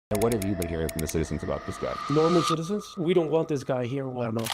And what have you been hearing from the citizens about this guy? Normal citizens, we don't want this guy here in Guatemala.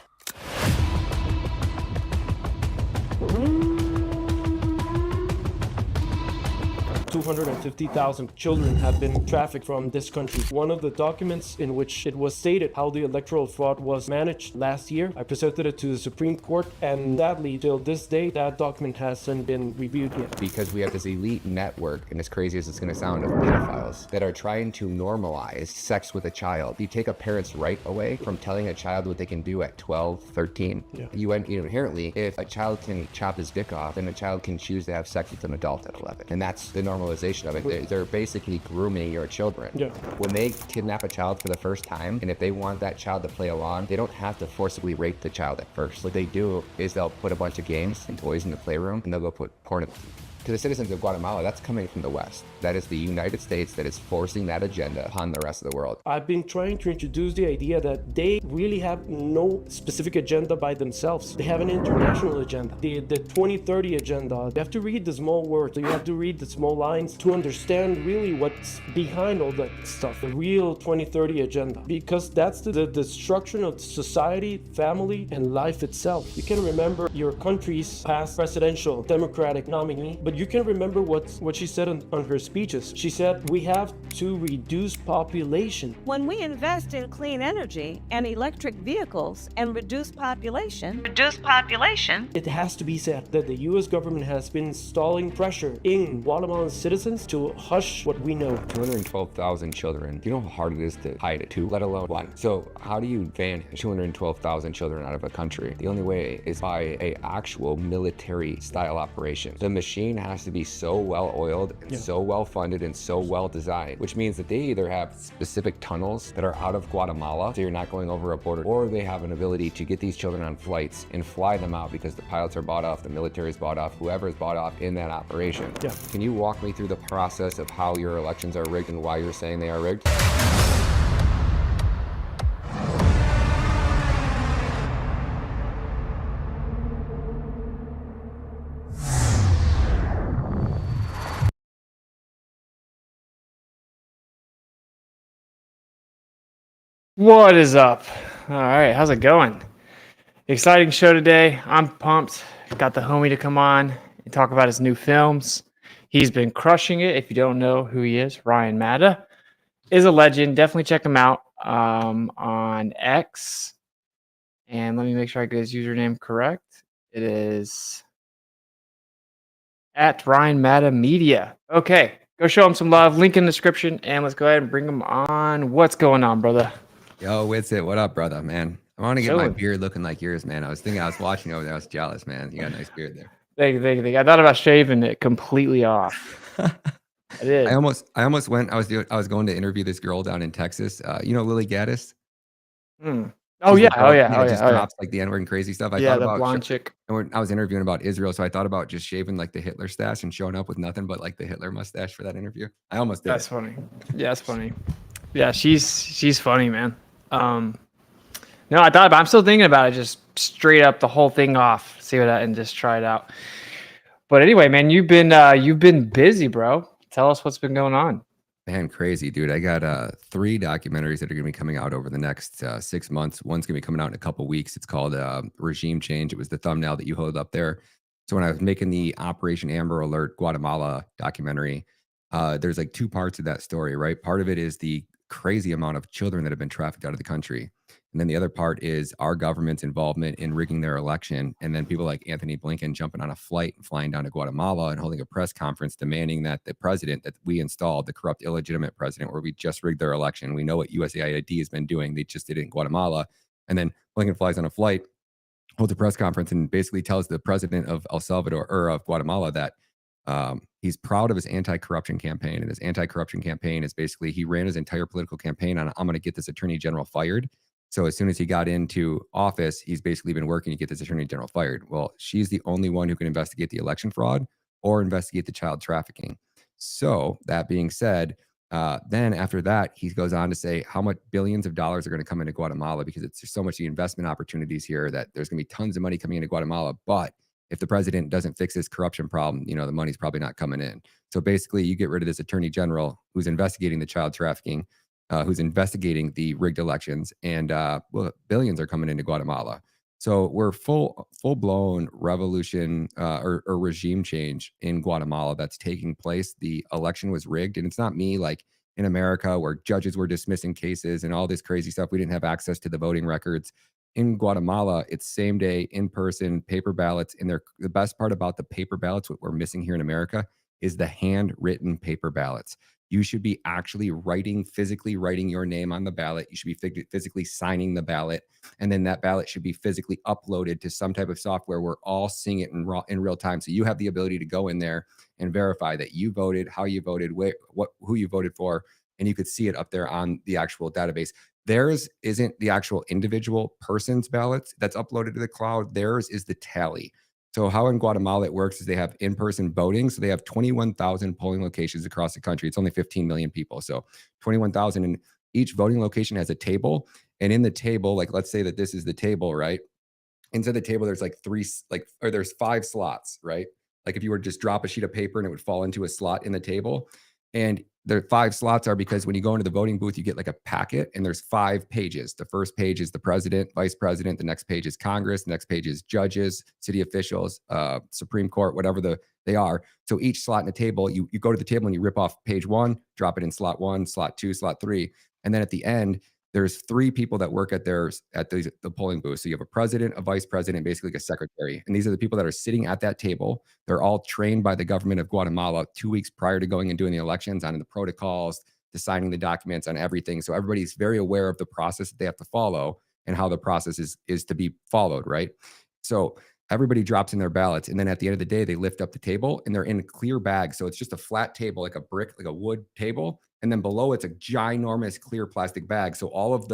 250,000 children have been trafficked from this country. One of the documents in which it was stated how the electoral fraud was managed last year, I presented it to the Supreme Court, and sadly, till this day, that document hasn't been reviewed yet. Because we have this elite network, and as crazy as it's going to sound, of pedophiles that are trying to normalize sex with a child. You take a parent's right away from telling a child what they can do at 12, 13. Yeah. Inherently, if a child can chop his dick off, then a child can choose to have sex with an adult at 11. And that's the normalization of it. They're basically grooming your children. Yeah. When they kidnap a child for the first time, and if they want that child to play along, they don't have to forcibly rape the child at first. What they do is they'll put a bunch of games and toys in the playroom, and they'll go put porn. To the citizens of Guatemala, that's coming from the West. That is the United States that is forcing that agenda upon the rest of the world. I've been trying to introduce the idea that they really have no specific agenda by themselves. They have an international agenda. The 2030 agenda. You have to read the small words. You have to read the small lines to understand really what's behind all that stuff. The real 2030 agenda. Because that's the destruction of society, family, and life itself. You can remember your country's past presidential Democratic nominee, but you can remember what she said on her speeches. She said, we have to reduce population. When we invest in clean energy and electric vehicles and reduce population, it has to be said that the US government has been installing pressure in Guatemalan citizens to hush what we know. 212,000 children. Do you know how hard it is to hide it, two, let alone one? So how do you ban 212,000 children out of a country? The only way is by a actual military style operation. The machine has to be so well oiled and so well funded and so well designed, which means that they either have specific tunnels that are out of Guatemala, so you're not going over a border, or they have an ability to get these children on flights and fly them out because the pilots are bought off, the military is bought off, whoever is bought off in that operation. Yeah. Can you walk me through the process of how your elections are rigged and why you're saying they are rigged? What is up? All right, how's it going? Exciting show today. I'm pumped. Got the homie to come on and talk about his new films. He's been crushing it. If you don't know who he is, Ryan Matta is a legend. Definitely check him out on X. And let me make sure I get his username correct. It is at Ryan Matta Media. Okay, go show him some love. Link in the description, and let's go ahead and bring him on. What's going on, brother? Yo, Witsit, what up, brother, man? I want to get my Chilling. beard looking like yours, man. I was watching over there. I was jealous, man. You got a nice beard there. Thank you. I thought about shaving it completely off. I did. I almost went. I was going to interview this girl down in Texas. You know Lily Gaddis? Oh She's yeah. the girl, just Oh, yeah. drops like the N-word and crazy stuff. I Yeah, thought the about blonde chick. I was interviewing about Israel, so I thought about just shaving like the Hitler stash and showing up with nothing but like the Hitler mustache for that interview. I almost did. That's funny. Yeah, that's funny. Yeah, she's funny, man. No, I'm still thinking about it. Just straight up the whole thing off, and just try it out. But anyway, man, you've been busy, bro. Tell us what's been going on. Man, crazy, dude. I got 3 documentaries that are going to be coming out over the next 6 months. One's going to be coming out in a couple weeks. It's called Regime Change. It was the thumbnail that you held up there. So when I was making the Operation Amber Alert Guatemala documentary, there's like 2 parts of that story, right? Part of it is the crazy amount of children that have been trafficked out of the country. And then the other part is our government's involvement in rigging their election. And then people like Anthony Blinken jumping on a flight and flying down to Guatemala and holding a press conference demanding that the president that we installed, the corrupt, illegitimate president, where we just rigged their election. We know what USAID has been doing. They just did it in Guatemala. And then Blinken flies on a flight, holds a press conference, and basically tells the president of El Salvador or of Guatemala that he's proud of his anti-corruption campaign. And his anti-corruption campaign is basically he ran his entire political campaign on I'm going to get this attorney general fired. So as soon as he got into office, he's basically been working to get this attorney general fired. Well, she's the only one who can investigate the election fraud or investigate the child trafficking. So that being said, then after that, he goes on to say how much billions of dollars are going to come into Guatemala because there's so much the investment opportunities here that there's going to be tons of money coming into Guatemala. But if the president doesn't fix this corruption problem, the money's probably not coming in. So basically, you get rid of this attorney general who's investigating the child trafficking. who's investigating the rigged elections, and well, billions are coming into Guatemala. So we're full blown revolution or regime change in Guatemala that's taking place. The election was rigged, and it's not me like in America where judges were dismissing cases and all this crazy stuff. We didn't have access to the voting records. In Guatemala, it's same day, in person, paper ballots. And the best part about the paper ballots, what we're missing here in America, is the handwritten paper ballots. You should be actually physically writing your name on the ballot. You should be physically signing the ballot. And then that ballot should be physically uploaded to some type of software where all seeing it in real time. So you have the ability to go in there and verify that you voted, how you voted, who you voted for, and you could see it up there on the actual database. Theirs isn't the actual individual person's ballots that's uploaded to the cloud. Theirs is the tally. So how in Guatemala it works is they have in-person voting. So they have 21,000 polling locations across the country. It's only 15 million people. So 21,000, and each voting location has a table. And in the table, like let's say that this is the table, right? Inside the table, there's like there's 5 slots, right? Like if you were to just drop a sheet of paper and it would fall into a slot in the table. And the 5 slots are because when you go into the voting booth, you get like a packet and there's 5 pages. The first page is the president, vice president. The next page is Congress. The next page is judges, city officials, Supreme Court, whatever they are. So each slot in the table, you go to the table and you rip off page 1, drop it in slot 1, slot 2, slot 3. And then at the end, there's 3 people that work at the polling booth. So you have a president, a vice president, basically like a secretary. And these are the people that are sitting at that table. They're all trained by the government of Guatemala 2 weeks prior to going and doing the elections on the protocols, to signing the documents on everything. So everybody's very aware of the process that they have to follow and how the process is to be followed, right? So everybody drops in their ballots. And then at the end of the day, they lift up the table and they're in clear bags. So it's just a flat table, like a brick, like a wood table. And then below it's a ginormous clear plastic bag. So all of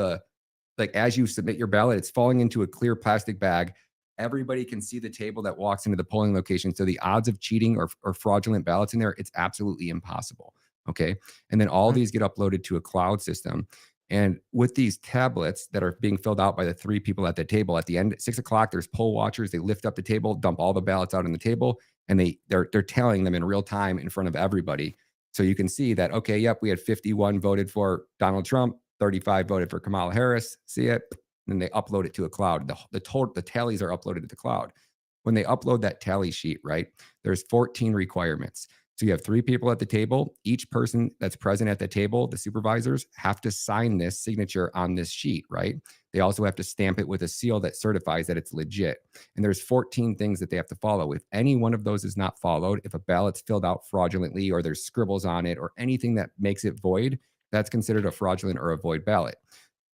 as you submit your ballot, it's falling into a clear plastic bag. Everybody can see the table that walks into the polling location. So the odds of cheating or fraudulent ballots in there, it's absolutely impossible. Okay. And then all these get uploaded to a cloud system. And with these tablets that are being filled out by the 3 people at the table, at the end at 6 o'clock, there's poll watchers. They lift up the table, dump all the ballots out on the table, and they're tallying them in real time in front of everybody. So you can see that, okay, yep, we had 51 voted for Donald Trump, 35 voted for Kamala Harris. See it? And then they upload it to a cloud. The tallies are uploaded to the cloud. When they upload that tally sheet, right, there's 14 requirements. So you have 3 people at the table. Each person that's present at the table, the supervisors, have to sign this signature on this sheet, right? They also have to stamp it with a seal that certifies that it's legit. And there's 14 things that they have to follow. If any one of those is not followed, if a ballot's filled out fraudulently or there's scribbles on it or anything that makes it void, that's considered a fraudulent or a void ballot.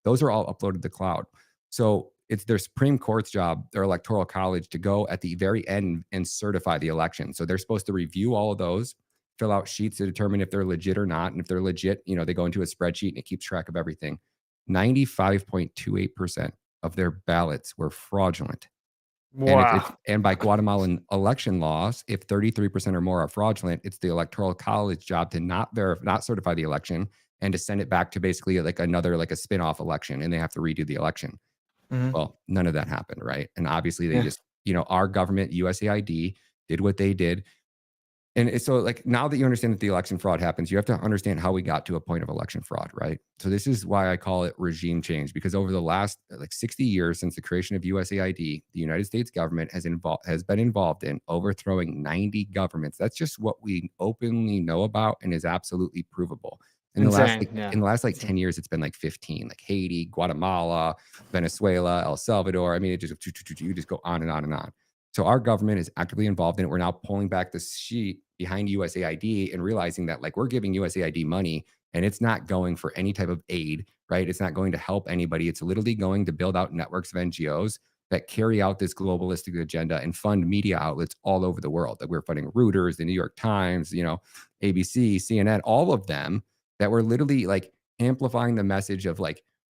Those are all uploaded to the cloud. So it's their Supreme Court's job, their electoral college, to go at the very end and certify the election. So they're supposed to review all of those, fill out sheets to determine if they're legit or not. And if they're legit, they go into a spreadsheet and it keeps track of everything. 95.28% of their ballots were fraudulent. Wow. And by Guatemalan election laws, if 33% or more are fraudulent, it's the electoral college job to not certify the election and to send it back to basically like a spin-off election, and they have to redo the election. Mhm. Well, none of that happened, right? And obviously they Yeah. just, our government, USAID, did what they did. And so like now that you understand that the election fraud happens, you have to understand how we got to a point of election fraud, right? So this is why I call it regime change, because over the last 60 years since the creation of USAID, the United States government has been involved in overthrowing 90 governments. That's just what we openly know about and is absolutely provable. In the last 10 years, it's been like 15, like Haiti, Guatemala, Venezuela, El Salvador. I mean, you just go on and on and on. So our government is actively involved in it. We're now pulling back the sheet behind USAID and realizing that we're giving USAID money and it's not going for any type of aid, right? It's not going to help anybody. It's literally going to build out networks of NGOs that carry out this globalistic agenda and fund media outlets all over the world. That we're funding Reuters, the New York Times, ABC, CNN, all of them, that were literally amplifying the message of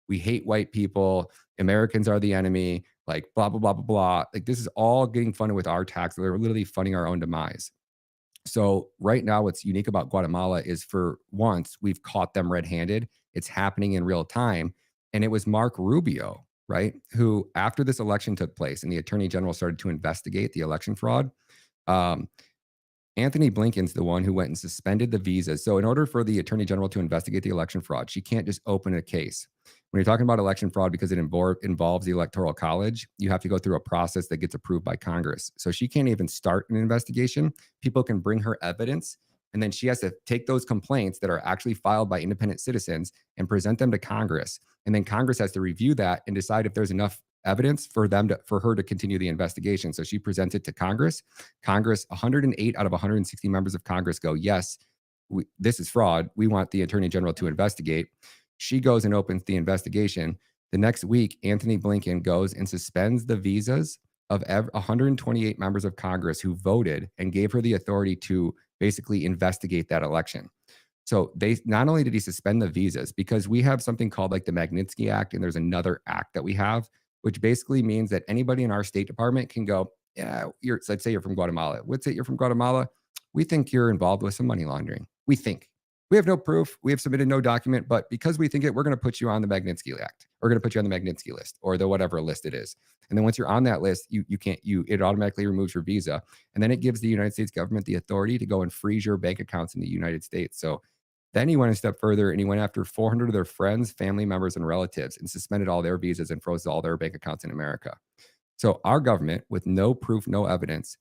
we hate white people, Americans are the enemy, blah, blah, blah, blah, blah. This is all getting funded with our tax. They're literally funding our own demise. So right now, what's unique about Guatemala is for once, we've caught them red-handed. It's happening in real time. And it was Mark Rubio, right, who after this election took place and the attorney general started to investigate the election fraud, Anthony Blinken's the one who went and suspended the visas. So in order for the attorney general to investigate the election fraud, she can't just open a case. When you're talking about election fraud, because it involves the electoral college, you have to go through a process that gets approved by Congress. So she can't even start an investigation. People can bring her evidence, and then she has to take those complaints that are actually filed by independent citizens and present them to Congress. And then Congress has to review that and decide if there's enough evidence for her to continue the investigation. So she presents it to Congress. Congress, 108 out of 160 members of Congress go, yes, this is fraud. We want the attorney general to investigate. She goes and opens the investigation. The next week, Anthony Blinken goes and suspends the visas of 128 members of Congress who voted and gave her the authority to basically investigate that election. So they not only did he suspend the visas, because we have something called like the Magnitsky Act, and there's another act that we have, which basically means that anybody in our State Department can go, yeah, let's say you're from Guatemala. Witsit, you're from Guatemala. We think you're involved with some money laundering. We think. We have no proof. We have submitted no document, but because we think it, we're going to put you on the Magnitsky Act. We're going to put you on the Magnitsky list or the whatever list it is. And then once you're on that list, it automatically removes your visa. And then it gives the United States government the authority to go and freeze your bank accounts in the United States. So then he went a step further and he went after 400 of their friends, family members, and relatives and suspended all their visas and froze all their bank accounts in America. So our government, with no proof, no evidence,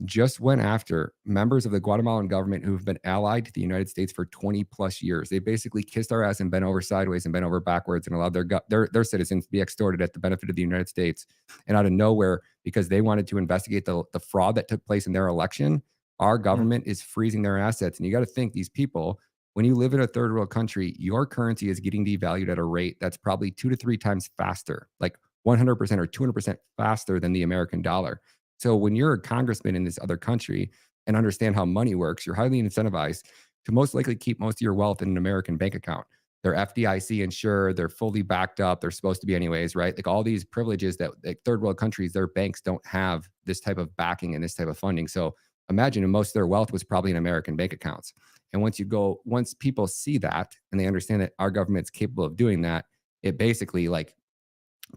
just went after members of the Guatemalan government who've been allied to the United States for 20 plus years. They basically kissed our ass and bent over sideways and bent over backwards and allowed their citizens to be extorted at the benefit of the United States. And out of nowhere, because they wanted to investigate the fraud that took place in their election, our government is freezing their assets. And you got to think, these people, when you live in a third world country, your currency is getting devalued at a rate that's probably 2 to 3 times faster, like 100% or 200% faster than the American dollar. So when you're a congressman in this other country and understand how money works, you're highly incentivized to most likely keep most of your wealth in an American bank account. They're FDIC insured, they're fully backed up, they're supposed to be anyways, right? Like all these privileges that like third world countries, their banks don't have this type of backing and this type of funding. So imagine most of their wealth was probably in American bank accounts. And once people see that and they understand that our government's capable of doing that, it basically like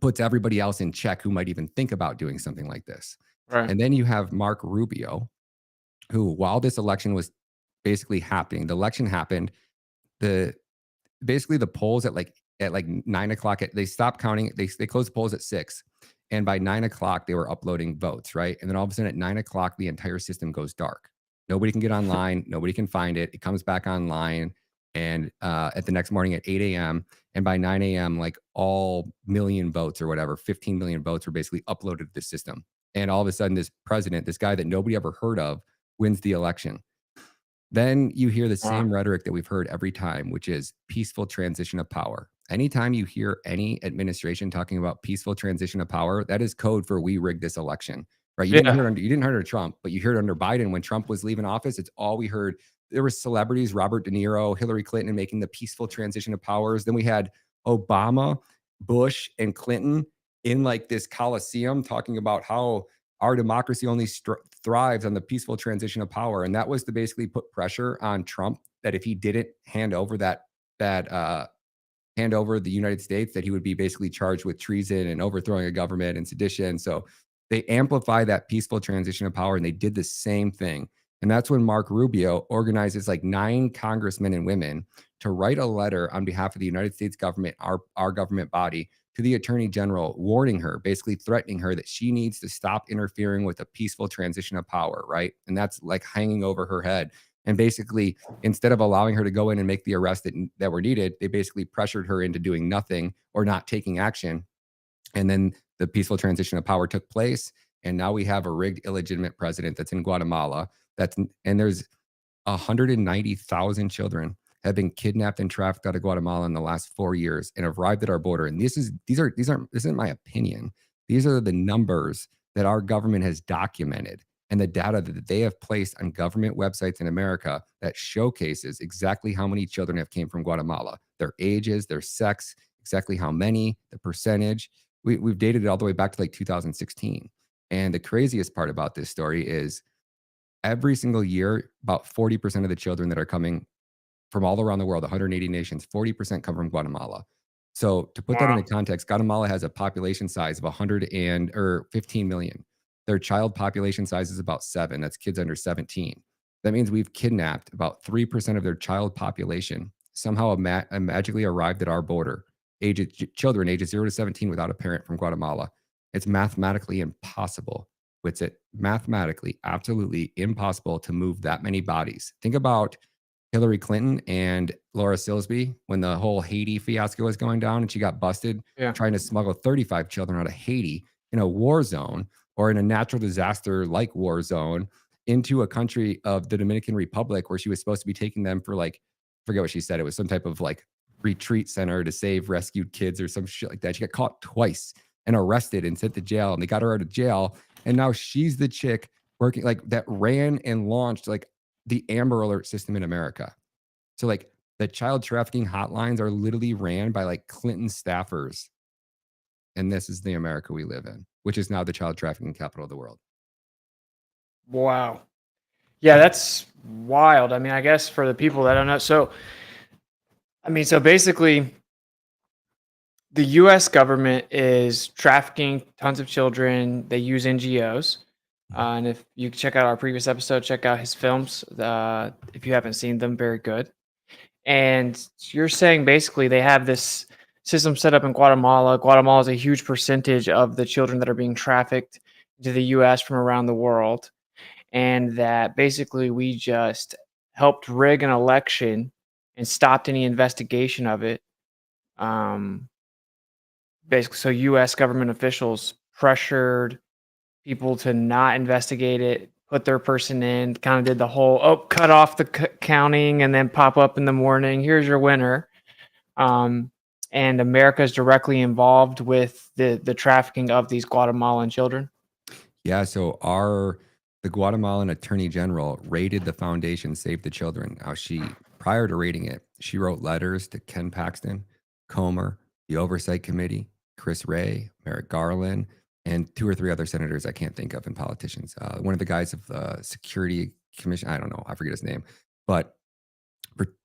puts everybody else in check who might even think about doing something like this. Right. And then you have Mark Rubio, who, while this election was basically happening, the election happened, basically the polls at like 9 o'clock, they stopped counting. They closed the polls at 6. And by 9 o'clock, they were uploading votes, right? And then all of a sudden at 9 o'clock, the entire system goes dark. Nobody can get online. Nobody can find it. It comes back online. And at the next morning at 8 a.m. And by 9 a.m., like all million votes or whatever, 15 million votes were basically uploaded to the system. And all of a sudden, this president, this guy that nobody ever heard of, wins the election. Then you hear the same rhetoric that we've heard every time, which is peaceful transition of power. Anytime you hear any administration talking about peaceful transition of power, that is code for we rigged this election, right? You didn't hear it under Trump, but you heard it under Biden. When Trump was leaving office, it's all we heard. There were celebrities, Robert De Niro, Hillary Clinton, making the peaceful transition of powers. Then we had Obama, Bush, and Clinton in like this coliseum talking about how our democracy only thrives on the peaceful transition of power. And that was to basically put pressure on Trump that if he didn't hand over the United States, that he would be basically charged with treason and overthrowing a government and sedition. So they amplify that peaceful transition of power, and they did the same thing. And that's when Mark Rubio organizes like 9 congressmen and women to write a letter on behalf of the United States government, our government body, to the attorney general, warning her, basically threatening her that she needs to stop interfering with a peaceful transition of power, right? And that's like hanging over her head. And basically, instead of allowing her to go in and make the arrests that were needed, they basically pressured her into doing nothing or not taking action. And then the peaceful transition of power took place. And now we have a rigged, illegitimate president that's in Guatemala. And there's 190,000 children have been kidnapped and trafficked out of Guatemala in the last 4 years and arrived at our border. And this isn't my opinion. These are the numbers that our government has documented and the data that they have placed on government websites in America that showcases exactly how many children have came from Guatemala, their ages, their sex, exactly how many, the percentage. We've dated it all the way back to like 2016. And the craziest part about this story is every single year, about 40% of the children that are coming from all around the world, 180 nations, 40% come from Guatemala. So to put that into context, Guatemala has a population size of 15 million. Their child population size is about 7. That's kids under 17. That means we've kidnapped about 3% of their child population, somehow magically arrived at our border, children ages 0 to 17 without a parent from Guatemala. It's mathematically impossible. Witsit, mathematically, absolutely impossible to move that many bodies. Think about Hillary Clinton and Laura Silsby when the whole Haiti fiasco was going down and she got busted Yeah. trying to smuggle 35 children out of Haiti in a war zone or in a natural disaster like war zone into a country of the Dominican Republic where she was supposed to be taking them for like, forget what she said. It was some type of like retreat center to save rescued kids or some shit like that. She got caught twice and arrested and sent to jail, and they got her out of jail. And now she's the chick working like that ran and launched like the Amber Alert system in America. So like the child trafficking hotlines are literally ran by like Clinton staffers. And this is the America we live in, which is now the child trafficking capital of the world. Wow. Yeah, that's wild. I mean, I guess for the people that don't know. So, I mean, so basically, the US government is trafficking tons of children. They use NGOs. And if you check out our previous episode, check out his films. If you haven't seen them, very good. And you're saying basically they have this system set up in Guatemala. Guatemala is a huge percentage of the children that are being trafficked to the US from around the world. And that basically we just helped rig an election and stopped any investigation of it. Basically, so U.S. government officials pressured people to not investigate it, put their person in, kind of did the whole, cut off the counting and then pop up in the morning, here's your winner. And America is directly involved with the trafficking of these Guatemalan children. Yeah, so the Guatemalan Attorney General raided the foundation Save the Children. Now prior to raiding it, she wrote letters to Ken Paxton, Comer, the Oversight Committee, Chris Wray, Merrick Garland, and 2 or 3 other senators I can't think of and politicians. One of the guys of the Security Commission, I don't know, I forget his name. But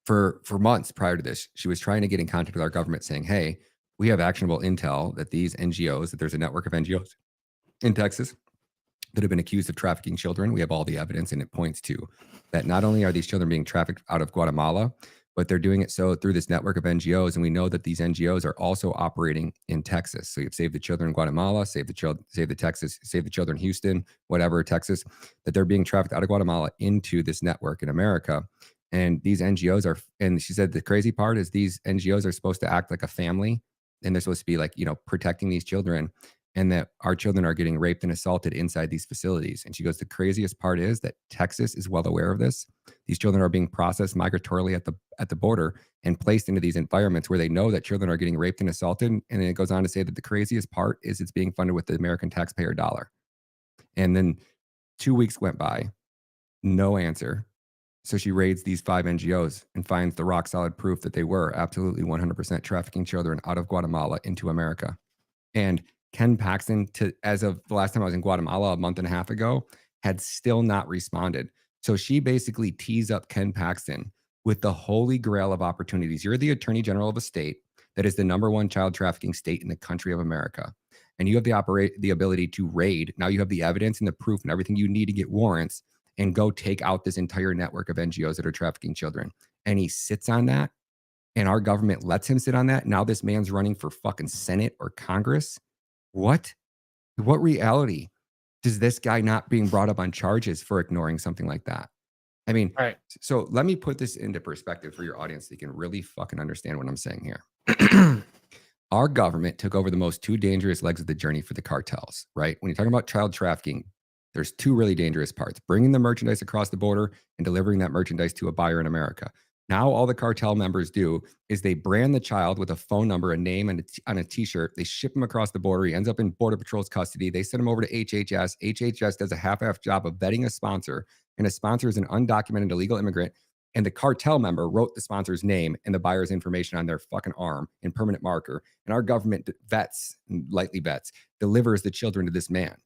for months prior to this, she was trying to get in contact with our government saying, hey, we have actionable intel that these NGOs, that there's a network of NGOs in Texas that have been accused of trafficking children. We have all the evidence, and it points to that not only are these children being trafficked out of Guatemala, but they're doing it so through this network of NGOs. And we know that these NGOs are also operating in Texas. So you've Save the Children in Guatemala, Save the Children Houston, whatever, Texas, that they're being trafficked out of Guatemala into this network in America. And these NGOs are, and she said the crazy part is these NGOs are supposed to act like a family, and they're supposed to be like, protecting these children, and that our children are getting raped and assaulted inside these facilities. And she goes, the craziest part is that Texas is well aware of this. These children are being processed migratorily at the border and placed into these environments where they know that children are getting raped and assaulted. And then it goes on to say that the craziest part is it's being funded with the American taxpayer dollar. And then 2 weeks went by, no answer. So she raids these 5 NGOs and finds the rock solid proof that they were absolutely 100% trafficking children out of Guatemala into America. And Ken Paxton, as of the last time I was in Guatemala a month and a half ago, had still not responded. So she basically tees up Ken Paxton with the holy grail of opportunities. You're the Attorney General of a state that is the #1 child trafficking state in the country of America. And you have the ability to raid. Now you have the evidence and the proof and everything you need to get warrants and go take out this entire network of NGOs that are trafficking children. And he sits on that, and our government lets him sit on that. Now this man's running for fucking Senate or Congress. What reality does this guy not being brought up on charges for ignoring something like that? I mean, Right. So let me put this into perspective for your audience so you can really fucking understand what I'm saying here. Our government took over the most 2 dangerous legs of the journey for the cartels, right? When you're talking about child trafficking, there's 2 really dangerous parts: bringing the merchandise across the border and delivering that merchandise to a buyer in America. Now all the cartel members do is they brand the child with a phone number, a name, and on a t-shirt. They ship him across the border. He ends up in Border Patrol's custody. They send him over to HHS. HHS does a half-ass job of vetting a sponsor, and a sponsor is an undocumented illegal immigrant. And the cartel member wrote the sponsor's name and the buyer's information on their fucking arm in permanent marker. And our government lightly vets, delivers the children to this man.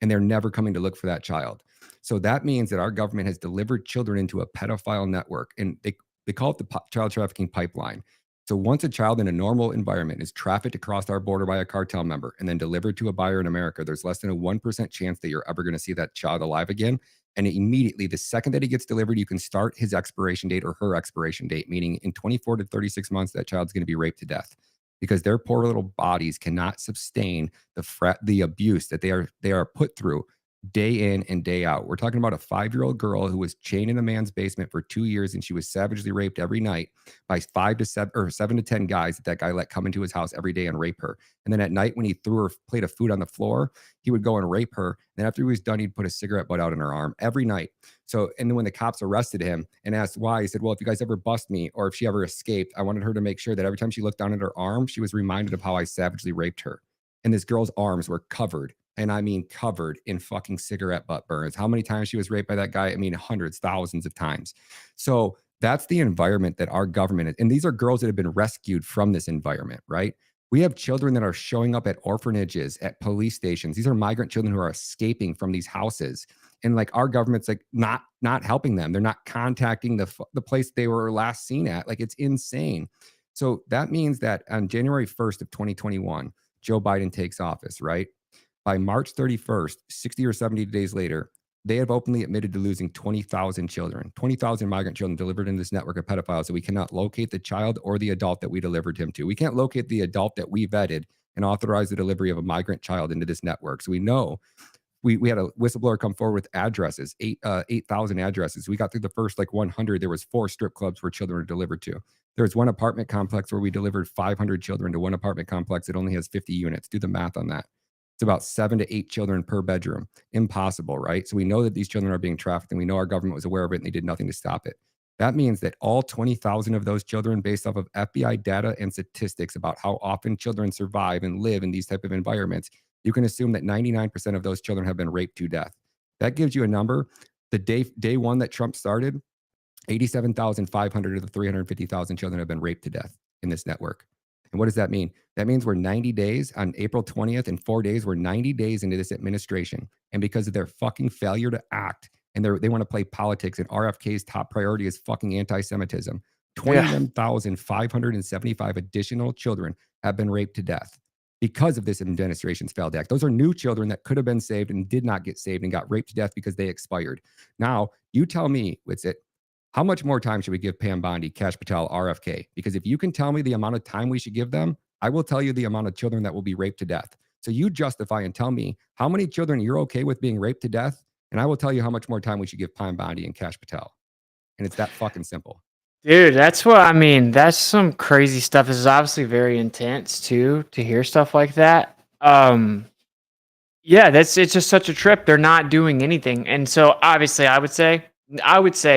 And they're never coming to look for that child. So that means that our government has delivered children into a pedophile network. And they call it the child trafficking pipeline. So once a child in a normal environment is trafficked across our border by a cartel member and then delivered to a buyer in America, there's less than a 1% chance that you're ever going to see that child alive again. And immediately, the second that he gets delivered, you can start his expiration date or her expiration date, meaning in 24 to 36 months, that child's going to be raped to death because their poor little bodies cannot sustain the abuse that they are put through day in and day out. We're talking about a 5-year-old girl who was chained in a man's basement for 2 years, and she was savagely raped every night by 7 to 10 guys that guy let come into his house every day and rape her. And then at night, when he threw her plate of food on the floor, he would go and rape her. Then after he was done, he'd put a cigarette butt out in her arm every night. So, and then when the cops arrested him and asked why, he said, well, if you guys ever bust me or if she ever escaped, I wanted her to make sure that every time she looked down at her arm, she was reminded of how I savagely raped her. And this girl's arms were covered, and I mean covered in fucking cigarette butt burns. How many times she was raped by that guy? I mean, hundreds, thousands of times. So that's the environment that our government, and these are girls that have been rescued from this environment, right? We have children that are showing up at orphanages, at police stations. These are migrant children who are escaping from these houses. And like our government's like not helping them. They're not contacting the place they were last seen at. Like, it's insane. So that means that on January 1st of 2021, Joe Biden takes office, right? By March 31st, 60 or 70 days later, they have openly admitted to losing 20,000 children, 20,000 migrant children delivered in this network of pedophiles that we cannot locate the child or the adult that we delivered him to. We can't locate the adult that we vetted and authorized the delivery of a migrant child into this network. So we know we had a whistleblower come forward with addresses, 8,000 addresses. We got through the first like 100. There was 4 strip clubs where children were delivered to. There was one apartment complex where we delivered 500 children to one apartment complex that only has 50 units. Do the math on that. It's about 7 to 8 children per bedroom. Impossible, right? So we know that these children are being trafficked, and we know our government was aware of it and they did nothing to stop it. That means that all 20,000 of those children, based off of FBI data and statistics about how often children survive and live in these type of environments, you can assume that 99% of those children have been raped to death. That gives you a number. The day one that Trump started, 87,500 of the 350,000 children have been raped to death in this network. And what does that mean? That means we're 90 days on April 20th. In 4 days, we're 90 days into this administration. And because of their fucking failure to act, and they want to play politics, and RFK's top priority is fucking anti-Semitism, 21,575 additional children have been raped to death because of this administration's failed act. Those are new children that could have been saved and did not get saved and got raped to death because they expired. Now, you tell me, Witsit, how much more time should we give Pam Bondi, Kash Patel, RFK? Because if you can tell me the amount of time we should give them, I will tell you the amount of children that will be raped to death. So you justify and tell me how many children you're okay with being raped to death, and I will tell you how much more time we should give Pam Bondi and Kash Patel. And it's that fucking simple. Dude, that's what I mean. That's some crazy stuff. This is obviously very intense too, to hear stuff like that. Yeah, it's just such a trip. They're not doing anything. And so obviously I would say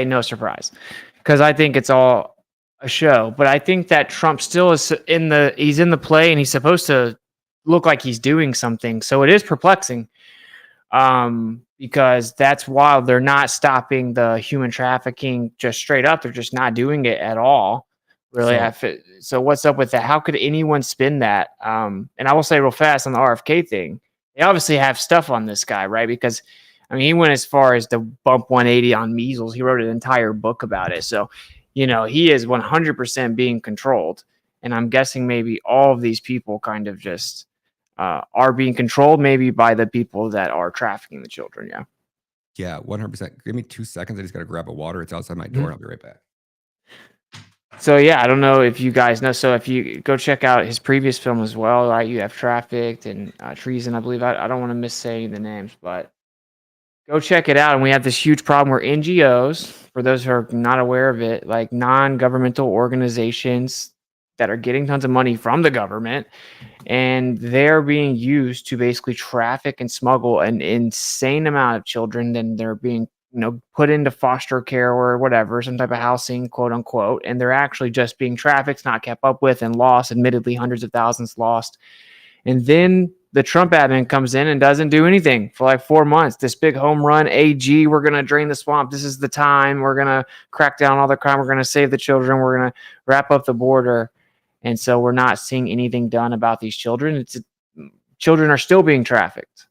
no surprise, because I think it's all a show. But I think that Trump still is he's in the play, and he's supposed to look like he's doing something. So it is perplexing. Because that's wild. They're not stopping the human trafficking just straight up. They're just not doing it at all. Really. So what's up with that? How could anyone spin that? And I will say real fast on the RFK thing, they obviously have stuff on this guy, right? Because I mean, he went as far as to bump 180 on measles. He wrote an entire book about it. So, he is 100% being controlled. And I'm guessing maybe all of these people kind of just are being controlled maybe by the people that are trafficking the children. Yeah. Yeah, 100%. Give me 2 seconds. I just got to grab a water. It's outside my door, and I'll be right back. So yeah, I don't know if you guys know. So if you go check out his previous film as well, right? You have Trafficked and Treason, I believe. I don't want to miss saying the names, but go check it out. And we have this huge problem where NGOs, for those who are not aware of it, like non-governmental organizations that are getting tons of money from the government, and they're being used to basically traffic and smuggle an insane amount of children. Then they're being, put into foster care or whatever, some type of housing, quote unquote, and they're actually just being trafficked, not kept up with, and lost, admittedly hundreds of thousands lost. And then the Trump admin comes in and doesn't do anything for like 4 months. This big home run, AG, we're going to drain the swamp. This is the time. We're going to crack down all the crime. We're going to save the children. We're going to wrap up the border. And so we're not seeing anything done about these children. Children are still being trafficked.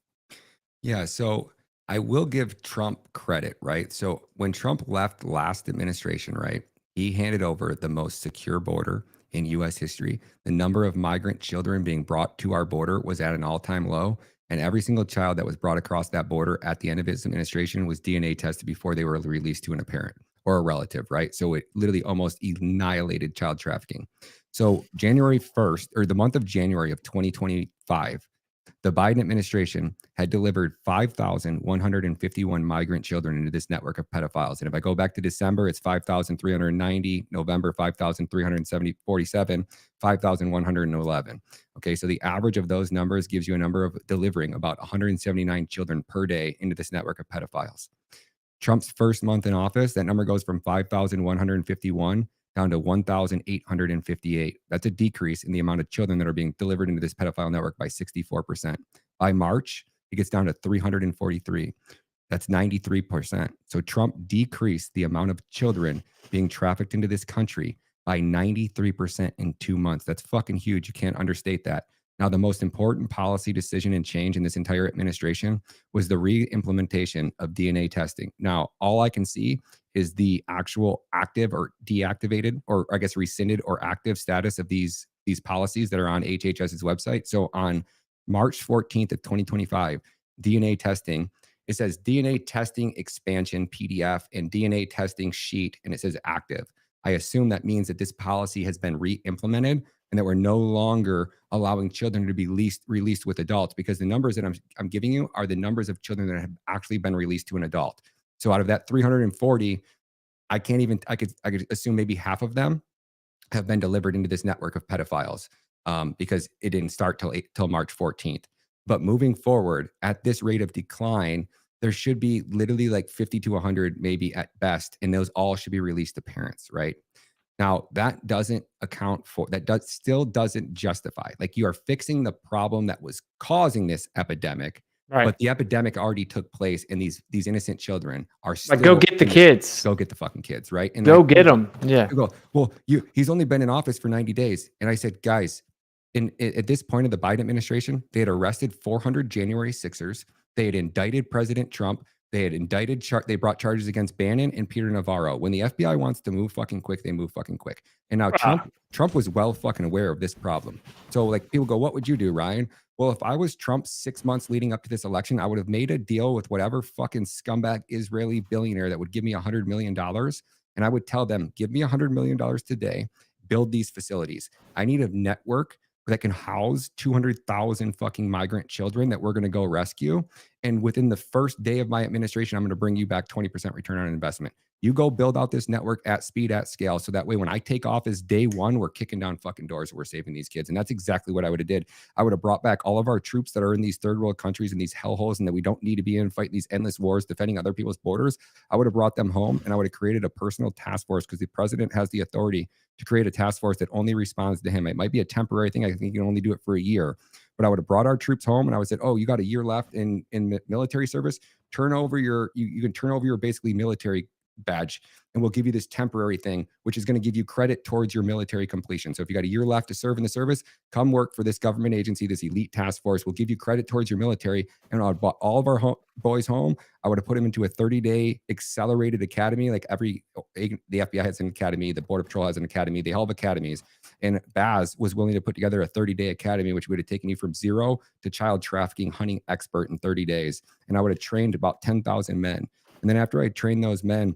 Yeah, so I will give Trump credit, right? So when Trump left last administration, right, he handed over the most secure border in U.S. history. The number of migrant children being brought to our border was at an all-time low. And every single child that was brought across that border at the end of its administration was DNA tested before they were released to a parent or a relative, right? So it literally almost annihilated child trafficking. So January 1st, or the month of January of 2025, the Biden administration had delivered 5,151 migrant children into this network of pedophiles. And if I go back to December, it's 5,390, November, 5,347, 5,111. Okay, so the average of those numbers gives you a number of delivering about 179 children per day into this network of pedophiles. Trump's first month in office, that number goes from 5,151 down to 1,858. That's a decrease in the amount of children that are being delivered into this pedophile network by 64%. By March, it gets down to 343. That's 93%. So Trump decreased the amount of children being trafficked into this country by 93% in 2 months. That's fucking huge. You can't understate that. Now, the most important policy decision and change in this entire administration was the re-implementation of DNA testing. Now, all I can see is the actual active or deactivated, or I guess rescinded or active status of these policies that are on HHS's website. So on March 14th of 2025, DNA testing, it says DNA testing expansion PDF and DNA testing sheet, and it says active. I assume that means that this policy has been re-implemented and that we're no longer allowing children to be released with adults, because the numbers that I'm giving you are the numbers of children that have actually been released to an adult. So out of that 340, I could assume maybe half of them have been delivered into this network of pedophiles, because it didn't start till March 14th. But moving forward at this rate of decline, there should be literally like 50 to 100 maybe at best, and those all should be released to parents, right? Now, that doesn't account for, still doesn't justify. Like, you are fixing the problem that was causing this epidemic, Right. but the epidemic already took place, and these innocent children are still. Like, go get the kids. Go get the fucking kids, right? And go like, get them. Yeah. Go, well, he's only been in office for 90 days. And I said, guys, at this point of the Biden administration, they had arrested 400 January 6ers. They had indicted President Trump. They had indicted, they brought charges against Bannon and Peter Navarro. When the FBI wants to move fucking quick, they move fucking quick. And now Trump was well fucking aware of this problem. So like, people go, what would you do, Ryan? Well, if I was Trump 6 months leading up to this election, I would have made a deal with whatever fucking scumbag Israeli billionaire that would give me $100 million. And I would tell them, give me $100 million today, build these facilities. I need a network that can house 200,000 fucking migrant children that we're going to go rescue. And within the first day of my administration, I'm going to bring you back 20% return on investment. You go build out this network at speed, at scale. So that way, when I take off as day one, we're kicking down fucking doors and we're saving these kids. And that's exactly what I would have did. I would have brought back all of our troops that are in these third world countries and these hellholes, and that we don't need to be in fighting these endless wars, defending other people's borders. I would have brought them home, and I would have created a personal task force, because the president has the authority to create a task force that only responds to him. It might be a temporary thing. I think you can only do it for a year. But I would have brought our troops home, and I would have said, oh, you got a year left in military service. You can turn over your basically military badge, and we'll give you this temporary thing, which is going to give you credit towards your military completion. So if you got a year left to serve in the service, come work for this government agency, this elite task force. We'll give you credit towards your military. And I would brought all of our boys home. I would have put them into a 30-day accelerated academy. Like the FBI has an academy, the Border Patrol has an academy. They all have academies. And Baz was willing to put together a 30-day academy, which would have taken you from zero to child trafficking hunting expert in 30 days. And I would have trained about 10,000 men. And then after I trained those men,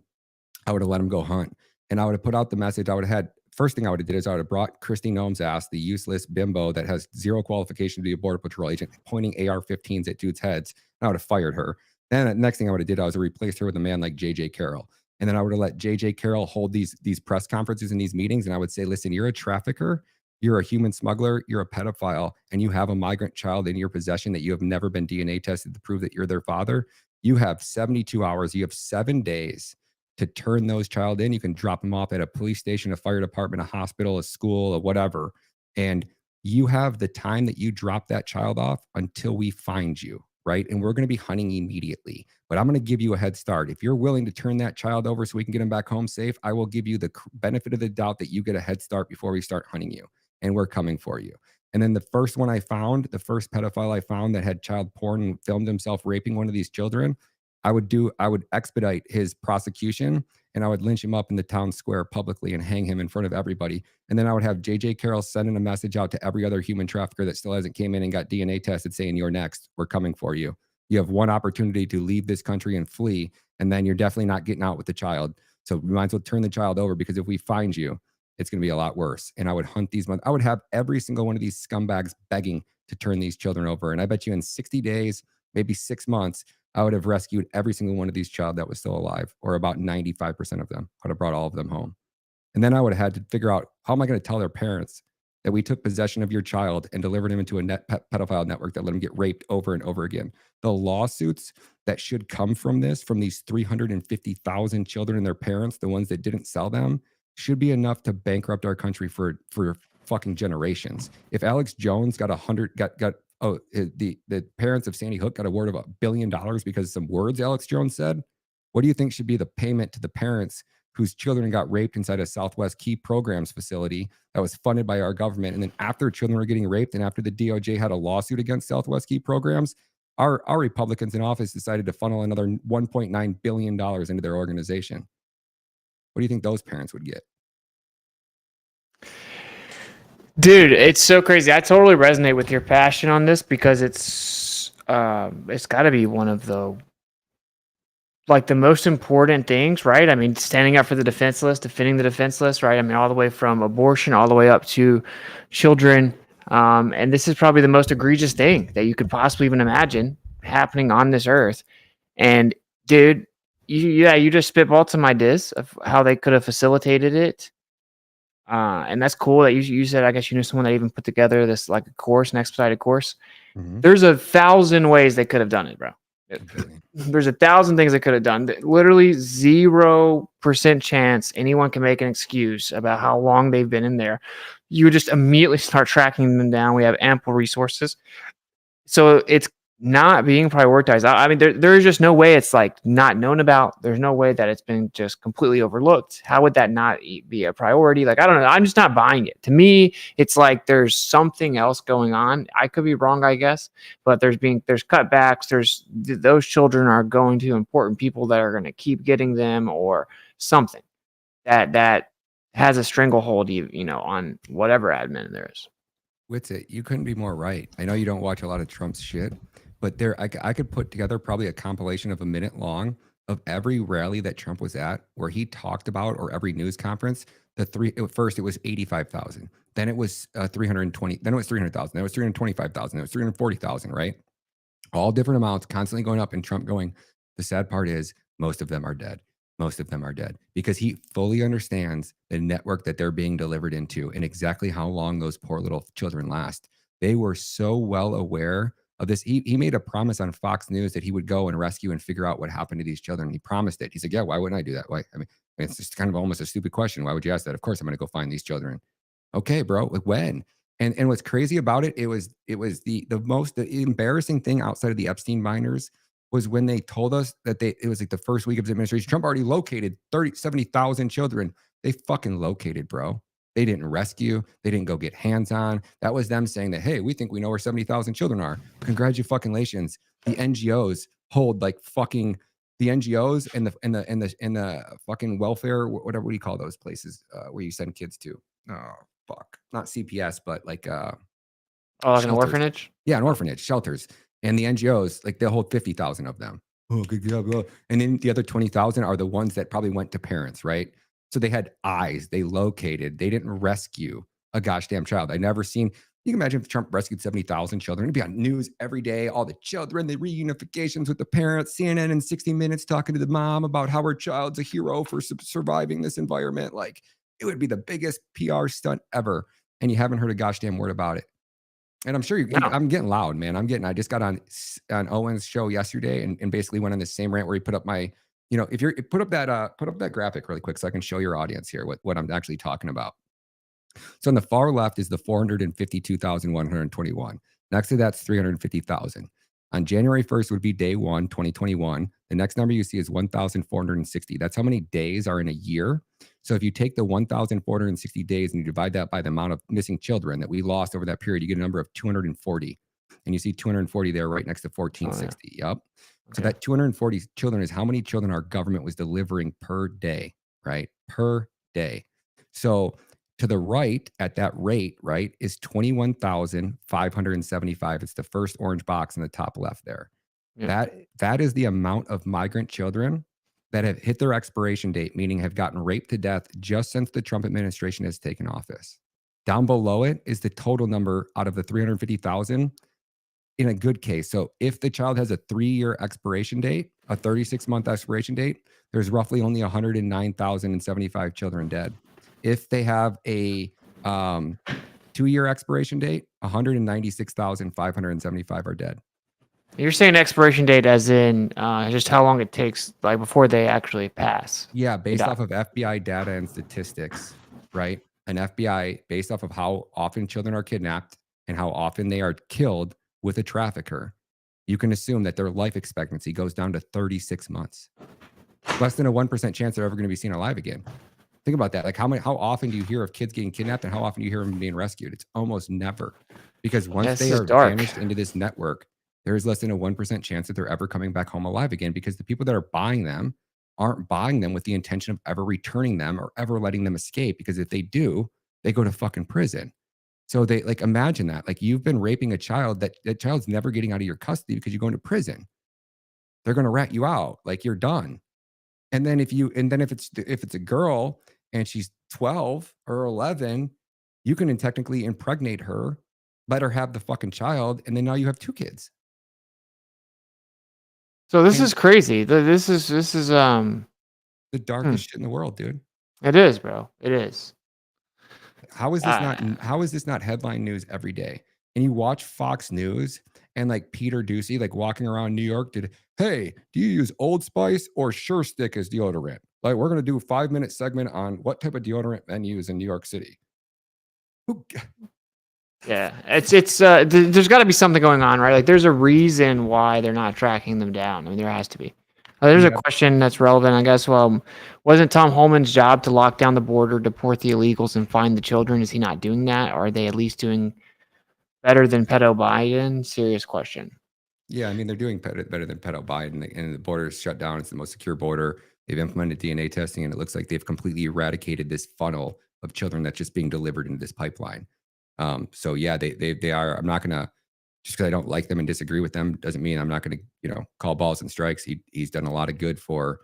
I would have let them go hunt. And I would have put out the message. I would have had, first thing I would have did is I would have brought Christy Noem's ass, the useless bimbo that has zero qualification to be a Border Patrol agent, pointing AR-15s at dudes' heads. And I would have fired her. Then the next thing I would have did, I was replaced her with a man like JJ Carroll. And then I would have let JJ Carroll hold these press conferences and these meetings. And I would say, listen, you're a trafficker, you're a human smuggler, you're a pedophile, and you have a migrant child in your possession that you have never been DNA tested to prove that you're their father. You have 72 hours. You have 7 days to turn those child in. You can drop them off at a police station, a fire department, a hospital, a school, or whatever. And you have the time that you drop that child off until we find you, right? And we're going to be hunting immediately. But I'm going to give you a head start. If you're willing to turn that child over so we can get him back home safe, I will give you the benefit of the doubt that you get a head start before we start hunting you. And we're coming for you. And then the first one I found, the first pedophile I found that had child porn and filmed himself raping one of these children, I would expedite his prosecution, and I would lynch him up in the town square publicly and hang him in front of everybody. And then I would have JJ Carroll sending a message out to every other human trafficker that still hasn't came in and got DNA tested saying, you're next. We're coming for you. You have one opportunity to leave this country and flee, and then you're definitely not getting out with the child. So we might as well turn the child over, because if we find you, it's going to be a lot worse. And I would hunt these I would have every single one of these scumbags begging to turn these children over. And I bet you in 60 days, maybe 6 months, I would have rescued every single one of these child that was still alive, or about 95% of them. I would have brought all of them home. And then I would have had to figure out, how am I going to tell their parents that we took possession of your child and delivered him into a pedophile network that let him get raped over and over again? The lawsuits that should come from this, from these 350,000 children and their parents, the ones that didn't sell them, should be enough to bankrupt our country for fucking generations. If Alex Jones got the parents of Sandy Hook got a word of $1 billion because of some words Alex Jones said, what do you think should be the payment to the parents whose children got raped inside a Southwest Key Programs facility that was funded by our government? And then after children were getting raped, and after the DOJ had a lawsuit against Southwest Key Programs, our Republicans in office decided to funnel another $1.9 billion into their organization. What do you think those parents would get? Dude, it's so crazy. I totally resonate with your passion on this, because it's got to be one of the most important things, right? I mean, standing up for the defenseless, defending the defenseless, right? I mean, all the way from abortion all the way up to children. And this is probably the most egregious thing that you could possibly even imagine happening on this earth. And dude, you just spitballed some ideas of how they could have facilitated it. And that's cool that you said, I guess you knew someone that even put together this like a course, an expedited course. Mm-hmm. There's 1,000 ways they could have done it, bro. There's 1,000 things they could have done. Literally 0% chance anyone can make an excuse about how long they've been in there. You just immediately start tracking them down. We have ample resources. So it's not being prioritized. I mean, there is just no way it's like not known about. There's no way that it's been just completely overlooked. How would that not be a priority? Like, I don't know. I'm just not buying it. To me, it's like there's something else going on. I could be wrong, I guess, but there's cutbacks. Those children are going to important people that are going to keep getting them, or something that has a stranglehold, on whatever admin there is. Witsit, you couldn't be more right. I know you don't watch a lot of Trump's shit, but I could put together probably a compilation of 1 minute long of every rally that Trump was at where he talked about, or every news conference. First it was 85,000, then it was 320, then it was 300,000, then it was 325,000, then it was 340,000, right? All different amounts, constantly going up, and Trump going, the sad part is most of them are dead. Most of them are dead, because he fully understands the network that they're being delivered into and exactly how long those poor little children last. They were so well aware of this. He made a promise on Fox News that he would go and rescue and figure out what happened to these children. He promised it. He said, yeah, why wouldn't I do that? Why? I mean, it's just kind of almost a stupid question. Why would you ask that? Of course, I'm going to go find these children. Okay, bro. Like, when? And what's crazy about it, it was the most embarrassing thing outside of the Epstein minors was when they told us that it was like the first week of his administration, Trump already located 70,000 children. They fucking located, bro. They didn't rescue. They didn't go get hands on. That was them saying that, hey, we think we know where 70,000 children are. Congratulations. The NGOs hold like fucking the NGOs and the fucking welfare, whatever, what do you call those places where you send kids to? Oh, fuck. Not CPS, but like like an orphanage? Yeah, an orphanage, shelters. And the NGOs, like, they'll hold 50,000 of them. Oh, good job. And then the other 20,000 are the ones that probably went to parents, right? So they had eyes, they located, they didn't rescue a gosh damn child. I never seen, you can imagine if Trump rescued 70,000 children, it'd be on news every day, all the children, the reunifications with the parents, CNN and 60 Minutes talking to the mom about how her child's a hero for surviving this environment. Like, it would be the biggest PR stunt ever. And you haven't heard a gosh damn word about it. And I'm sure I'm getting loud, man. I just got on Owen's show yesterday and basically went on the same rant where he put up my, if you're put up that graphic really quick so I can show your audience here what I'm actually talking about. So on the far left is the 452,121. Next to that's 350,000. On January 1st would be day 1, 2021. The next number you see is 1,460. That's how many days are in a year. So if you take the 1,460 days and you divide that by the amount of missing children that we lost over that period, you get a number of 240. And you see 240 there right next to 1,460. Yep. So Okay. that 240 children is how many children our government was delivering per day, right? Per day. So to the right at that rate, right, is 21,575. It's the first orange box in the top left there. Yeah. That is the amount of migrant children that have hit their expiration date, meaning have gotten raped to death just since the Trump administration has taken office. Down below it is the total number out of the 350,000 in a good case. So if the child has a 3-year expiration date, a 36-month expiration date, there's roughly only 109,075 children dead. If they have a 2-year expiration date, 196,575 are dead. You're saying expiration date as in just how long it takes, like before they actually pass. Yeah, based die. off of FBI data and statistics, right? An FBI based off of how often children are kidnapped and how often they are killed with a trafficker, you can assume that their life expectancy goes down to 36 months. Less than a 1% chance they're ever going to be seen alive again. Think about that. Like how often do you hear of kids getting kidnapped and how often do you hear them being rescued? It's almost never. Because once This they is are dark. vanished into this network, there is less than a 1% chance that they're ever coming back home alive again, because the people that are buying them aren't buying them with the intention of ever returning them or ever letting them escape, because if they do, they go to fucking prison. So they, like, imagine that, like, you've been raping a child, that child's never getting out of your custody because you go into prison. They're going to rat you out. Like, you're done. And then if it's a girl and she's 12 or 11, you can technically impregnate her, let her have the fucking child, and then now you have 2 kids. So this And- is crazy. This is The darkest shit in the world, dude. it is, bro. It is. How is this not headline news every day? And you watch Fox News and like Peter Ducey, like walking around New York, hey, do you use Old Spice or Sure Stick as deodorant? Like, we're going to do a 5-minute segment on what type of deodorant men use in New York City. Yeah, it's there's got to be something going on, right? Like, there's a reason why they're not tracking them down. I mean, there has to be. There's a question that's relevant, I guess. Well, wasn't Tom Holman's job to lock down the border, deport the illegals, and find the children? Is he not doing that? Or are they at least doing better than pedo Biden? Serious question. Yeah, I mean, they're doing better than pedo Biden, and the border is shut down. It's the most secure border. They've implemented DNA testing, and it looks like they've completely eradicated this funnel of children that's just being delivered into this pipeline. So yeah, they are. I'm not gonna, just because I don't like them and disagree with them doesn't mean I'm not gonna, call balls and strikes. He's done a lot of good for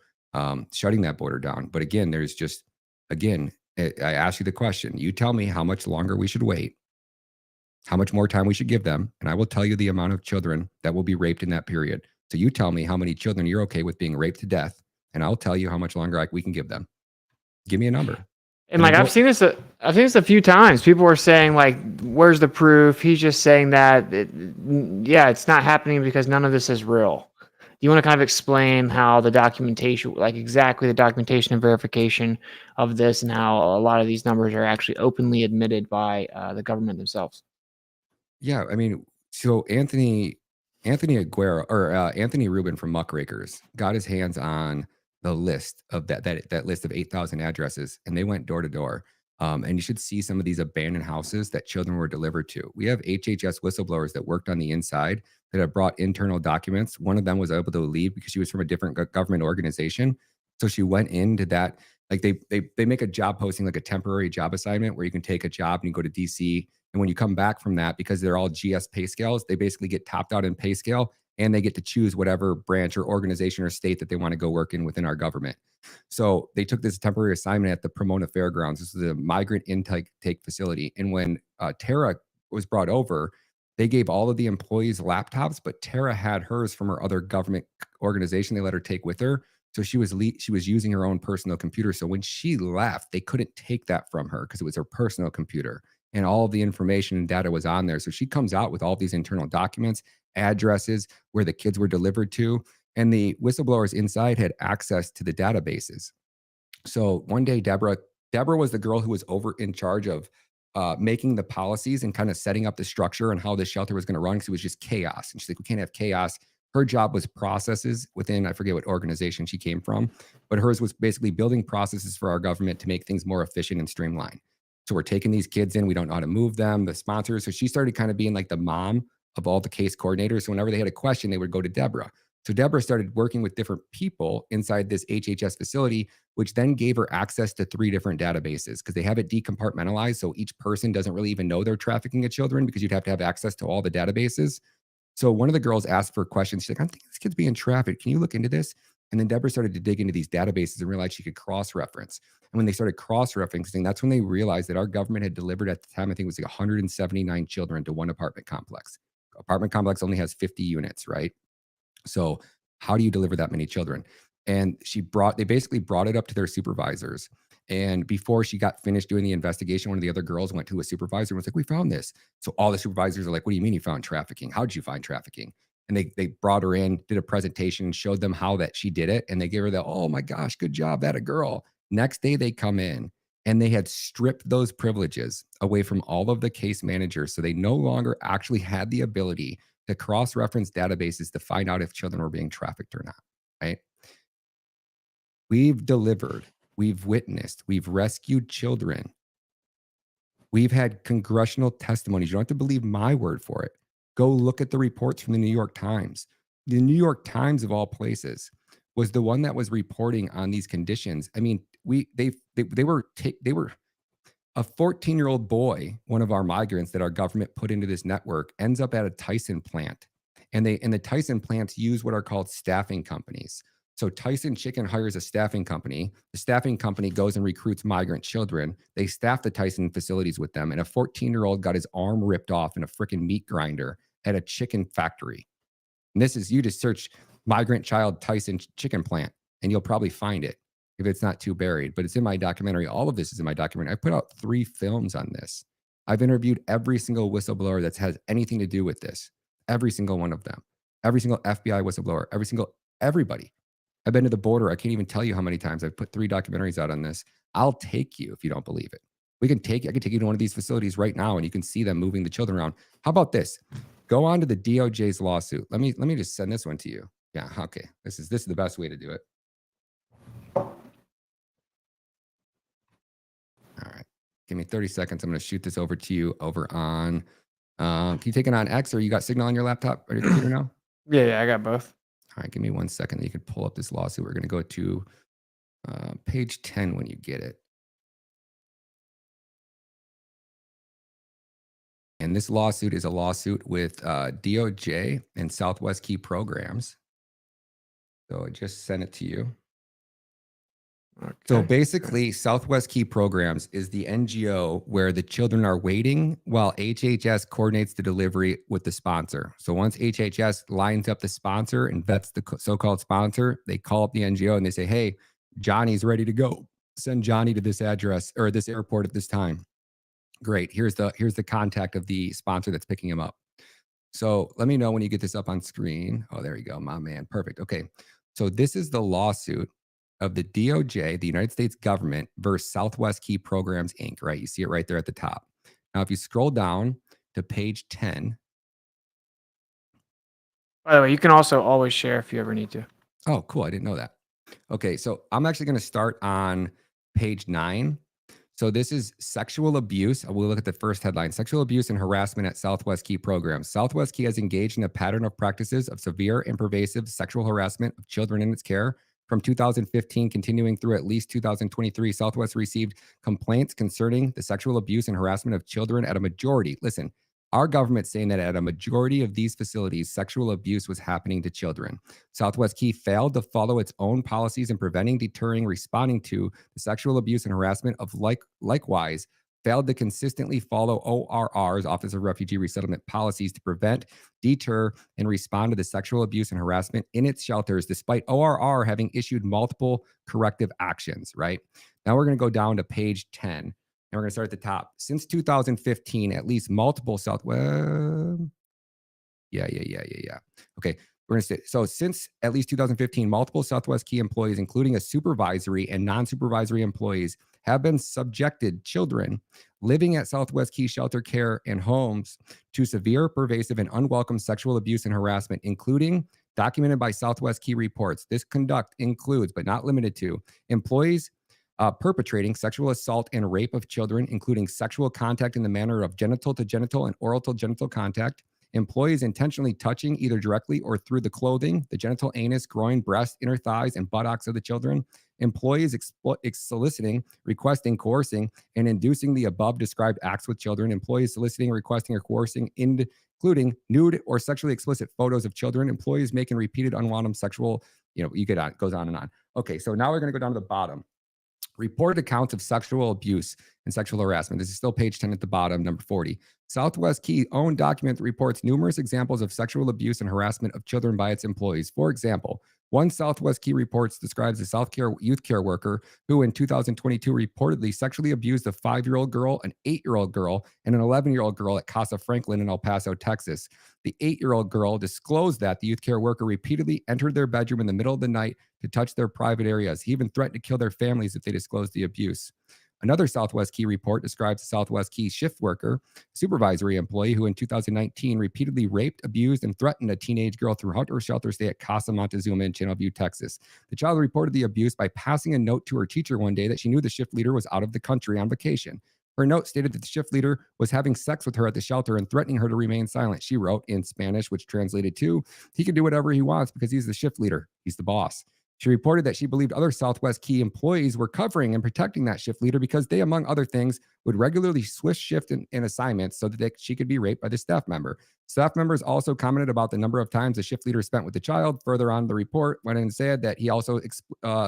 shutting that border down. But again, I ask you the question. You tell me how much longer we should wait, how much more time we should give them, and I will tell you the amount of children that will be raped in that period. So you tell me how many children you're okay with being raped to death, and I'll tell you how much longer we can give them. Give me a number. And like, I've seen this a few times. People were saying, like, where's the proof? He's just saying that, it's not happening because none of this is real. Do you want to kind of explain how the documentation, like exactly the documentation and verification of this, and how a lot of these numbers are actually openly admitted by the government themselves? Yeah, I mean, so Anthony Aguero, or Anthony Rubin from Muckrakers, got his hands on the list of that list of 8,000 addresses, and they went door to door. And you should see some of these abandoned houses that children were delivered to. We have HHS whistleblowers that worked on the inside that have brought internal documents. One of them was able to leave because she was from a different government organization. So she went into that, like they make a job posting, like a temporary job assignment, where you can take a job and you go to DC. And when you come back from that, because they're all GS pay scales, they basically get topped out in pay scale, and they get to choose whatever branch or organization or state that they want to go work in within our government. So they took this temporary assignment at the Pomona Fairgrounds. This is a migrant intake facility. And when Tara was brought over, they gave all of the employees laptops, but Tara had hers from her other government organization they let her take with her. So she was using her own personal computer. So when she left, they couldn't take that from her because it was her personal computer, and all of the information and data was on there. So she comes out with all these internal documents, addresses where the kids were delivered to, and the whistleblowers inside had access to the databases. So one day, Deborah was the girl who was in charge of making the policies and kind of setting up the structure and how the shelter was going to run, because it was just chaos. And she's like, we can't have chaos. Her job was processes within, I forget what organization she came from, but hers was basically building processes for our government to make things more efficient and streamlined. So we're taking these kids in, we don't know how to move them, the sponsors. So she started kind of being like the mom of all the case coordinators. So whenever they had a question, they would go to Deborah. So Deborah started working with different people inside this HHS facility, which then gave her access to 3 different databases because they have it decompartmentalized. So each person doesn't really even know they're trafficking a children because you'd have to have access to all the databases. So one of the girls asked for questions. She's like, I'm thinking this kid's being trafficked. Can you look into this? And then Deborah started to dig into these databases and realized she could cross-reference. And when they started cross-referencing, that's when they realized that our government had delivered at the time, I think it was like 179 children to one apartment complex. Apartment complex only has 50 units, right? So how do you deliver that many children? And they basically brought it up to their supervisors. And before she got finished doing the investigation, one of the other girls went to a supervisor and was like, we found this. So all the supervisors are like, what do you mean you found trafficking? How did you find trafficking? And they brought her in, did a presentation, showed them how that she did it. And they gave her the, oh my gosh, good job, that a girl. Next day they come in and they had stripped those privileges away from all of the case managers. So they no longer actually had the ability to cross-reference databases to find out if children were being trafficked or not, right? We've delivered, we've witnessed, we've rescued children. We've had congressional testimonies. You don't have to believe my word for it. Go look at the reports from the New York Times. The New York Times, of all places, was the one that was reporting on these conditions. I mean, they were a 14-year-old boy, one of our migrants that our government put into this network, ends up at a Tyson plant. And the Tyson plants use what are called staffing companies. So Tyson Chicken hires a staffing company. The staffing company goes and recruits migrant children. They staff the Tyson facilities with them. And a 14-year-old got his arm ripped off in a freaking meat grinder at a chicken factory. And this is, you just search migrant child Tyson chicken plant and you'll probably find it if it's not too buried. But it's in my documentary. All of this is in my documentary. I put out 3 films on this. I've interviewed every single whistleblower that has anything to do with this. Every single one of them. Every single FBI whistleblower. Everybody. I've been to the border. I can't even tell you how many times I've put 3 documentaries out on this. I'll take you if you don't believe it. I can take you to one of these facilities right now and you can see them moving the children around. How about this? Go on to the DOJ's lawsuit. Let me just send this one to you. Yeah, okay. This is the best way to do it. All right. Give me 30 seconds. I'm going to shoot this over to you over on, can you take it on X or you got Signal on your laptop or your computer now? Yeah, I got both. All right, give me 1 second. You can pull up this lawsuit. We're going to go to page 10 when you get it. And this lawsuit is a lawsuit with DOJ and Southwest Key Programs. So I just sent it to you. Okay. So basically, Southwest Key Programs is the NGO where the children are waiting while HHS coordinates the delivery with the sponsor. So once HHS lines up the sponsor and vets the so-called sponsor, they call up the NGO and they say, hey, Johnny's ready to go. Send Johnny to this address or this airport at this time. Great. Here's the contact of the sponsor that's picking him up. So let me know when you get this up on screen. Oh, there you go, my man. Perfect. Okay. So this is the lawsuit of the DOJ, the United States government, versus Southwest Key Programs, Inc., right? You see it right there at the top. Now, if you scroll down to page 10. By the way, you can also always share if you ever need to. Oh, cool. I didn't know that. Okay. So I'm actually going to start on page 9. So this is sexual abuse. We'll look at the first headline: sexual abuse and harassment at Southwest Key Programs. Southwest Key has engaged in a pattern of practices of severe and pervasive sexual harassment of children in its care. From 2015, continuing through at least 2023, Southwest received complaints concerning the sexual abuse and harassment of children at a majority. Listen, our government saying that at a majority of these facilities, sexual abuse was happening to children. Southwest Key failed to follow its own policies in preventing, deterring, responding to the sexual abuse and harassment of likewise failed to consistently follow ORR's Office of Refugee Resettlement policies to prevent, deter, and respond to the sexual abuse and harassment in its shelters, despite ORR having issued multiple corrective actions, right? Now we're going to go down to page 10, and we're going to start at the top. Since 2015, at least multiple Southwest... Yeah. Okay. We're going to say, so since at least 2015, multiple Southwest Key employees, including a supervisory and non-supervisory employees, have been subjected children living at Southwest Key shelter care and homes to severe, pervasive, and unwelcome sexual abuse and harassment, including documented by Southwest Key reports. This conduct includes, but not limited to, employees perpetrating sexual assault and rape of children, including sexual contact in the manner of genital to genital and oral to genital contact, employees intentionally touching either directly or through the clothing, the genital anus, groin, breast, inner thighs, and buttocks of the children, employees soliciting, requesting, coercing, and inducing the above described acts with children, employees soliciting, requesting, or coercing, including nude or sexually explicit photos of children, employees making repeated unwanted sexual, you get on, it goes on and on. Okay, so now we're going to go down to the bottom. Reported accounts of sexual abuse and sexual harassment. This is still page 10 at the bottom, number 40. Southwest Key own document reports numerous examples of sexual abuse and harassment of children by its employees. For example, one Southwest Key reports describes a youth care worker who in 2022 reportedly sexually abused a 5-year-old girl, an 8-year-old girl, and an 11-year-old girl at Casa Franklin in El Paso, Texas. The 8-year-old girl disclosed that the youth care worker repeatedly entered their bedroom in the middle of the night to touch their private areas. He even threatened to kill their families if they disclosed the abuse. Another Southwest Key report describes a Southwest Key shift worker, supervisory employee who in 2019 repeatedly raped, abused, and threatened a teenage girl through hunter shelter stay at Casa Montezuma in Channelview, Texas. The child reported the abuse by passing a note to her teacher one day that she knew the shift leader was out of the country on vacation. Her note stated that the shift leader was having sex with her at the shelter and threatening her to remain silent. She wrote in Spanish, which translated to, "He can do whatever he wants because he's the shift leader. He's the boss." She reported that she believed other Southwest Key employees were covering and protecting that shift leader because they, among other things, would regularly switch shift in assignments so that she could be raped by the staff member. Staff members also commented about the number of times the shift leader spent with the child. Further on, the report went and said that he also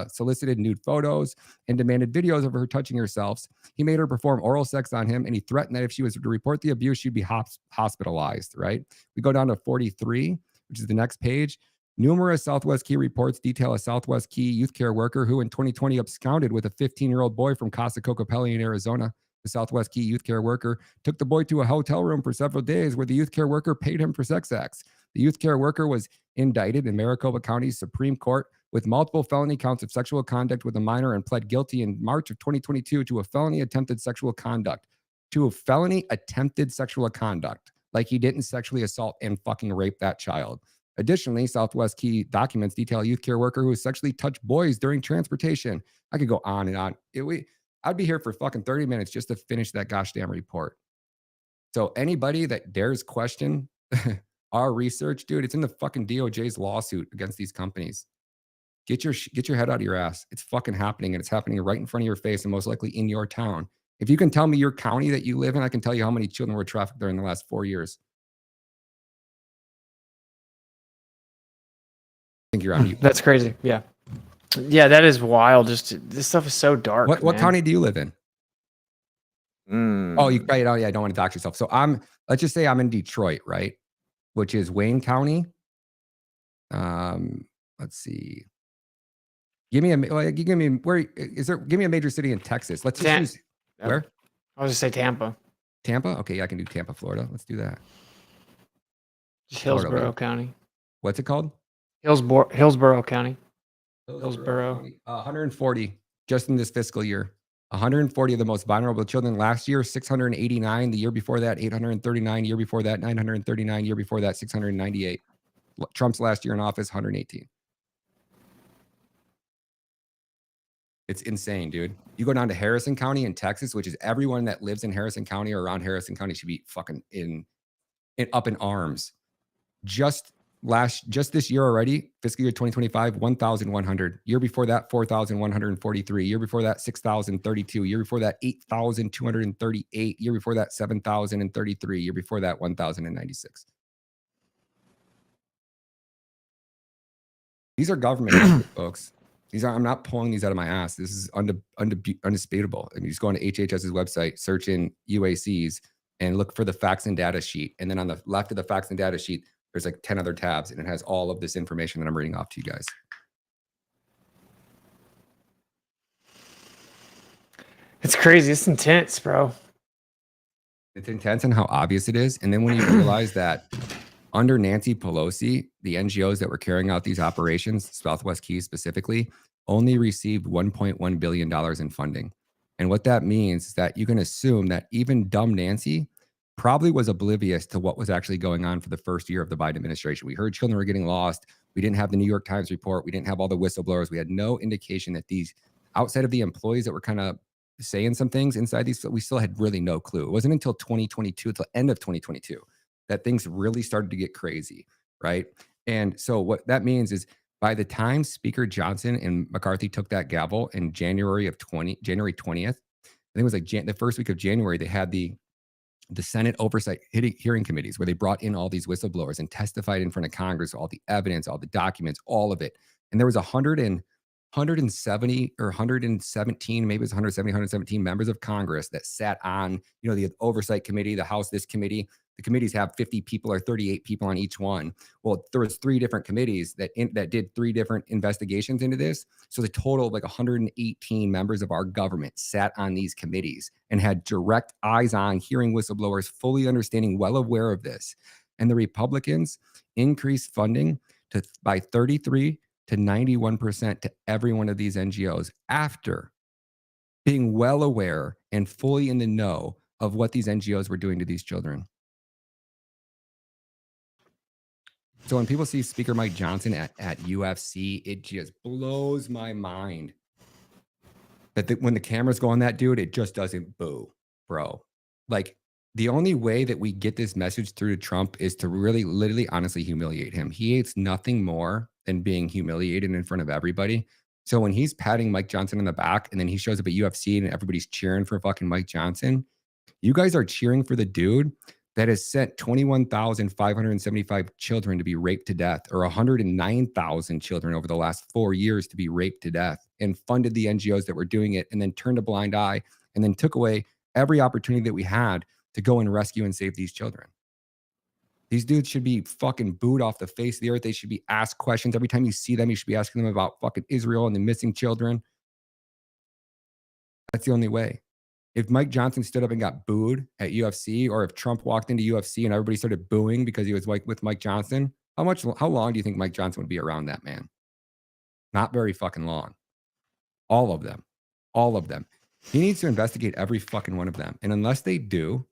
solicited nude photos and demanded videos of her touching herself. He made her perform oral sex on him, and he threatened that if she was to report the abuse, she'd be hospitalized, right? We go down to 43, which is the next page. Numerous Southwest Key reports detail a Southwest Key youth care worker who in 2020 absconded with a 15-year-old boy from Casa Cocopelli in Arizona. The Southwest Key youth care worker took the boy to a hotel room for several days where the youth care worker paid him for sex acts. The youth care worker was indicted in Maricopa County's Supreme Court with multiple felony counts of sexual conduct with a minor and pled guilty in March of 2022 to a felony attempted sexual conduct. Like he didn't sexually assault and fucking rape that child. Additionally, Southwest Key documents detail a youth care worker who sexually touched boys during transportation. I could go on and on. I'd be here for fucking 30 minutes just to finish that gosh damn report. So anybody that dares question our research, dude, it's in the fucking DOJ's lawsuit against these companies. Get your head out of your ass. It's fucking happening, and it's happening right in front of your face and most likely in your town. If you can tell me your county that you live in, I can tell you how many children were trafficked there in the last 4 years. You're on mute. That's crazy. Yeah, that is wild. This stuff is so dark. What county do you live in? Oh, you right? Oh, yeah. I don't want to dox yourself. So let's just say I'm in Detroit, right? Which is Wayne County. Let's see. Give me a major city in Texas. Let's just use where? I was just say Tampa. Tampa? Okay, I can do Tampa, Florida. Let's do that. Hillsborough County. What's it called? Hillsborough County. Hillsborough. 140 just in this fiscal year. 140 of the most vulnerable children last year, 689. The year before that, 839. Year before that, 939. Year before that, 698. Trump's last year in office, 118. It's insane, dude. You go down to Harrison County in Texas, which is everyone that lives in Harrison County or around Harrison County should be fucking up in arms. Just this year already, fiscal year 2025, 1,100. Year before that, 4,143. Year before that, 6,032. Year before that, 8,238. Year before that, 7,033. Year before that, 1,096. These are government numbers, folks. I'm not pulling these out of my ass. This is undisputable. I mean, just go on to HHS's website, search in UACs, and look for the facts and data sheet. And then on the left of the facts and data sheet, there's like 10 other tabs, and it has all of this information that I'm reading off to you guys. It's crazy. It's intense, bro. It's intense and how obvious it is. And then when you realize that under Nancy Pelosi, the NGOs that were carrying out these operations, Southwest Keys specifically, only received $1.1 billion in funding. And what that means is that you can assume that even dumb Nancy probably was oblivious to what was actually going on for the first year of the Biden administration. We heard children were getting lost. We didn't have the New York Times report. We didn't have all the whistleblowers. We had no indication that these, outside of the employees that were kind of saying some things inside these, we still had really no clue. It wasn't until 2022, until end of 2022, that things really started to get crazy, right? And so what that means is by the time Speaker Johnson and McCarthy took that gavel in January 20th, I think it was like the first week of January, they had the Senate oversight hearing committees where they brought in all these whistleblowers and testified in front of Congress, all the evidence, all the documents, all of it. And there was 170 or 117, maybe it was 170, 117 members of Congress that sat on, the oversight committee, the House, this committee. The committees have 50 people or 38 people on each one. Well, there was 3 different committees that did 3 different investigations into this. So the total of like 118 members of our government sat on these committees and had direct eyes on hearing whistleblowers, fully understanding, well aware of this. And the Republicans increased funding by 33 to 91% to every one of these NGOs after being well aware and fully in the know of what these NGOs were doing to these children. So when people see Speaker Mike Johnson at UFC, it just blows my mind that when the cameras go on that dude, it just doesn't boo, bro. Like, the only way that we get this message through to Trump is to really, literally, honestly humiliate him. He hates nothing more than being humiliated in front of everybody. So when he's patting Mike Johnson on the back and then he shows up at UFC and everybody's cheering for fucking Mike Johnson, you guys are cheering for the dude that has sent 21,575 children to be raped to death, or 109,000 children over the last 4 years to be raped to death, and funded the NGOs that were doing it, and then turned a blind eye, and then took away every opportunity that we had to go and rescue and save these children. These dudes should be fucking booed off the face of the earth. They should be asked questions. Every time you see them, you should be asking them about fucking Israel and the missing children. That's the only way. If Mike Johnson stood up and got booed at UFC, or if Trump walked into UFC and everybody started booing because he was like with Mike Johnson, how long do you think Mike Johnson would be around that man? Not very fucking long. All of them. He needs to investigate every fucking one of them. And unless they do,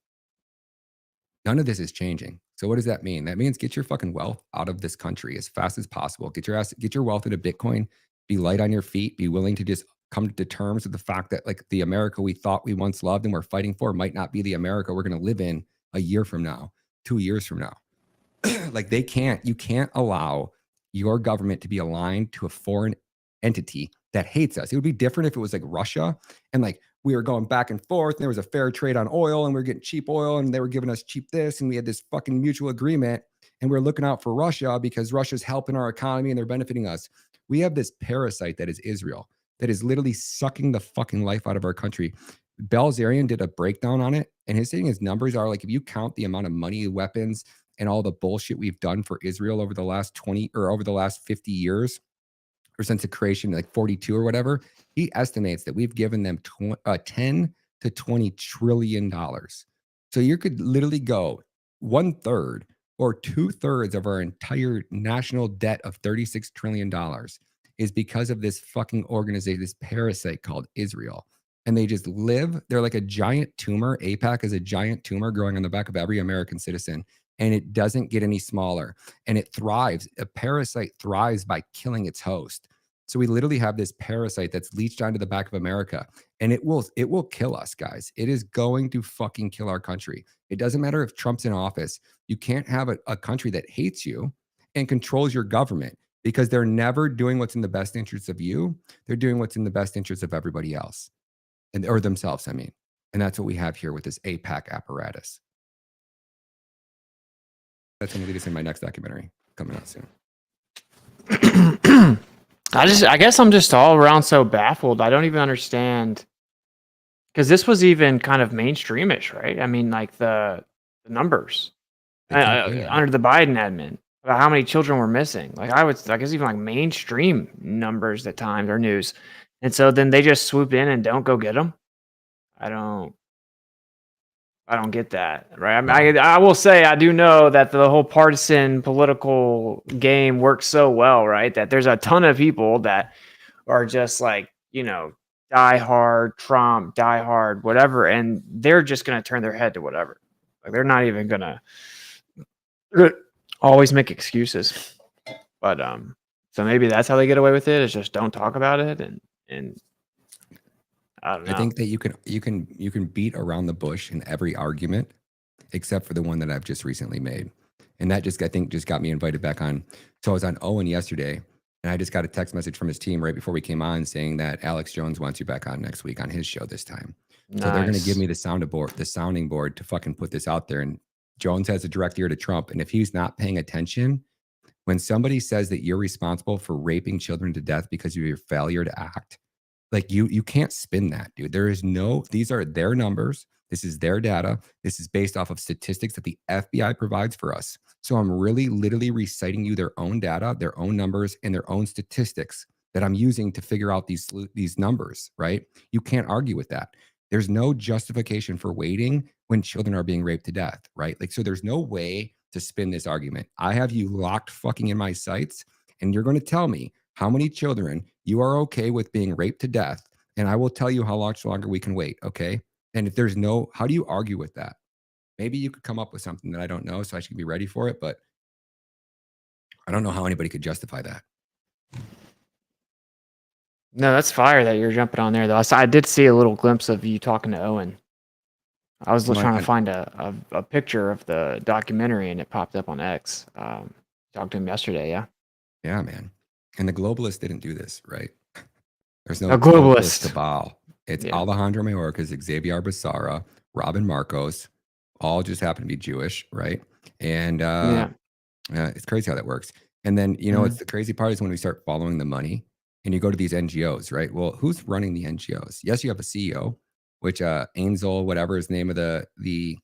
none of this is changing. So what does that mean? That means get your fucking wealth out of this country as fast as possible. Get your wealth into Bitcoin. Be light on your feet. Be willing to just come to terms with the fact that, like, the America we thought we once loved and we're fighting for might not be the America we're going to live in a year from now, 2 years from now. Like, you can't allow your government to be aligned to a foreign entity that hates us. It would be different if it was like Russia and like we were going back and forth and there was a fair trade on oil and we were getting cheap oil and they were giving us cheap this and we had this fucking mutual agreement and we're looking out for Russia because Russia's helping our economy and they're benefiting us. We have this parasite that is Israel that is literally sucking the fucking life out of our country. Belzerian did a breakdown on it, and his saying his numbers are like, if you count the amount of money, weapons, and all the bullshit we've done for Israel over the last 20 or over the last 50 years, or since the creation, like 42 or whatever, he estimates that we've given them 10 to 20 trillion dollars. So you could literally go 1/3 or 2/3 of our entire national debt of $36 trillion is because of this fucking organization, this parasite called Israel. And they just live, they're like a giant tumor. AIPAC is a giant tumor growing on the back of every American citizen. And it doesn't get any smaller. And it thrives. A parasite thrives by killing its host. So we literally have this parasite that's leached onto the back of America. And it will kill us, guys. It is going to fucking kill our country. It doesn't matter if Trump's in office. You can't have a country that hates you and controls your government, because they're never doing what's in the best interest of you. They're doing what's in the best interest of everybody else, or themselves, I mean. And that's what we have here with this AIPAC apparatus. That's going to lead us in my next documentary coming out soon. I guess I'm just all around so baffled. I don't even understand, because this was even kind of mainstreamish, right? I mean, like the numbers under the Biden admin about how many children were missing. Like, I guess even like mainstream numbers at times or news. And so then they just swoop in and don't go get them. I don't get that, right? I mean, I will say I do know that the whole partisan political game works so well, right? That there's a ton of people that are just like, die hard Trump, die hard whatever, and they're just going to turn their head to whatever. Like, they're not even going to always make excuses. But so maybe that's how they get away with it, is just don't talk about it, and I don't know. I think that you can beat around the bush in every argument, except for the one that I've just recently made. And that just, I think, just got me invited back on. So I was on Owen yesterday, and I just got a text message from his team right before we came on saying that Alex Jones wants you back on next week on his show this time. So they're going to give me the sounding board to fucking put this out there. And Jones has a direct ear to Trump. And if he's not paying attention, when somebody says that you're responsible for raping children to death because of your failure to act, like you can't spin that, dude. There is no, these are their numbers. This is their data. This is based off of statistics that the FBI provides for us. So I'm really literally reciting you their own data, their own numbers, and their own statistics that I'm using to figure out these numbers, right? You can't argue with that. There's no justification for waiting when children are being raped to death, right? Like, so there's no way to spin this argument. I have you locked fucking in my sights, and you're going to tell me how many children you are okay with being raped to death, and I will tell you how much longer we can wait, okay? And if there's no, how do you argue with that? Maybe you could come up with something that I don't know, so I should be ready for it, but I don't know how anybody could justify that. No, that's fire that you're jumping on there, though. I did see a little glimpse of you talking to Owen. I was trying to find a picture of the documentary, and it popped up on X. Talked to him yesterday, yeah. Yeah, man. And the globalists didn't do this, right? There's no A globalist cabal. It's Alejandro Mayorkas, Xavier Becerra, Robin Marcos, all just happen to be Jewish, right? And it's crazy how that works. And then, you know, it's the crazy part is when we start following the money and you go to these NGOs, right? Well, who's running the NGOs? Yes, you have a CEO, which Ainzel, whatever his name of the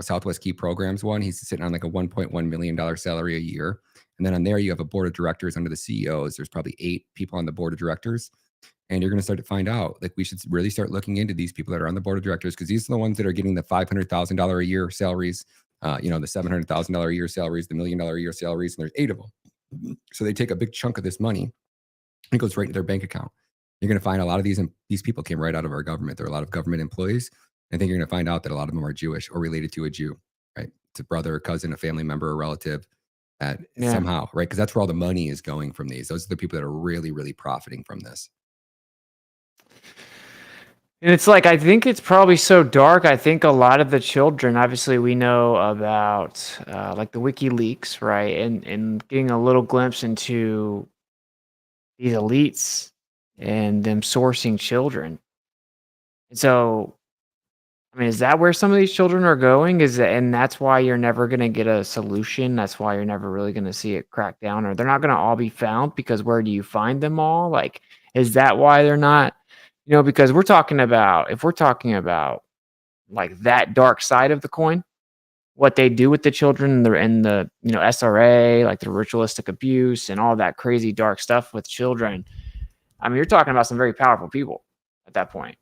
Southwest Key Programs one, he's sitting on like a $1.1 million salary a year. And then on there, you have a board of directors under the CEOs. There's probably 8 people on the board of directors. And you're going to start to find out, like, we should really start looking into these people that are on the board of directors, because these are the ones that are getting the $500,000 a year salaries, you know, the $700,000 a year salaries, the $1 million a year salaries, and there's 8 of them. So they take a big chunk of this money and it goes right into their bank account. You're going to find a lot of these people came right out of our government. There are a lot of government employees. I think you're going to find out that a lot of them are Jewish or related to a Jew, right? It's a brother, a cousin, a family member, a relative, that somehow, right? Because that's where all the money is going from these. Those are the people that are really, really profiting from this. And it's like, I think it's probably so dark. I think a lot of the children, obviously we know about like the WikiLeaks, right? And getting a little glimpse into these elites and them sourcing children. And so, I mean, is that where some of these children are going? And that's why you're never going to get a solution. That's why you're never really going to see it crack down, or they're not going to all be found, because where do you find them all? Like, is that why they're not? You know, because if we're talking about like that dark side of the coin, what they do with the children and the you know, SRA, like the ritualistic abuse and all that crazy dark stuff with children. I mean, you're talking about some very powerful people at that point.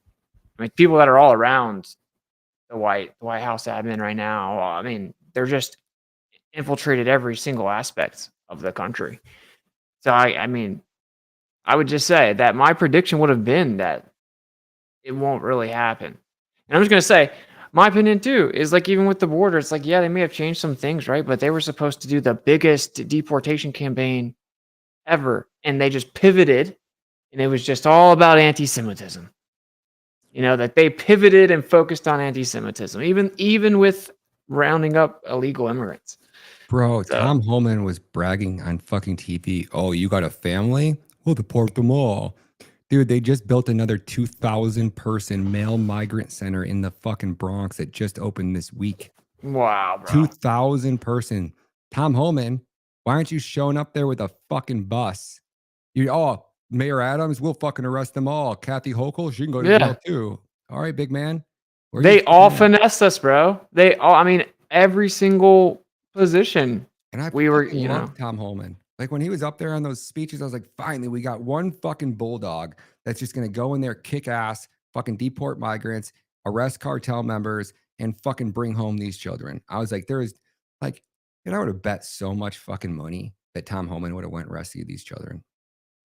I mean, people that are all around the White House admin right now. I mean, they're just infiltrated every single aspect of the country. So I mean, I would just say that my prediction would have been that it won't really happen. And I'm just going to say, my opinion too is like, even with the border, it's like, yeah, they may have changed some things, right? But they were supposed to do the biggest deportation campaign ever. And they just pivoted, and it was just all about anti-Semitism. You know, that they pivoted and focused on anti-Semitism, even with rounding up illegal immigrants. Bro, Tom Homan was bragging on fucking TV. Oh, you got a family? We'll deport them all. Dude, they just built another 2,000 person male migrant center in the fucking Bronx that just opened this week. Wow, bro. 2,000 person. Tom Homan, why aren't you showing up there with a fucking bus? Mayor Adams, we'll fucking arrest them all. Kathy Hochul, she can go to jail too. All right, big man. They all finessed us, bro. I mean, every single position. And loved Tom Homan. Like, when he was up there on those speeches, I was like, finally, we got one fucking bulldog that's just going to go in there, kick ass, fucking deport migrants, arrest cartel members, and fucking bring home these children. I was like, I would have bet so much fucking money that Tom Homan would have went and rescued these children.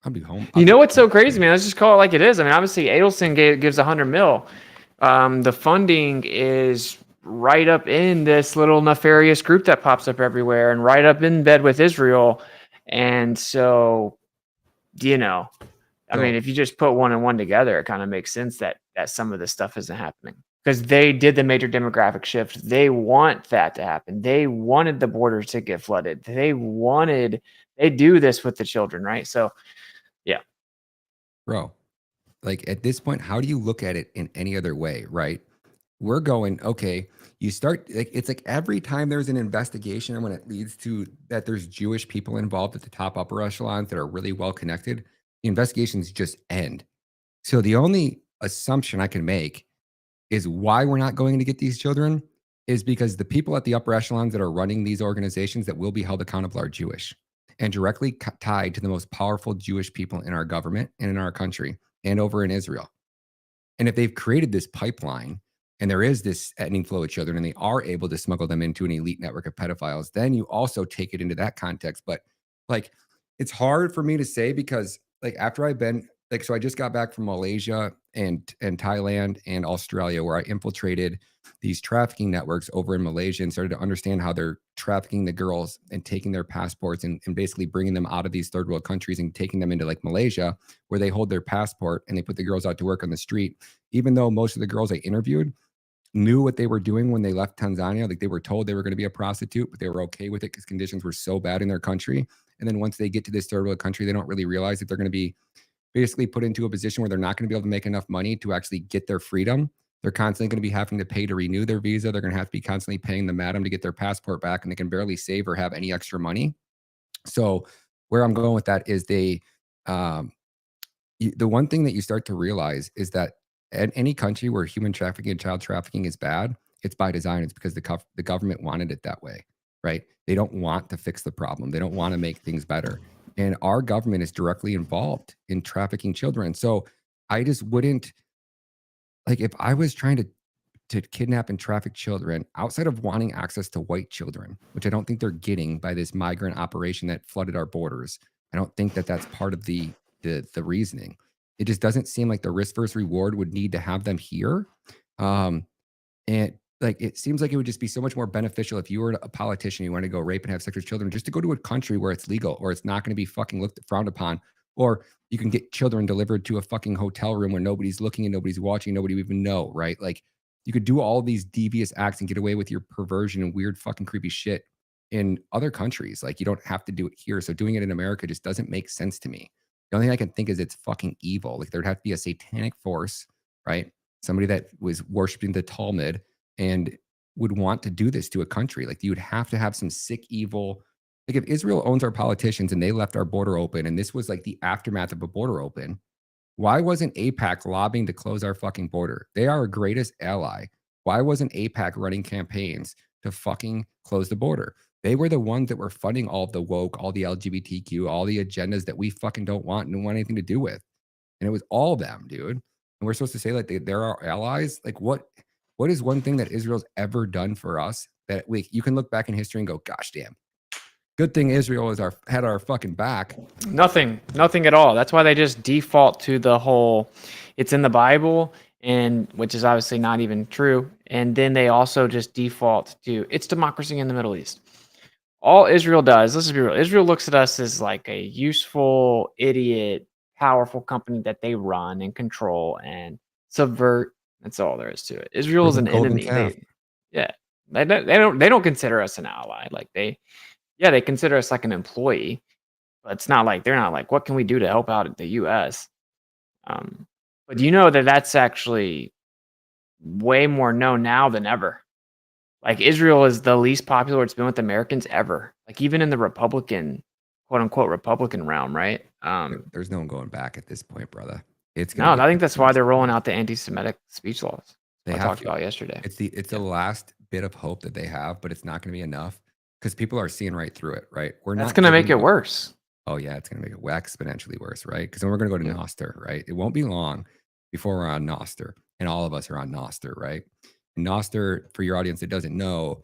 I'd be home. You know what's so crazy, man? Let's just call it like it is. I mean, obviously, Adelson gives $100 million. The funding is right up in this little nefarious group that pops up everywhere, and right up in bed with Israel. And so, you know, I mean, if you just put one and one together, it kind of makes sense that some of this stuff isn't happening. because they did the major demographic shift. They want that to happen. They wanted the borders to get flooded. They do this with the children, right? So, yeah. Bro, like at this point, how do you look at it in any other way, right? We're going, okay, you start like it's like every time there's an investigation and when it leads to that there's Jewish people involved at the top upper echelons that are really well connected, the investigations just end. So the only assumption I can make is why we're not going to get these children is because the people at the upper echelons that are running these organizations that will be held accountable are Jewish and directly tied to the most powerful Jewish people in our government and in our country and over in Israel. And if they've created this pipeline and there is this ending flow of children and they are able to smuggle them into an elite network of pedophiles, then you also take it into that context. But like, it's hard for me to say because like after I've been like, so I just got back from Malaysia and Thailand and Australia where I infiltrated these trafficking networks over in Malaysia and started to understand how they're trafficking the girls and taking their passports and basically bringing them out of these third world countries and taking them into like Malaysia where they hold their passport and they put the girls out to work on the street. Even though most of the girls I interviewed knew what they were doing when they left Tanzania, like they were told they were going to be a prostitute, but they were okay with it because conditions were so bad in their country. And then once they get to this third world country, they don't really realize that they're going to be basically put into a position where they're not going to be able to make enough money to actually get their freedom. They're constantly going to be having to pay to renew their visa. They're going to have to be constantly paying the madam to get their passport back, and they can barely save or have any extra money. So where I'm going with that is the one thing that you start to realize is that in any country where human trafficking and child trafficking is bad, it's by design. It's because the government wanted it that way, right? They don't want to fix the problem. They don't want to make things better. And our government is directly involved in trafficking children. So I just wouldn't, like, if I was trying to kidnap and traffic children outside of wanting access to white children, which I don't think they're getting by this migrant operation that flooded our borders. I don't think that that's part of the reasoning. It just doesn't seem like the risk versus reward would need to have them here. And like, it seems like it would just be so much more beneficial if you were a politician, you want to go rape and have sex with children, just to go to a country where it's legal or it's not going to be fucking frowned upon. Or you can get children delivered to a fucking hotel room where nobody's looking and nobody's watching, nobody would even know, right? Like you could do all these devious acts and get away with your perversion and weird fucking creepy shit in other countries. Like you don't have to do it here. So doing it in America just doesn't make sense to me. The only thing I can think is it's fucking evil. Like there'd have to be a satanic force, right? Somebody that was worshiping the Talmud and would want to do this to a country. Like you would have to have some sick, evil. Like if Israel owns our politicians and they left our border open and this was like the aftermath of a border open, why wasn't AIPAC lobbying to close our fucking border? They are our greatest ally. Why wasn't AIPAC running campaigns to fucking close the border? They were the ones that were funding all of the woke, all the LGBTQ, all the agendas that we fucking don't want and don't want anything to do with. And it was all them, dude. And we're supposed to say like they're our allies. Like what is one thing that Israel's ever done for us that you can look back in history and go, gosh damn, good thing Israel had our fucking back. Nothing at all. That's why they just default to the whole, it's in the Bible, and which is obviously not even true. And then they also just default to it's democracy in the Middle East. All Israel does, let's be real, Israel looks at us as like a useful, idiot, powerful company that they run and control and subvert. That's all there is to it. Israel is an enemy. They don't consider us an ally. Like they consider us like an employee, but it's not like they're not like, what can we do to help out the U.S. But you know that's actually way more known now than ever. Like Israel is the least popular it's been with Americans ever. Like even in the Republican, quote unquote, Republican realm, right? There's no one going back at this point, brother. I think that's why they're rolling out the anti-Semitic speech laws. They talked about yesterday. It's the last bit of hope that they have, but it's not going to be enough because people are seeing right through it, right? That's going to make it worse. Oh yeah, it's going to make it exponentially worse, right? Because then we're going to go to Nostr, right? It won't be long before we're on Nostr, and all of us are on Nostr, right? And Nostr, for your audience that doesn't know,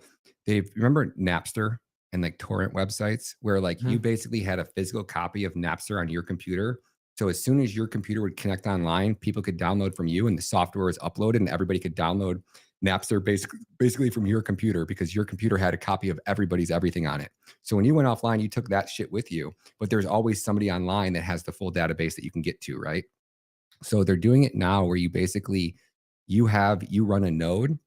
remember Napster and like torrent websites where like you basically had a physical copy of Napster on your computer. So as soon as your computer would connect online, people could download from you and the software was uploaded and everybody could download Napster basically from your computer because your computer had a copy of everybody's everything on it. So when you went offline, you took that shit with you, but there's always somebody online that has the full database that you can get to, right? So they're doing it now where you basically you run a node,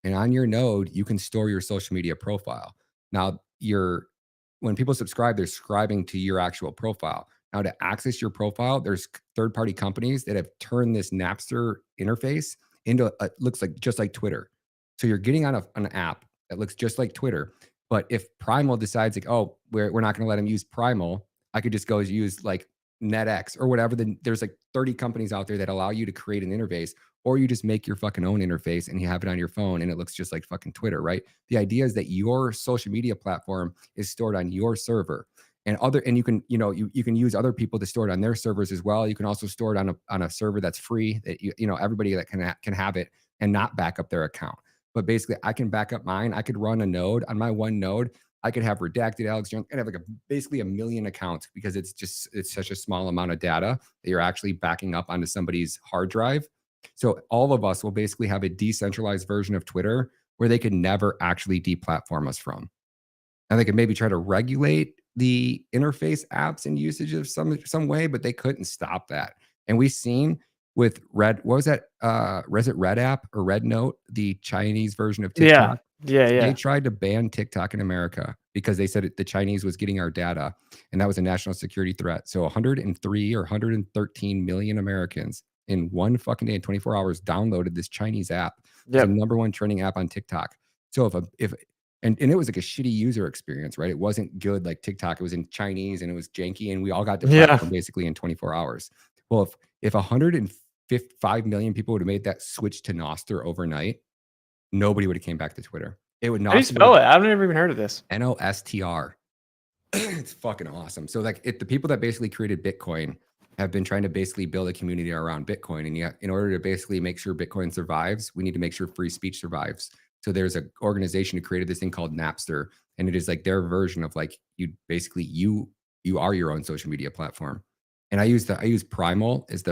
and on your node, you can store your social media profile. Now, when people subscribe, they're subscribing to your actual profile. Now, to access your profile, there's third-party companies that have turned this Napster interface into looks like just like Twitter. So you're getting on an app that looks just like Twitter. But if Primal decides like, oh, we're not going to let them use Primal, I could just go use like NetX or whatever. Then there's like 30 companies out there that allow you to create an interface, or you just make your fucking own interface and you have it on your phone and it looks just like fucking Twitter, right? The idea is that your social media platform is stored on your server. And you can, you can use other people to store it on their servers as well. You can also store it on a server that's free that everybody that can have it and not back up their account. But basically, I can back up mine. I could run a node on my one node. I could have redacted Alex Jones and have like basically a million accounts because it's such a small amount of data that you're actually backing up onto somebody's hard drive. So all of us will basically have a decentralized version of Twitter where they could never actually deplatform us from. And they could maybe try to regulate the interface apps and usage of some way, but they couldn't stop that. And we've seen with what was that? Was it Red App or Red Note, the Chinese version of TikTok? Yeah. They tried to ban TikTok in America because they said the Chinese was getting our data, and that was a national security threat. So 103 or 113 million Americans in one fucking day in 24 hours downloaded this Chinese app. It's the number one trending app on TikTok. So and it was like a shitty user experience, right? It wasn't good like TikTok. It was in Chinese and it was janky, and we all got the platform basically in 24 hours. Well, if 105 million people would have made that switch to Nostr overnight, nobody would have came back to Twitter. It would not. How do you spell it? I've never even heard of this. Nostr. It's fucking awesome. So like the people that basically created Bitcoin have been trying to basically build a community around Bitcoin. And yet, in order to basically make sure Bitcoin survives, we need to make sure free speech survives. So there's an organization who created this thing called Napster, and it is like their version of like you are your own social media platform. And I use Primal as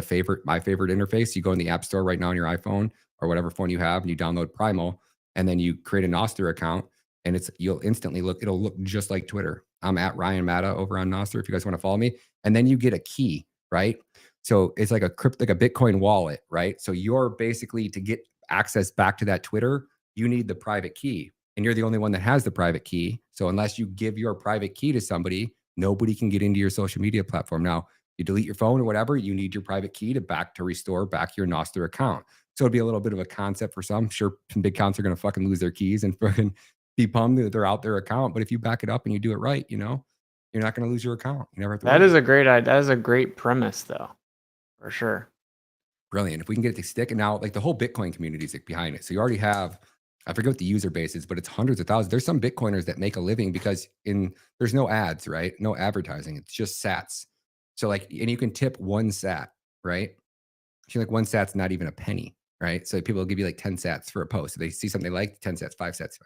my favorite interface. You go in the App Store right now on your iPhone or whatever phone you have, and you download Primal, and then you create a Nostr account, and it'll instantly it'll look just like Twitter. I'm at Ryan Matta over on Nostr if you guys want to follow me. And then you get a key, right? So it's like a Bitcoin wallet, right? So you're basically, to get access back to that Twitter, you need the private key, and you're the only one that has the private key. So unless you give your private key to somebody, nobody can get into your social media platform. Now, you delete your phone or whatever, you need your private key to restore back your Nostr account. So it'd be a little bit of a concept for some. Sure, some big accounts are going to fucking lose their keys and fucking be bummed that they're out their account. But if you back it up and you do it right, you're not going to lose your account. You never have to. That is a great premise, though, for sure. Brilliant. If we can get it to stick, and now like the whole Bitcoin community is behind it. So you already have, I forget what the user base is, but it's hundreds of thousands. There's some Bitcoiners that make a living because there's no ads, right? No advertising. It's just sats. So like, and you can tip one sat, right? So like one sat's not even a penny, right? So people will give you like 10 sats for a post. So they see something they like, 10 sats, 5 sats,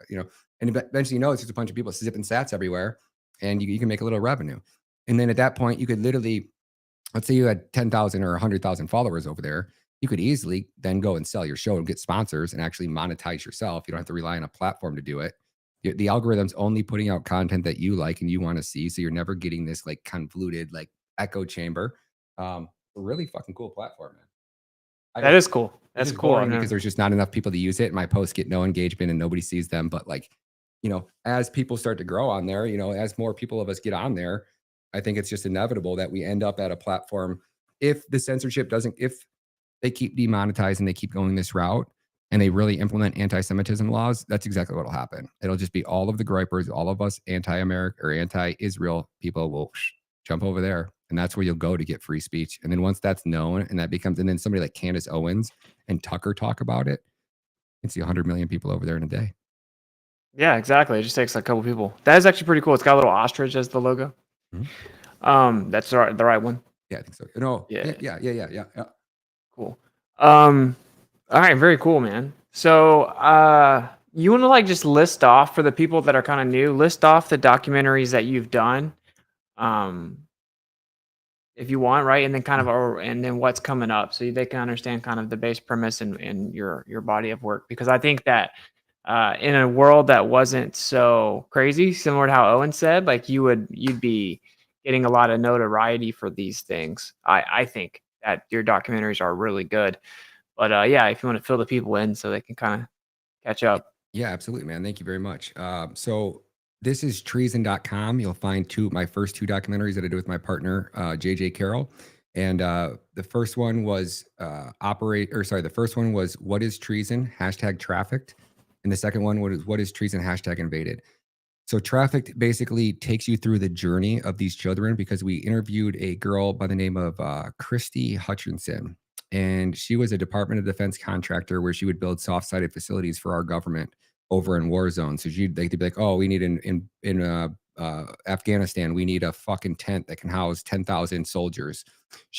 and eventually, it's just a bunch of people zipping sats everywhere, and you can make a little revenue. And then at that point, you could literally, let's say you had 10,000 or 100,000 followers over there. You could easily then go and sell your show and get sponsors and actually monetize yourself. You don't have to rely on a platform to do it. The algorithm's only putting out content that you like and you want to see. So you're never getting this like convoluted, like echo chamber. A really fucking cool platform, man. That is cool. That's cool. Because there's just not enough people to use it. My posts get no engagement and nobody sees them. But like, as people start to grow on there, as more people of us get on there, I think it's just inevitable that we end up at a platform. If the censorship if they keep demonetizing, they keep going this route, and they really implement anti-Semitism laws, that's exactly what will happen. It'll just be all of the gripers, all of us anti-America or anti-Israel people will jump over there. And that's where you'll go to get free speech. And then once that's known and and then somebody like Candace Owens and Tucker talk about it, you can see 100 million people over there in a day. Yeah, exactly. It just takes a couple people. That is actually pretty cool. It's got a little ostrich as the logo. Mm-hmm. That's the right one. Yeah, I think so. No. Yeah. Cool. All right. Very cool, man. So, you want to like just list off for the people that are kind of new, list off the documentaries that you've done, if you want, right? And then and then what's coming up, so they can understand kind of the base premise and your body of work. Because I think that in a world that wasn't so crazy, similar to how Owen said, like you'd be getting a lot of notoriety for these things. I think that your documentaries are really good. But yeah, if you want to fill the people in so they can kind of catch up. Yeah, absolutely, man. Thank you very much. So this is treason.com. You'll find my first two documentaries that I did with my partner, JJ Carroll. And the first one was the first one was What is Treason? #Trafficked. And the second one was What is Treason? #Invaded. So Trafficked basically takes you through the journey of these children because we interviewed a girl by the name of Christy Hutchinson. And she was a Department of Defense contractor where she would build soft-sided facilities for our government over in war zones. So they'd be like, oh, we need in Afghanistan, we need a fucking tent that can house 10,000 soldiers.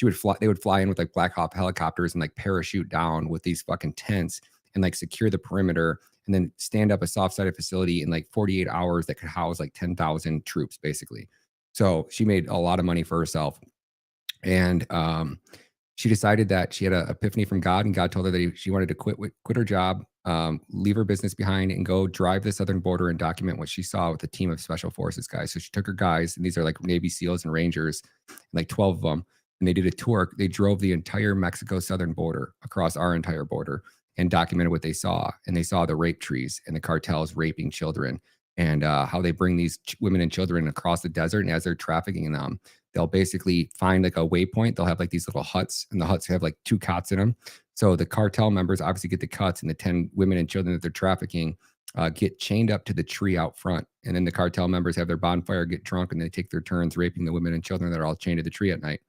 They would fly in with like Black Hawk helicopters and like parachute down with these fucking tents and like secure the perimeter and then stand up a soft-sided facility in like 48 hours that could house like 10,000 troops, basically. So she made a lot of money for herself. And she decided that she had an epiphany from God, and God told her that she wanted to quit her job, leave her business behind, and go drive the southern border and document what she saw with a team of special forces guys. So she took her guys, and these are like Navy SEALs and Rangers, like 12 of them, and they did a tour. They drove the entire Mexico southern border across our entire border and documented what they saw. And they saw the rape trees and the cartels raping children and how they bring these women and children across the desert. And as they're trafficking them, they'll basically find like a waypoint. They'll have like these little huts, and the huts have like 2 cots in them. So the cartel members obviously get the cuts, and the 10 women and children that they're trafficking get chained up to the tree out front. And then the cartel members have their bonfire, get drunk, and they take their turns raping the women and children that are all chained to the tree at night.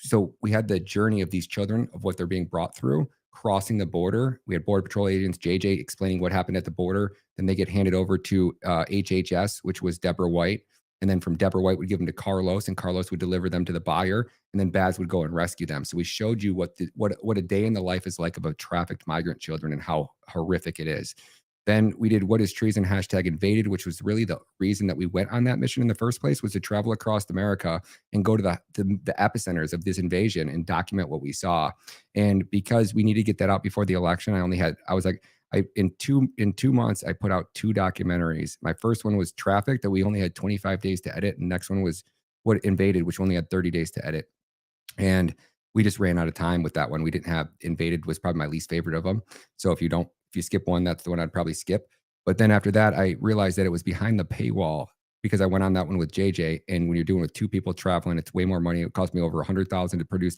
So we had the journey of these children, of what they're being brought through, crossing the border. We had Border Patrol agents, JJ, explaining what happened at the border. Then they get handed over to HHS, which was Deborah White. And then from Deborah White would give them to Carlos, and Carlos would deliver them to the buyer, and then Baz would go and rescue them. So we showed you what a day in the life is like of a trafficked migrant children and how horrific it is. Then we did What is Treason? #Invaded, which was really the reason that we went on that mission in the first place, was to travel across America and go to the epicenters of this invasion and document what we saw. And because we need to get that out before the election, in 2 months, I put out 2 documentaries. My first one was Traffic, that we only had 25 days to edit. And the next one was What Invaded, which only had 30 days to edit. And we just ran out of time with that one. We didn't have Invaded, was probably my least favorite of them. So if you skip one, that's the one I'd probably skip. But then after that, I realized that it was behind the paywall because I went on that one with JJ. And when you're doing with 2 people traveling, it's way more money. It cost me over $100,000 to produce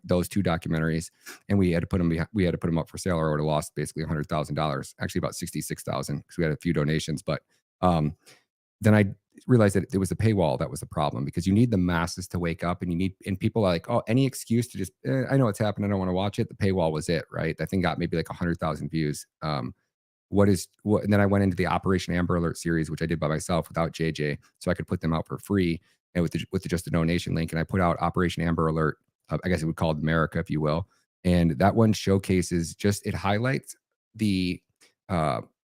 those 2 documentaries, and we had to put them up for sale, or I would have lost basically $100,000. Actually, about $66,000 because we had a few donations. But then I realized that it was the paywall that was the problem, because you need the masses to wake up, and people are like, oh, any excuse to just, I know what's happened, I don't want to watch it. The paywall was it, right? That thing got maybe like 100,000 views. And then I went into the Operation Amber Alert series, which I did by myself without JJ, so I could put them out for free and with just a donation link. And I put out Operation Amber Alert. I guess it would call it America, if you will. And that one showcases it highlights the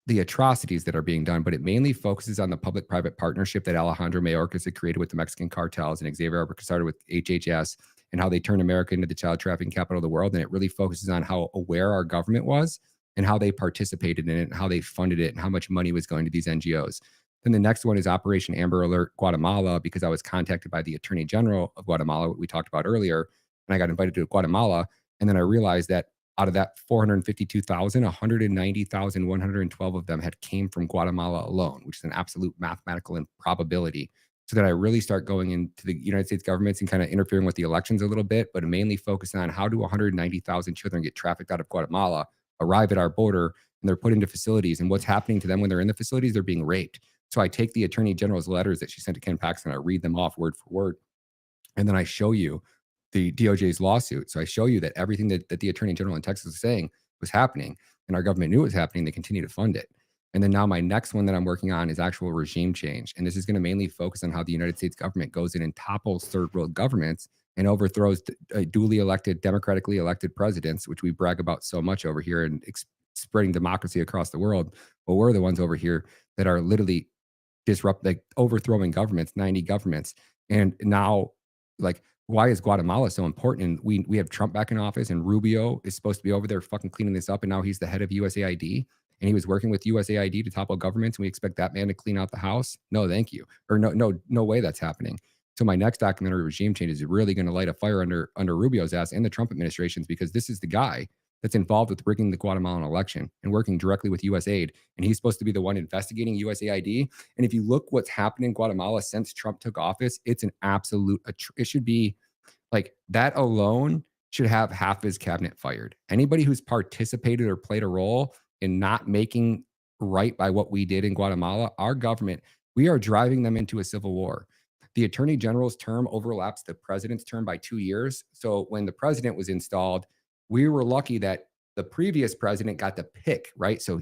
atrocities that are being done, but it mainly focuses on the public-private partnership that Alejandro Mayorkas had created with the Mexican cartels, and Xavier started with HHS, and how they turned America into the child trafficking capital of the world. And it really focuses on how aware our government was and how they participated in it and how they funded it and how much money was going to these NGOs. Then the next one is Operation Amber Alert Guatemala, because I was contacted by the Attorney General of Guatemala, what we talked about earlier, and I got invited to Guatemala. And then I realized that out of that 452,000, 190,112 of them had came from Guatemala alone, which is an absolute mathematical improbability. So that I really start going into the United States governments and kind of interfering with the elections a little bit, but mainly focusing on how do 190,000 children get trafficked out of Guatemala, arrive at our border, and they're put into facilities. And what's happening to them when they're in the facilities? They're being raped. So I take the Attorney General's letters that she sent to Ken Paxton, I read them off word for word, and then I show you the DOJ's lawsuit. So I show you that everything that the Attorney General in Texas was saying was happening, and our government knew it was happening. They continue to fund it. And then now my next one that I'm working on is actual regime change. And this is going to mainly focus on how the United States government goes in and topples third world governments and overthrows duly elected, democratically elected presidents, which we brag about so much over here and spreading democracy across the world. But we're the ones over here that are literally overthrowing governments, 90 governments. And now, why is Guatemala so important? And we have Trump back in office, and Rubio is supposed to be over there fucking cleaning this up. And now he's the head of USAID, and he was working with USAID to topple governments. And we expect that man to clean out the house? No, thank you. Or no way that's happening. So my next documentary, Regime Change, is really going to light a fire under Rubio's ass and the Trump administration's, because this is the guy that's involved with rigging the Guatemalan election and working directly with USAID. And he's supposed to be the one investigating USAID. And if you look what's happened in Guatemala since Trump took office, it's an absolute, it should be like that alone should have half his cabinet fired. Anybody who's participated or played a role in not making right by what we did in Guatemala, our government, we are driving them into a civil war. The attorney general's term overlaps the president's term by 2 years. So when the president was installed, we were lucky that the previous president got to pick, right? So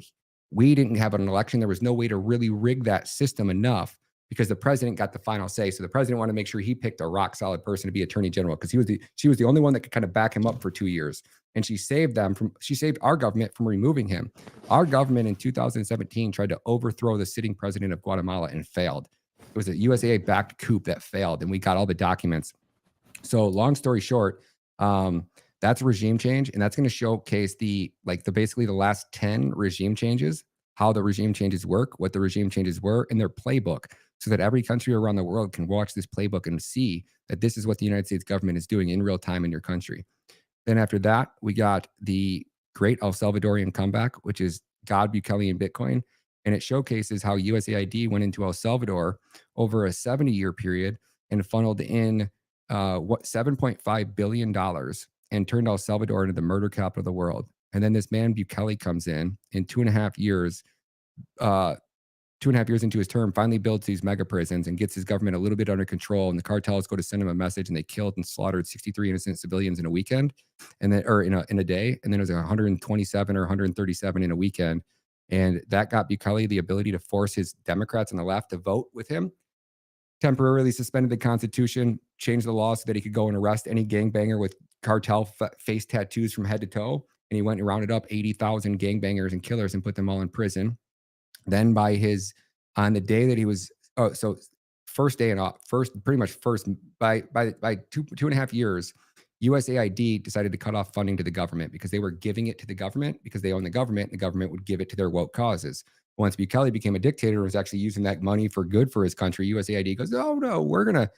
we didn't have an election. There was no way to really rig that system enough because the president got the final say. So the president wanted to make sure he picked a rock solid person to be attorney general because she was the only one that could kind of back him up for 2 years. And she saved our government from removing him. Our government in 2017 tried to overthrow the sitting president of Guatemala and failed. It was a USAID backed coup that failed, and we got all the documents. So long story short, that's regime change, and that's going to showcase basically the last 10 regime changes, how the regime changes work, what the regime changes were, and their playbook, so that every country around the world can watch this playbook and see that this is what the United States government is doing in real time in your country. Then after that, we got the Great El Salvadorian Comeback, which is God, Bukele, and Bitcoin. And it showcases how USAID went into El Salvador over a 70-year period and funneled in $7.5 billion and turned El Salvador into the murder capital of the world. And then this man Bukele comes in 2.5 years, 2.5 years into his term, finally builds these mega prisons and gets his government a little bit under control. And the cartels go to send him a message, and they killed and slaughtered 63 innocent civilians in a weekend, and then in a day. And then it was 127 or 137 in a weekend. And that got Bukele the ability to force his Democrats on the left to vote with him, temporarily suspended the Constitution, changed the law so that he could go and arrest any gangbanger with cartel face tattoos from head to toe. And he went and rounded up 80,000 gangbangers and killers and put them all in prison. Then on the day that he was, first day by 2.5 years, USAID decided to cut off funding to the government because they were giving it to the government because they own the government, and the government would give it to their woke causes. Once Bukele became a dictator and was actually using that money for good for his country, USAID goes, oh no, we're gonna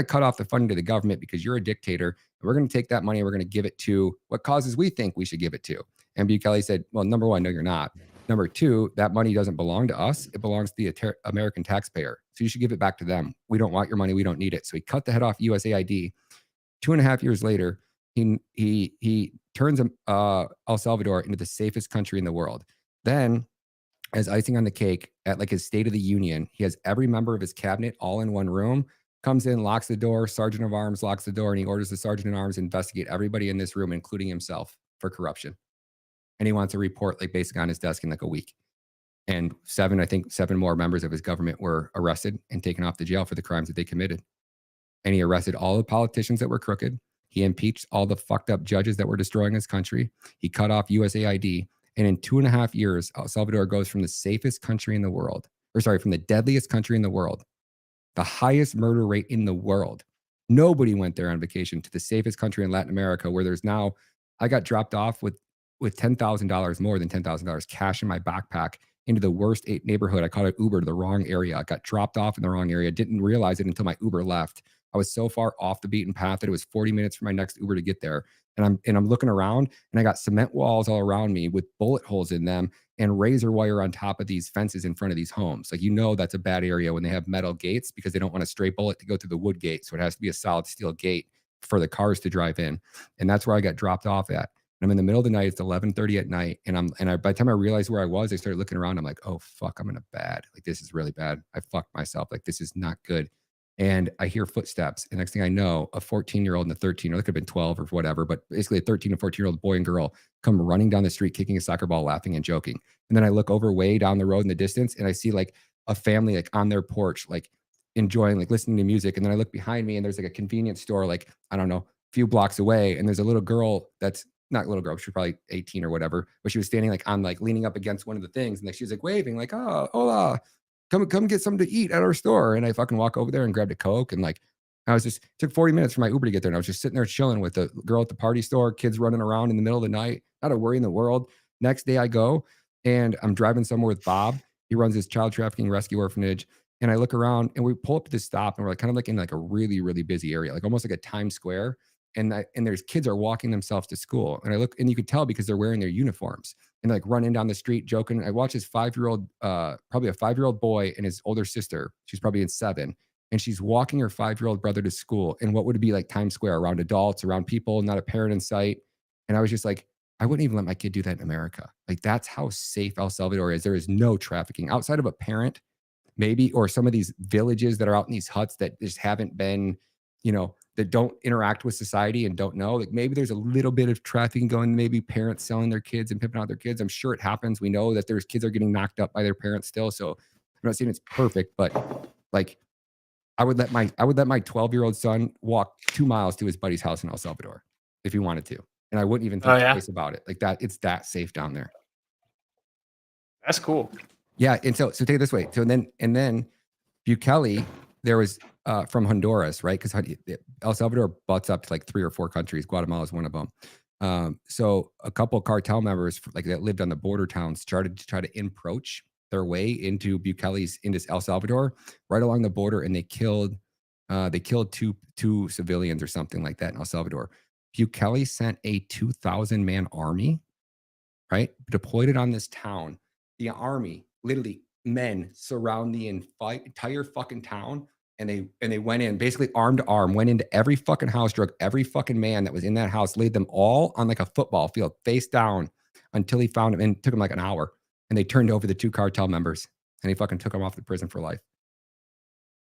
cut off the funding to the government because you're a dictator, and we're gonna take that money and we're gonna give it to what causes we think we should give it to. And Bukele said, well, number one, no, you're not. Number two, that money doesn't belong to us. It belongs to the American taxpayer. So you should give it back to them. We don't want your money. We don't need it. So he cut the head off USAID. 2.5 years later, he turns El Salvador into the safest country in the world. Then, as icing on the cake, at like his State of the Union, he has every member of his cabinet all in one room, comes in, locks the door, Sergeant of Arms locks the door, and he orders the Sergeant at Arms to investigate everybody in this room, including himself, for corruption. And he wants a report basically on his desk in like a week. And seven more members of his government were arrested and taken off to jail for the crimes that they committed. And he arrested all the politicians that were crooked. He impeached all the fucked up judges that were destroying his country. He cut off USAID. And in 2.5 years, El Salvador goes from the safest country in the world, from the deadliest country in the world, the highest murder rate in the world. Nobody went there on vacation, to the safest country in Latin America, where there's now, I got dropped off with $10,000, more than $10,000 cash in my backpack into the worst neighborhood. I caught an Uber to the wrong area. I got dropped off in the wrong area. Didn't realize it until my Uber left. I was so far off the beaten path that it was 40 minutes for my next Uber to get there. And I'm looking around, and I got cement walls all around me with bullet holes in them and razor wire on top of these fences in front of these homes. Like, that's a bad area when they have metal gates because they don't want a stray bullet to go through the wood gate. So it has to be a solid steel gate for the cars to drive in. And that's where I got dropped off at. And I'm in the middle of the night. It's 11:30 at night. And by the time I realized where I was, I started looking around. I'm like, oh, fuck, I'm in a bad. Like, this is really bad. I fucked myself. Like, this is not good. And I hear footsteps. And next thing I know, a 14-year-old and a 13-year-old, it could have been 12 or whatever, but basically a 13 and 14-year-old boy and girl come running down the street, kicking a soccer ball, laughing and joking. And then I look over way down the road in the distance, and I see like a family like on their porch, like enjoying, like listening to music. And then I look behind me, and there's like a convenience store, like, I don't know, a few blocks away. And there's a little girl that's not a little girl, she's probably 18 or whatever, but she was standing like on, like leaning up against one of the things. And like, she was like waving like, oh, hola, come get something to eat at our store. And I fucking walk over there and grabbed a Coke. And like, took 40 minutes for my Uber to get there. And I was just sitting there chilling with the girl at the party store, kids running around in the middle of the night, not a worry in the world. Next day I go and I'm driving somewhere with Bob. He runs this child trafficking rescue orphanage. And I look around and we pull up to this stop and we're like kind of like in like a really, really busy area, like almost like a Times Square. And there's kids are walking themselves to school. And I look and you could tell because they're wearing their uniforms and like running down the street joking. I watch this 5-year-old, probably a 5-year-old boy and his older sister. She's probably in 7. And she's walking her 5-year-old brother to school in what would be like Times Square, around adults, around people, not a parent in sight. And I was just like, I wouldn't even let my kid do that in America. Like that's how safe El Salvador is. There is no trafficking outside of a parent, maybe, or some of these villages that are out in these huts that just haven't been, that don't interact with society and don't know. Like maybe there's a little bit of trafficking going, maybe parents selling their kids and pimping out their kids. I'm sure it happens. We know that there's kids are getting knocked up by their parents still. So I'm not saying it's perfect, but like I would let my 12-year-old son walk 2 miles to his buddy's house in El Salvador if he wanted to. And I wouldn't even think twice about it. Like that, it's that safe down there. That's cool. Yeah. And so take it this way. So and then Bukele, there was from Honduras, right? Because El Salvador butts up to like 3 or 4 countries. Guatemala is one of them. So a couple of cartel members like that lived on the border towns started to try to encroach their way into into El Salvador, right along the border, and they killed two civilians or something like that in El Salvador. Bukele sent a 2,000-man army, right? Deployed it on this town. The army, literally men, surround the entire fucking town, and they went in basically arm to arm, went into every fucking house, drug every fucking man that was in that house, laid them all on like a football field, face down, until he found them, and it took him like an hour. And they turned over the 2 cartel members, and he fucking took them off to prison for life.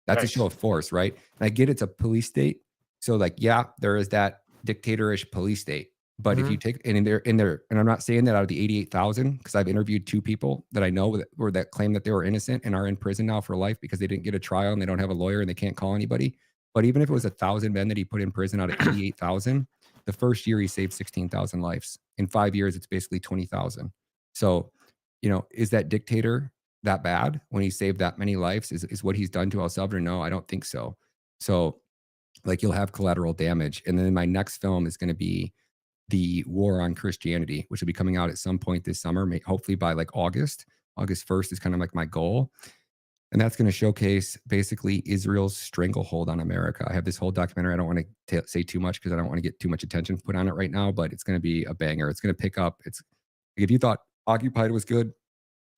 That's a show of force, right? And I get it's a police state, so like, yeah, there is that dictatorish police state. But if you take and I'm not saying that out of the 88,000, because I've interviewed 2 people that I know that claim that they were innocent and are in prison now for life because they didn't get a trial and they don't have a lawyer and they can't call anybody. But even if it was 1,000 men that he put in prison out of 88,000, the first year he saved 16,000 lives. In 5 years, it's basically 20,000. So, is that dictator that bad when he saved that many lives? Is what he's done to El Salvador? No, I don't think so. So, like, you'll have collateral damage. And then my next film is going to be the war on Christianity, which will be coming out at some point this summer, hopefully by like August 1st is kind of like my goal. And that's going to showcase basically Israel's stranglehold on America. I have this whole documentary. I don't want to say too much because I don't want to get too much attention put on it right now, but it's going to be a banger. It's going to pick up. It's if you thought Occupied was good,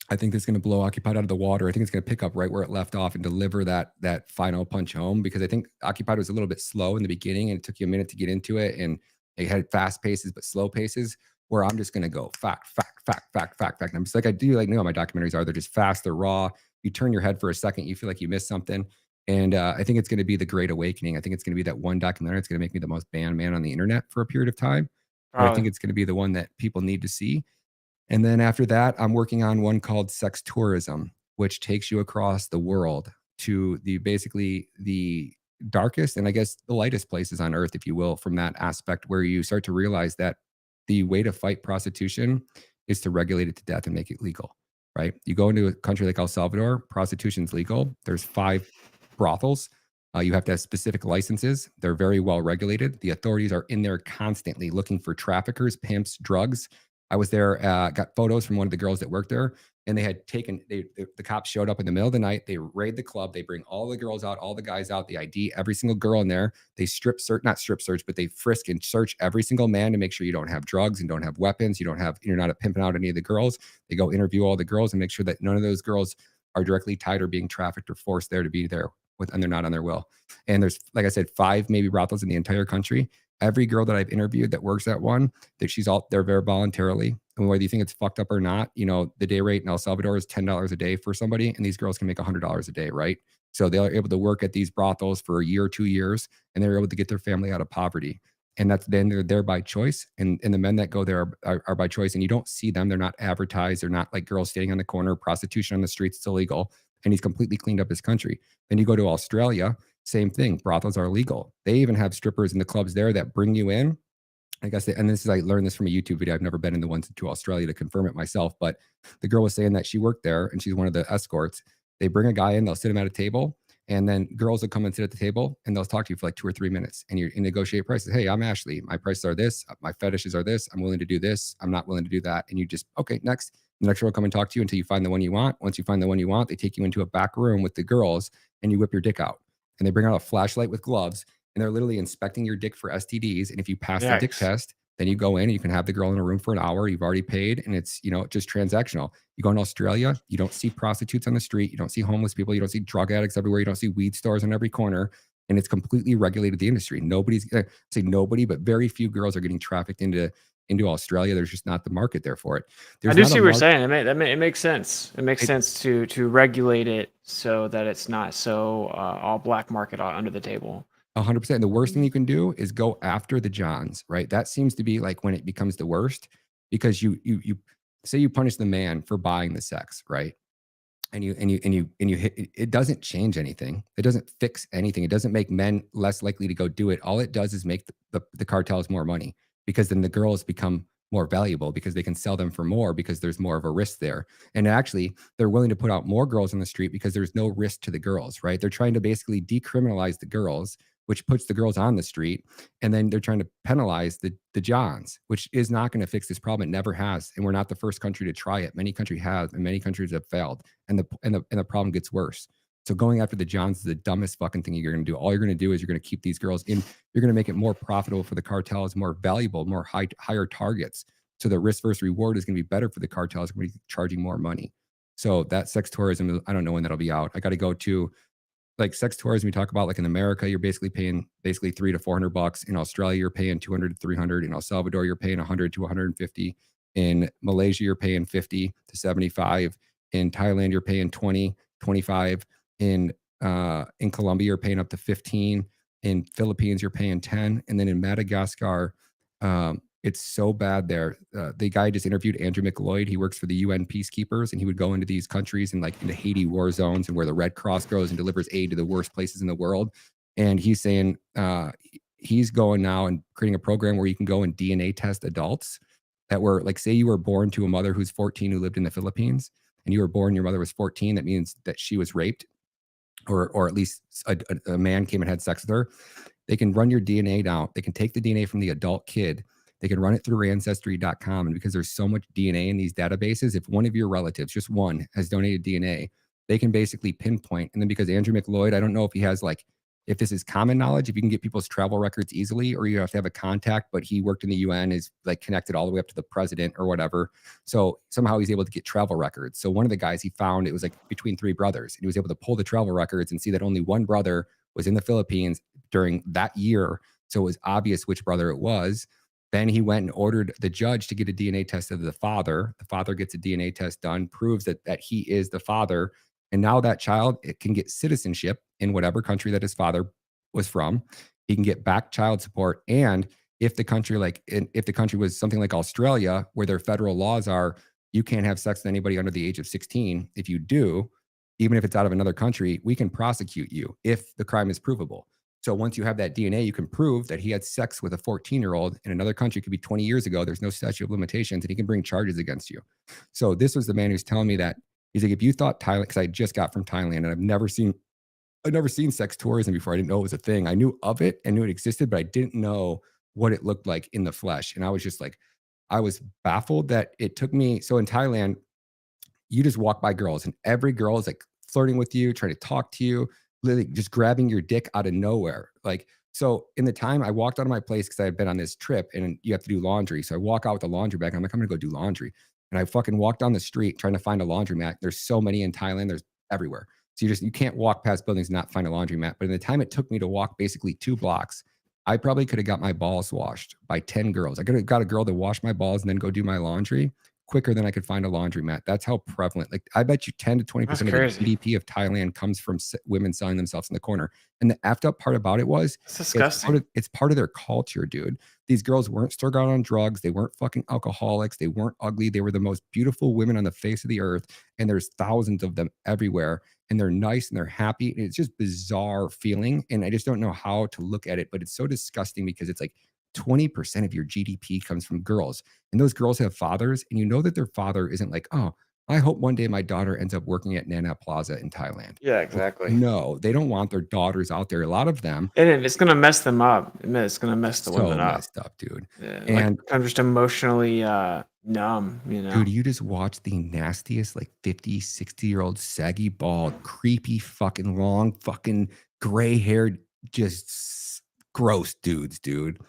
I think it's going to blow Occupied out of the water. I think it's going to pick up right where it left off and deliver that final punch home, because I think Occupied was a little bit slow in the beginning and it took you a minute to get into it. And it had fast paces, but slow paces, where I'm just going to go fact. And I'm just like, I do like, my documentaries are, they're just fast. They're raw. You turn your head for a second, you feel like you missed something. And I think it's going to be the Great Awakening. I think it's going to be that one documentary. It's going to make me the most banned man on the internet for a period of time. I think it's going to be the one that people need to see. And then after that, I'm working on one called Sex Tourism, which takes you across the world to basically the darkest and I guess the lightest places on earth, if you will, from that aspect, where you start to realize that the way to fight prostitution is to regulate it to death and make it legal, right? You go into a country like El Salvador, prostitution's legal. There's 5 brothels. You have to have specific licenses. They're very well regulated. The authorities are in there constantly looking for traffickers, pimps, drugs. I was there, got photos from one of the girls that worked there, and they had taken, the cops showed up in the middle of the night. They raid the club. They bring all the girls out, all the guys out, the ID, every single girl in there. They not strip search, but they frisk and search every single man to make sure you don't have drugs and don't have weapons. You're not pimping out any of the girls. They go interview all the girls and make sure that none of those girls are directly tied or being trafficked or forced there to be there and they're not on their will. And there's, like I said, 5 maybe brothels in the entire country. Every girl that I've interviewed that works at one, they're there voluntarily. And whether you think it's fucked up or not, the day rate in El Salvador is $10 a day for somebody, and these girls can make $100 a day, right? So they're able to work at these brothels for a year or 2 years, and they're able to get their family out of poverty. And then they're there by choice. And the men that go there are by choice, and you don't see them. They're not advertised. They're not like girls standing on the corner. Prostitution on the streets, it's illegal. And he's completely cleaned up his country. Then you go to Australia, same thing. Brothels are legal. They even have strippers in the clubs there that bring you in. I guess, I learned this from a YouTube video. I've never been in the ones to Australia to confirm it myself, but the girl was saying that she worked there and she's one of the escorts. They bring a guy in, they'll sit him at a table, And then girls will come and sit at the table and they'll talk to you for like 2 or 3 minutes and you negotiate prices. Hey, I'm Ashley. My prices are this. My fetishes are this. I'm willing to do this. I'm not willing to do that. And you just, okay, next. The next girl will come and talk to you until you find the one you want. Once you find the one you want, they take you into a back room with the girls and you whip your dick out. And they bring out a flashlight with gloves and they're literally inspecting your dick for STDs. And if you pass the dick test, then you go in and you can have the girl in a room for an hour. You've already paid and it's, just transactional. You go in Australia, you don't see prostitutes on the street. You don't see homeless people. You don't see drug addicts everywhere. You don't see weed stores on every corner. And it's completely regulated the industry. Nobody's say nobody, but very few girls are getting trafficked into Australia. There's just not the market there for it. I do see what you're saying. It makes sense. It makes sense to regulate it so that it's not so all black market under the table. 100%. The worst thing you can do is go after the Johns, right? That seems to be like when it becomes the worst, because you say you punish the man for buying the sex, right? And you hit, it doesn't change anything. It doesn't fix anything. It doesn't make men less likely to go do it. All it does is make the cartels more money, because then the girls become more valuable because they can sell them for more because there's more of a risk there. And actually, they're willing to put out more girls on the street because there's no risk to the girls, right? They're trying to basically decriminalize the girls, which puts the girls on the street. And then they're trying to penalize the Johns, which is not going to fix this problem. It never has. And we're not the first country to try it. Many countries have, and many countries have failed. And the problem gets worse. So going after the Johns is the dumbest fucking thing you're going to do. All you're going to do is you're going to keep these girls in. You're going to make it more profitable for the cartels, more valuable, more higher targets. So the risk versus reward is going to be better for the cartels. We're going to be charging more money. So that sex tourism, I don't know when that'll be out. I got to go to like sex tourism. We talk about like in America, you're basically paying $300 to $400. In Australia, you're paying $200 to $300. In El Salvador, you're paying $100 to $150. In Malaysia, you're paying $50 to $75. In Thailand, you're paying $20, $25. In Colombia, you're paying up to $15. In Philippines, you're paying $10. And then in Madagascar, it's so bad there. The guy just interviewed Andrew McLeod. He works for the UN peacekeepers, and he would go into these countries and like into Haiti war zones and where the Red Cross goes and delivers aid to the worst places in the world. And he's saying he's going now and creating a program where you can go and DNA test adults that were like, say you were born to a mother who's 14 who lived in the Philippines, and you were born, your mother was 14. That means that she was raped, or at least a man came and had sex with her. They can run your DNA down. They can take the DNA from the adult kid. They can run it through ancestry.com. And because there's so much DNA in these databases, if one of your relatives, just one, has donated DNA, they can basically pinpoint. And then because Andrew McLeod, I don't know if he has like, if this is common knowledge, if you can get people's travel records easily, or you have to have a contact, but he worked in the UN, is like connected all the way up to the president or whatever. So somehow he's able to get travel records. So one of the guys he found, it was like between 3 brothers, and he was able to pull the travel records and see that only one brother was in the Philippines during that year. So it was obvious which brother it was. Then he went and ordered the judge to get a DNA test of the father. The father gets a DNA test done, proves that he is the father. And now that child, it can get citizenship in whatever country that his father was from. He can get back child support. And if the country was something like Australia, where their federal laws are, you can't have sex with anybody under the age of 16. If you do, even if it's out of another country, we can prosecute you if the crime is provable. So once you have that DNA, you can prove that he had sex with a 14-year-old in another country. It could be 20 years ago. There's no statute of limitations, and he can bring charges against you. So this was the man who's telling me that. He's like, if you thought Thailand, because I just got from Thailand, and I've never seen sex tourism before. I didn't know it was a thing. I knew of it and knew it existed, but I didn't know what it looked like in the flesh. And I was just like, I was baffled that it took me. So in Thailand, you just walk by girls, and every girl is like flirting with you, trying to talk to you, literally just grabbing your dick out of nowhere. Like, so in the time I walked out of my place, because I had been on this trip and you have to do laundry. So I walk out with a laundry bag. I'm like, I'm going to go do laundry. And I fucking walked down the street trying to find a laundromat. There's so many in Thailand. There's everywhere. So you can't walk past buildings and not find a laundromat. But in the time it took me to walk basically 2 blocks, I probably could have got my balls washed by 10 girls. I could have got a girl to wash my balls and then go do my laundry quicker than I could find a laundromat. That's how prevalent. Like, I bet you 10 to 20% of the GDP of Thailand comes from women selling themselves in the corner. And the effed up part about it was, it's disgusting. It's part of their culture, dude. These girls weren't struck out on drugs. They weren't fucking alcoholics. They weren't ugly. They were the most beautiful women on the face of the earth. And there's thousands of them everywhere. And they're nice and they're happy. And it's just bizarre feeling. And I just don't know how to look at it. But it's so disgusting because it's like 20% of your GDP comes from girls. And those girls have fathers. And you know that their father isn't like, oh, I hope one day my daughter ends up working at Nana Plaza in Thailand. Yeah, exactly. No, they don't want their daughters out there. A lot of them And it's gonna mess them up. It's gonna mess the so women up. messed up, dude. Yeah, like And I'm just emotionally numb, you know. dude, you just watch the nastiest, like 50, 60-year-old, saggy, bald, creepy, fucking long, fucking gray haired, just gross dudes, dude,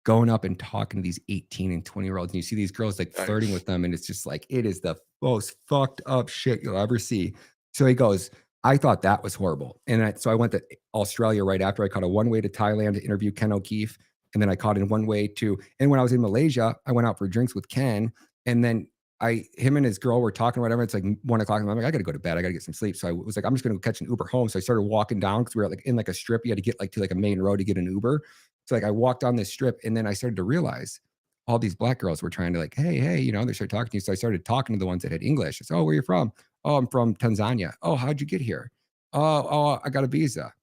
going up and talking to these 18 and 20-year-olds. And you see these girls like flirting with them. And it's just like, it is the most fucked up shit you'll ever see. So he goes, I thought that was horrible. And so I went to Australia right after. I caught a one-way to Thailand to interview Ken O'Keefe. And then I caught in one way to, and when I was in Malaysia, I went out for drinks with Ken. And then him and his girl were talking, whatever. It's like 1 o'clock. And I'm like, I got to go to bed. I got to get some sleep. So I was like, I'm just going to catch an Uber home. So I started walking down because we were like in like a strip. You had to get like to like a main road to get an Uber. So like I walked down this strip and then I started to realize all these black girls were trying to like, hey, you know, they started talking to you. So I started talking to the ones that had English. I said, oh, where are you from? Oh, I'm from Tanzania. Oh, how'd you get here? Oh, I got a visa.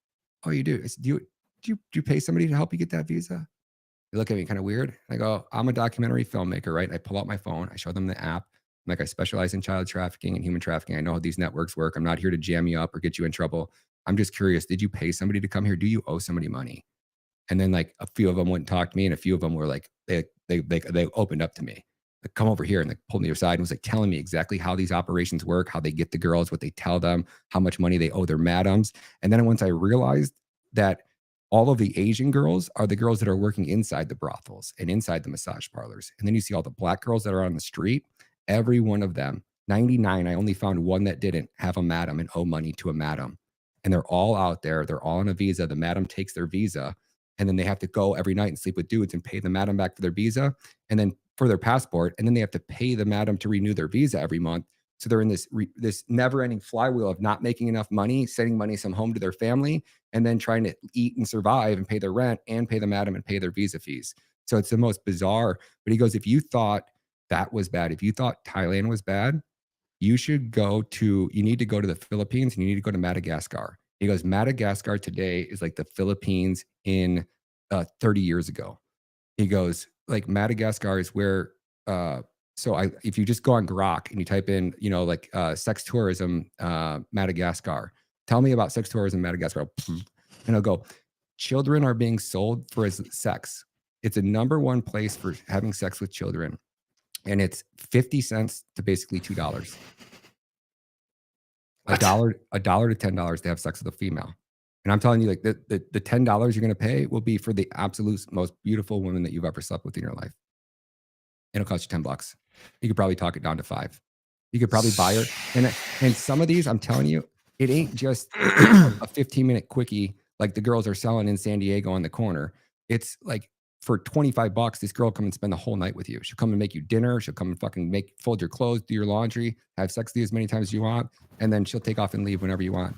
Oh, you do? I said, do you pay somebody to help you get that visa? They look at me kind of weird. I go, I'm a documentary filmmaker, right? I pull out my phone. I show them the app. I'm like, I specialize in child trafficking and human trafficking. I know how these networks work. I'm not here to jam you up or get you in trouble. I'm just curious. Did you pay somebody to come here? Do you owe somebody money? And then like a few of them wouldn't talk to me. And a few of them were like, they opened up to me. Like, come over here and like pulled me aside and was like telling me exactly how these operations work, how they get the girls, what they tell them, how much money they owe their madams. And then once I realized that all of the Asian girls are the girls that are working inside the brothels and inside the massage parlors. And then you see all the black girls that are on the street, every one of them, 99, I only found one that didn't have a madam and owe money to a madam. And they're all out there. They're all on a visa. The madam takes their visa and then they have to go every night and sleep with dudes and pay the madam back for their visa and then for their passport. And then they have to pay the madam to renew their visa every month. So they're in this never-ending flywheel of not making enough money, sending money some home to their family, and then trying to eat and survive and pay their rent and pay the madam and pay their visa fees. So it's the most bizarre. But he goes, if you thought that was bad, if you thought Thailand was bad, you need to go to the Philippines and you need to go to Madagascar. He goes, Madagascar today is like the Philippines in 30 years ago. He goes, like Madagascar is where, if you just go on Grok and you type in, sex tourism, Madagascar, tell me about sex tourism, Madagascar. And I'll go, children are being sold for sex. It's a number one place for having sex with children. And it's 50 cents to basically $2. A dollar to $10 to have sex with a female. And I'm telling you, like the $10 you're going to pay will be for the absolute most beautiful woman that you've ever slept with in your life. It'll cost you $10. You could probably talk it down to $5. You could probably buy her. And some of these, I'm telling you, it ain't just a 15-minute quickie like the girls are selling in San Diego on the corner. It's like for $25, this girl come and spend the whole night with you. She'll come and make you dinner. She'll come and fucking fold your clothes, do your laundry, have sex with you as many times as you want, and then she'll take off and leave whenever you want.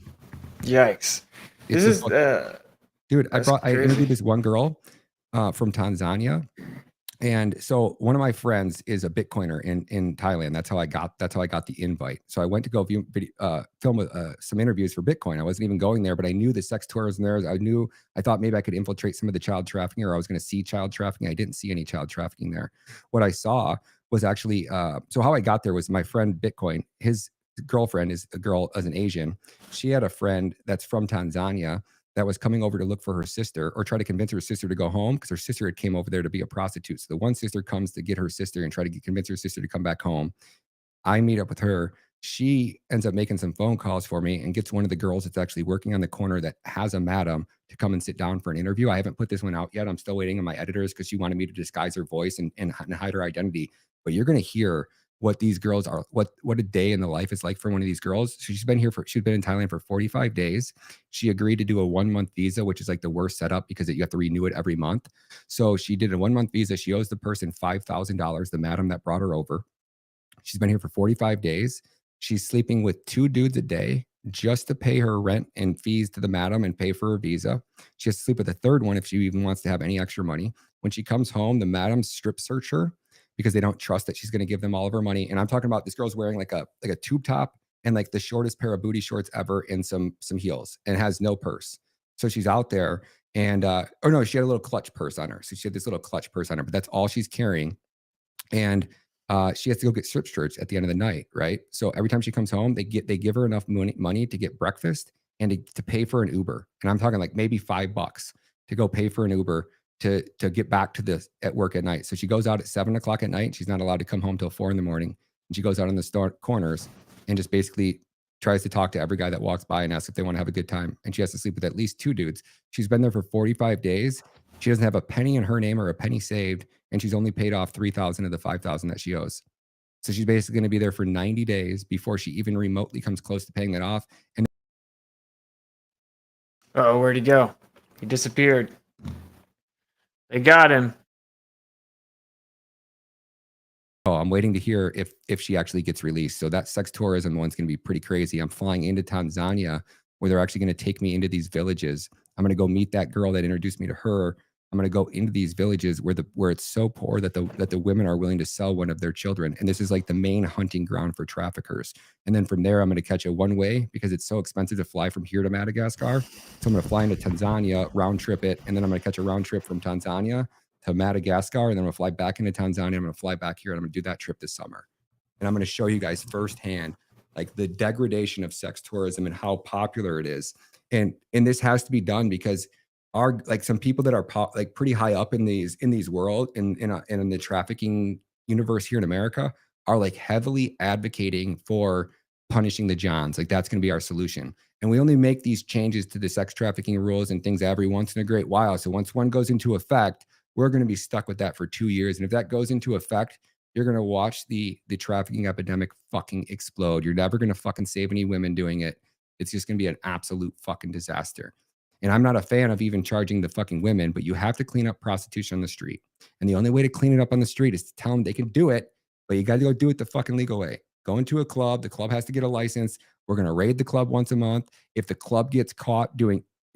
Yikes! Dude, I interviewed this one girl from Tanzania. And so one of my friends is a Bitcoiner in Thailand. That's how I got the invite. So I went to go film some interviews for Bitcoin. I wasn't even going there, but I knew the sex tourism there. I thought maybe I could infiltrate some of the child trafficking, or I was going to see child trafficking. I didn't see any child trafficking there. What I saw was actually, so how I got there was my friend Bitcoin, his girlfriend is an Asian. She had a friend that's from Tanzania that was coming over to look for her sister or try to convince her sister to go home because her sister had came over there to be a prostitute. So the one sister comes to get her sister and try to convince her sister to come back home. I meet up with her. She ends up making some phone calls for me and gets one of the girls that's actually working on the corner that has a madam to come and sit down for an interview. I haven't put this one out yet. I'm still waiting on my editors because she wanted me to disguise her voice and hide her identity. But you're going to hear what these girls are, what a day in the life is like for one of these girls. So she'd been in Thailand for 45 days. She agreed to do a 1-month visa, which is like the worst setup because you have to renew it every month. So she did a 1-month visa. She owes the person $5,000, the madam that brought her over. She's been here for 45 days. She's sleeping with 2 dudes a day just to pay her rent and fees to the madam and pay for her visa. She has to sleep with a 3rd one if she even wants to have any extra money. When she comes home, the madam strip search her because they don't trust that she's going to give them all of her money. And I'm talking about this girl's wearing like a tube top and like the shortest pair of booty shorts ever and some heels and has no purse. So she's out there and, she had a little clutch purse on her. So she had this little clutch purse on her, but that's all she's carrying. And she has to go get strip shirts at the end of the night, right? So every time she comes home, they give her enough money to get breakfast and to pay for an Uber. And I'm talking like maybe $5 to go pay for an Uber to get back to this at work at night. So she goes out at 7 o'clock at night. She's not allowed to come home till 4 a.m. And she goes out in the store corners and just basically tries to talk to every guy that walks by and asks if they want to have a good time. And she has to sleep with at least 2 dudes. She's been there for 45 days. She doesn't have a penny in her name or a penny saved. And she's only paid off 3,000 of the 5,000 that she owes. So she's basically going to be there for 90 days before she even remotely comes close to paying that off. And Oh, where'd he go? He disappeared. They got him. I'm waiting to hear if she actually gets released. So that sex tourism one's going to be pretty crazy. I'm flying into Tanzania where they're actually going to take me into these villages. I'm going to go meet that girl that introduced me to her. I'm going to go into these villages where it's so poor that the women are willing to sell one of their children. And this is like the main hunting ground for traffickers. And then from there, I'm going to catch a one-way because it's so expensive to fly from here to Madagascar. So I'm going to fly into Tanzania, round trip it, and then I'm going to catch a round trip from Tanzania to Madagascar, and then I'm going to fly back into Tanzania. I'm going to fly back here, and I'm going to do that trip this summer. And I'm going to show you guys firsthand like the degradation of sex tourism and how popular it is. And this has to be done because like some people that are like pretty high up in these world and in the trafficking universe here in America are like heavily advocating for punishing the Johns. Like that's going to be our solution. And we only make these changes to the sex trafficking rules and things every once in a great while. So once one goes into effect, we're going to be stuck with that for 2 years. And if that goes into effect, you're going to watch the trafficking epidemic fucking explode. You're never going to fucking save any women doing it. It's just going to be an absolute fucking disaster. And I'm not a fan of even charging the fucking women, but you have to clean up prostitution on the street. And the only way to clean it up on the street is to tell them they can do it, but you got to go do it the fucking legal way. Go into a club. The club has to get a license. We're going to raid the club once a month. If the club gets caught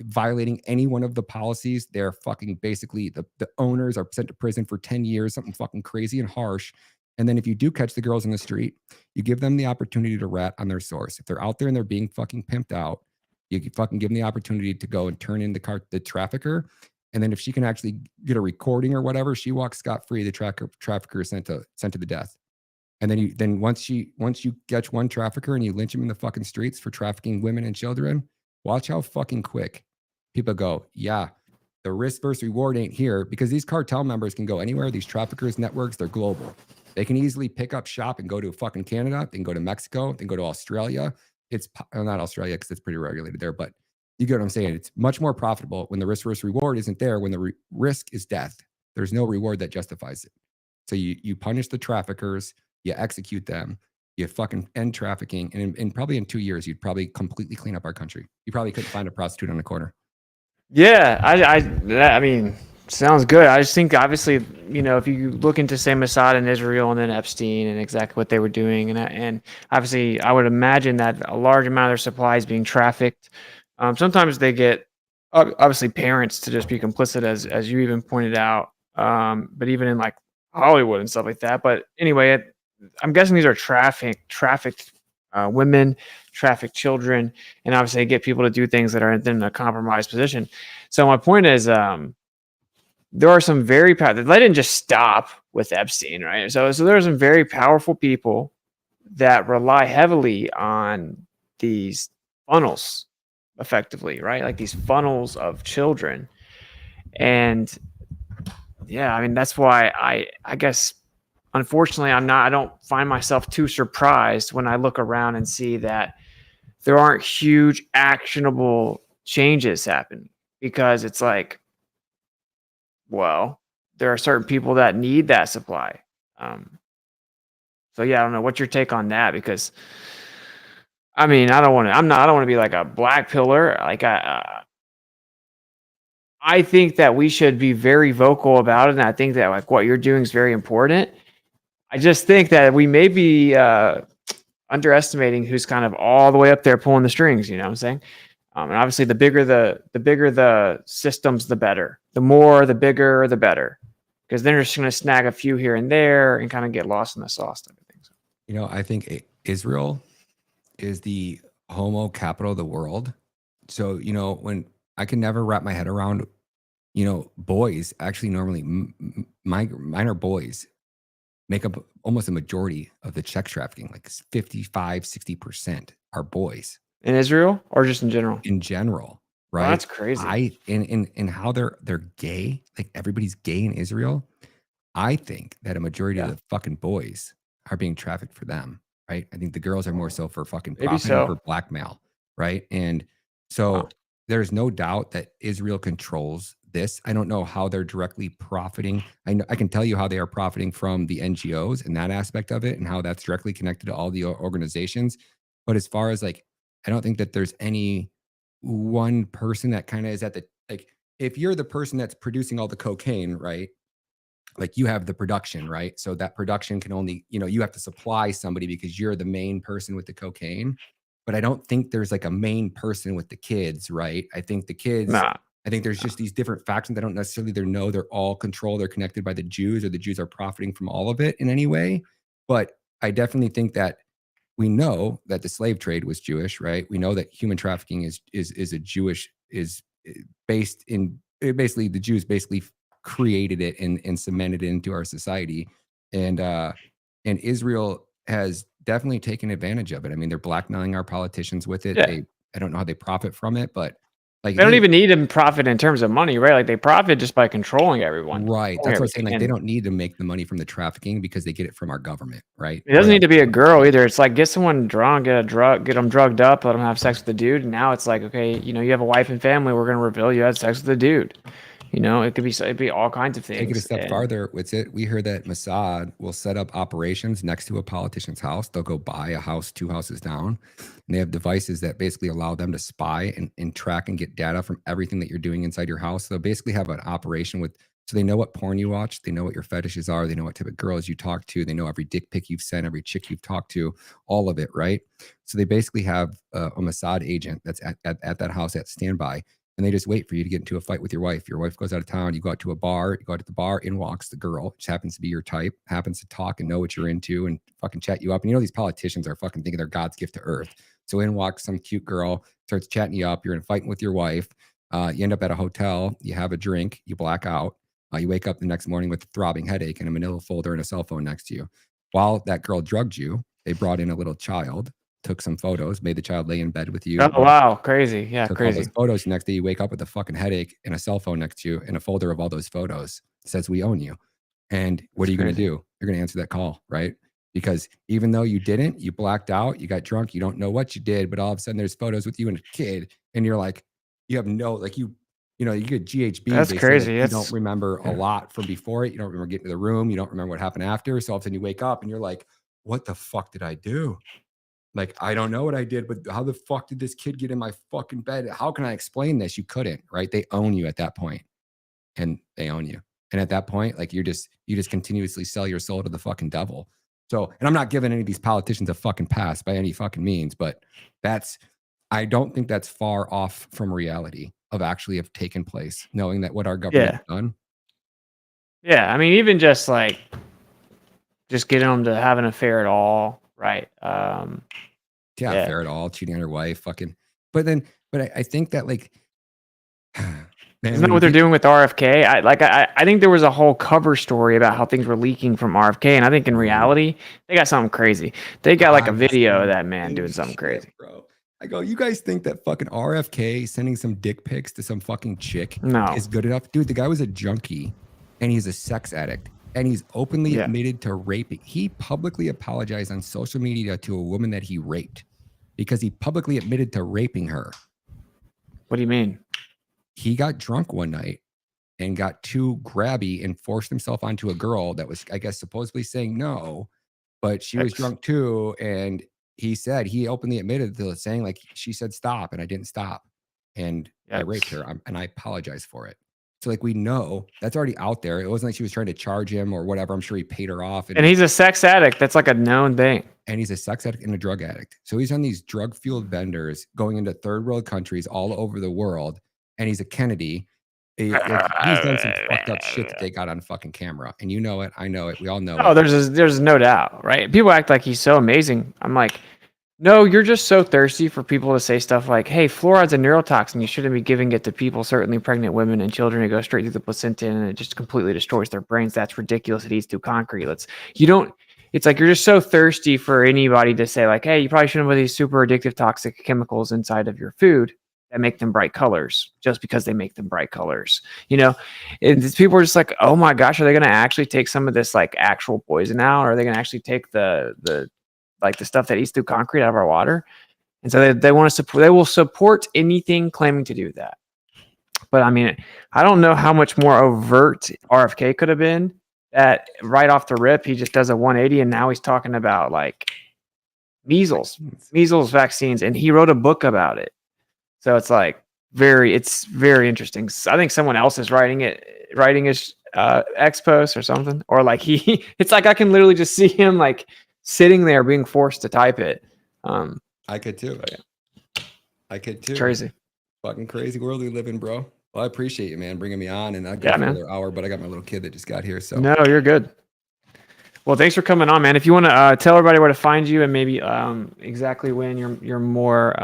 violating any one of the policies, they're fucking basically the owners are sent to prison for 10 years, something fucking crazy and harsh. And then if you do catch the girls in the street, you give them the opportunity to rat on their source. If they're out there and they're being fucking pimped out, you can fucking give them the opportunity to go and turn in the trafficker. And then if she can actually get a recording or whatever, she walks scot-free. The trafficker is sent to the death. And then once you catch one trafficker and you lynch him in the fucking streets for trafficking women and children, watch how fucking quick people go, yeah, the risk versus reward ain't here, because these cartel members can go anywhere. These traffickers networks, they're global. They can easily pick up shop and go to fucking Canada. They can go to Mexico. They can go to Australia. It's not Australia because it's pretty regulated there, but you get what I'm saying. It's much more profitable when the risk versus reward isn't there. When the risk is death, there's no reward that justifies it. So you punish the traffickers, you execute them, you fucking end trafficking, and in probably in 2 years, you'd probably completely clean up our country. You probably couldn't find a prostitute on the corner. Yeah, I mean, sounds good. I just think obviously, if you look into say Mossad in Israel and then Epstein and exactly what they were doing, and obviously I would imagine that a large amount of their supply is being trafficked. Sometimes they get obviously parents to just be complicit, as you even pointed out. But even in like Hollywood and stuff like that. But anyway, I'm guessing these are trafficked women, trafficked children, and obviously they get people to do things that are in a compromised position. So my point is, there are some very powerful. They didn't just stop with Epstein, right? So there are some very powerful people that rely heavily on these funnels, effectively, right? Like these funnels of children, and yeah, I mean that's why I guess. Unfortunately, I don't find myself too surprised when I look around and see that there aren't huge actionable changes happening, because it's like, well, there are certain people that need that supply. So yeah, I don't know. What's your take on that? Because I mean, I don't want to be like a black pillar. Like I think that we should be very vocal about it. And I think that like what you're doing is very important. I just think that we may be underestimating who's kind of all the way up there pulling the strings. You know what I'm saying? And obviously, the bigger the systems, the better. The more, the bigger, the better. Because then you're just going to snag a few here and there and kind of get lost in the sauce type of things. I think Israel is the homo capital of the world. So when I can never wrap my head around, boys actually normally mine are boys. make up almost a majority of the sex trafficking, like 55, 60% are boys In Israel or just in general? in general, Oh, right? that's crazy. In how they're gay, like everybody's gay in Israel. I think that a majority of Yeah. the fucking boys are being trafficked for them, right? I think the girls are more so for fucking Maybe profit and for so. blackmail, right? And Wow. so there's no doubt that Israel controls this. I don't know how they're directly profiting. I can tell you how they are profiting from the NGOs and that aspect of it and how that's directly connected to all the organizations. But as far as like, I don't think that there's any one person that kind of is at the, like, if you're the person that's producing all the cocaine, right? Like you have the production, right? So that production can only, you have to supply somebody because you're the main person with the cocaine. But I don't think there's like a main person with the kids, right? I think the kids, Nah. I think there's just these different factions. I don't necessarily know they're all controlled, they're connected by the Jews, or the Jews are profiting from all of it in any way. But I definitely think that we know that the slave trade was Jewish, right? We know that human trafficking is a Jewish, is based in, basically the Jews basically created it and cemented it into our society. And Israel has definitely taken advantage of it. I mean, they're blackmailing our politicians with it. Yeah. I don't know how they profit from it, but like They don't even need to profit in terms of money, right? Like they profit just by controlling everyone. right. Controlling That's what I'm saying. everything. Like they And don't need to make the money from the trafficking because they get it from our government, right? it doesn't Right need off to be the a top. girl either. It's like get someone drunk, get them drugged up, let them have sex with the dude. And now it's like, okay, you have a wife and family. We're gonna reveal you had sex with the dude. It'd be all kinds of Take it a things. step And farther. Witsit, we heard that Mossad will set up operations next to a politician's house. They'll go buy a house 2 houses down, and they have devices that basically allow them to spy and track and get data from everything that you're doing inside your house. So they'll basically have an operation so they know what porn you watch, they know what your fetishes are, they know what type of girls you talk to, they know every dick pic you've sent, every chick you've talked to, all of it, right? So they basically have a Mossad agent that's at that house at standby, and they just wait for you to get into a fight with your wife. Your wife goes out of town, you go out to a bar, you go out to the bar, in walks the girl, which happens to be your type, happens to talk and know what you're into and fucking chat you up. And these politicians are fucking thinking they're God's gift to earth. So in walks some cute girl, starts chatting you up, you're in fighting with your wife, you end up at a hotel, you have a drink, you black out, you wake up the next morning with a throbbing headache and a manila folder and a cell phone next to you. While that girl drugged you, they brought in a little child, took some photos, made the child lay in bed with you. oh wow, crazy. Yeah, Took all crazy. those photos. Next day, you wake up with a fucking headache and a cell phone next to you and a folder of all those photos. It says we own you. And what are you going to do? You're going to answer that call, right? Because even though you didn't, you blacked out, you got drunk, you don't know what you did, but all of a sudden there's photos with you and a kid, and you're like, you have no, like you get GHB. That's crazy. You don't remember a lot from before it. You don't remember getting to the room. You don't remember what happened after. So all of a sudden you wake up and you're like, what the fuck did I do? Like, I don't know what I did, but how the fuck did this kid get in my fucking bed? How can I explain this? You couldn't, right? They own you at that point, and they own you. And at that point, like you just continuously sell your soul to the fucking devil. So, and I'm not giving any of these politicians a fucking pass by any fucking means, but I don't think that's far off from reality of actually have taken place, knowing that what our government has done. Yeah, I mean, even just like getting them to have an affair at all, right? Yeah, fair at all, cheating on your wife, fucking. But I think that like, man, Isn't that what they're doing with RFK? I think there was a whole cover story about how things were leaking from RFK, and I think in reality they got something crazy. They got like a video of that man doing something crazy, bro. I go, you guys think that fucking RFK sending some dick pics to some fucking chick No. is good enough? Dude, the guy was a junkie and he's a sex addict and he's openly admitted to raping. He publicly apologized on social media to a woman that he raped because he publicly admitted to raping her. What do you mean? He got drunk one night and got too grabby and forced himself onto a girl that was, I guess, supposedly saying no, but she was drunk too. And he openly admitted to saying, like, she said stop and I didn't stop, and I raped her, and I apologize for it. So like, we know that's already out there. It wasn't like she was trying to charge him or whatever. I'm sure he paid her off. And he's a sex addict. That's like a known thing. And he's a sex addict and a drug addict. So he's on these drug fueled vendors going into third world countries all over the world. And he's a Kennedy. He's done some fucked up shit that they got on fucking camera. And you know it. I know it. We all know it. Oh, there's no doubt, right? People act like he's so amazing. I'm like, No, you're just so thirsty for people to say stuff like, hey, fluoride's a neurotoxin. You shouldn't be giving it to people, certainly pregnant women and children. It goes straight through the placenta and it just completely destroys their brains. That's ridiculous. It eats through concrete. It's like you're just so thirsty for anybody to say, like, hey, you probably shouldn't put these super addictive toxic chemicals inside of your food that make them bright colors just because they make them bright colors. And people are just like, oh my gosh, are they going to actually take some of this like actual poison out? Or are they going to actually take the stuff that eats through concrete out of our water? And so they want to support, they will support anything claiming to do that. But I mean, I don't know how much more overt RFK could have been that right off the rip, he just does a 180 and now he's talking about like measles vaccines. And he wrote a book about it. So it's like it's very interesting. I think someone else is writing his X post or something, or like it's like I can literally just see him like sitting there being forced to type it. I could too. Yeah. I could too. Crazy. Fucking crazy world we live in, bro. Well, I appreciate you, man, bringing me on, and I got another hour, but I got my little kid that just got here. So no, you're good. Well, thanks for coming on, man. If you want to tell everybody where to find you and maybe exactly when your more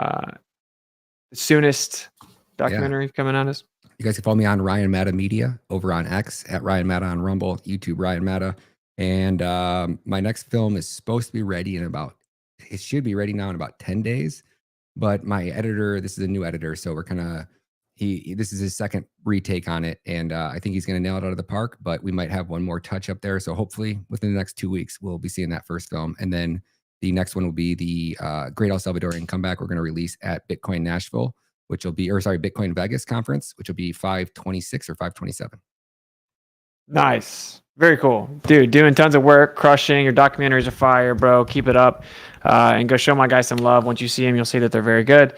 soonest documentary coming out is. You guys can follow me on Ryan Matta Media over on X, at Ryan Matta on Rumble, YouTube Ryan Matta. And my next film is supposed to be ready it should be ready now in about 10 days. But my editor, this is a new editor, so we're kind of, this is his second retake on it. And I think he's going to nail it out of the park, but we might have one more touch up there. So hopefully within the next 2 weeks, we'll be seeing that first film. And then the next one will be the Great El Salvadorian Comeback we're going to release at Bitcoin Nashville, Bitcoin Vegas conference, which will be 5/26 or 5/27. Nice. Very cool. Dude, doing tons of work, crushing. Your documentaries are fire, bro. Keep it up. And go show my guys some love. Once you see them, you'll see that they're very good.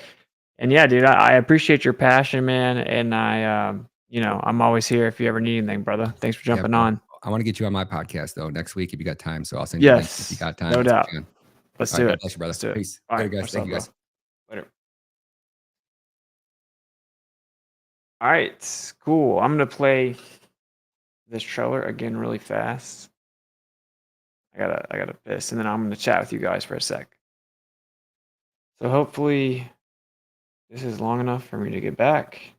And yeah, dude, I appreciate your passion, man. And I'm always here if you ever need anything, brother. Thanks for jumping on. I want to get you on my podcast though next week if you got time. So I'll send you a link if you got time. No doubt. Let's do it. Bless you, brother. Let's do it. Peace. All right, guys. Thank you, guys. Later. All right, cool. I'm gonna play this trailer again really fast. I gotta piss, and then I'm gonna chat with you guys for a sec. So hopefully this is long enough for me to get back.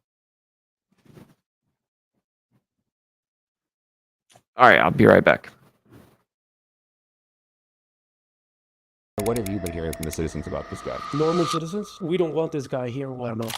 All right, I'll be right back. What have you been hearing from the citizens about this guy? Normal citizens, we don't want this guy here in Guatemala.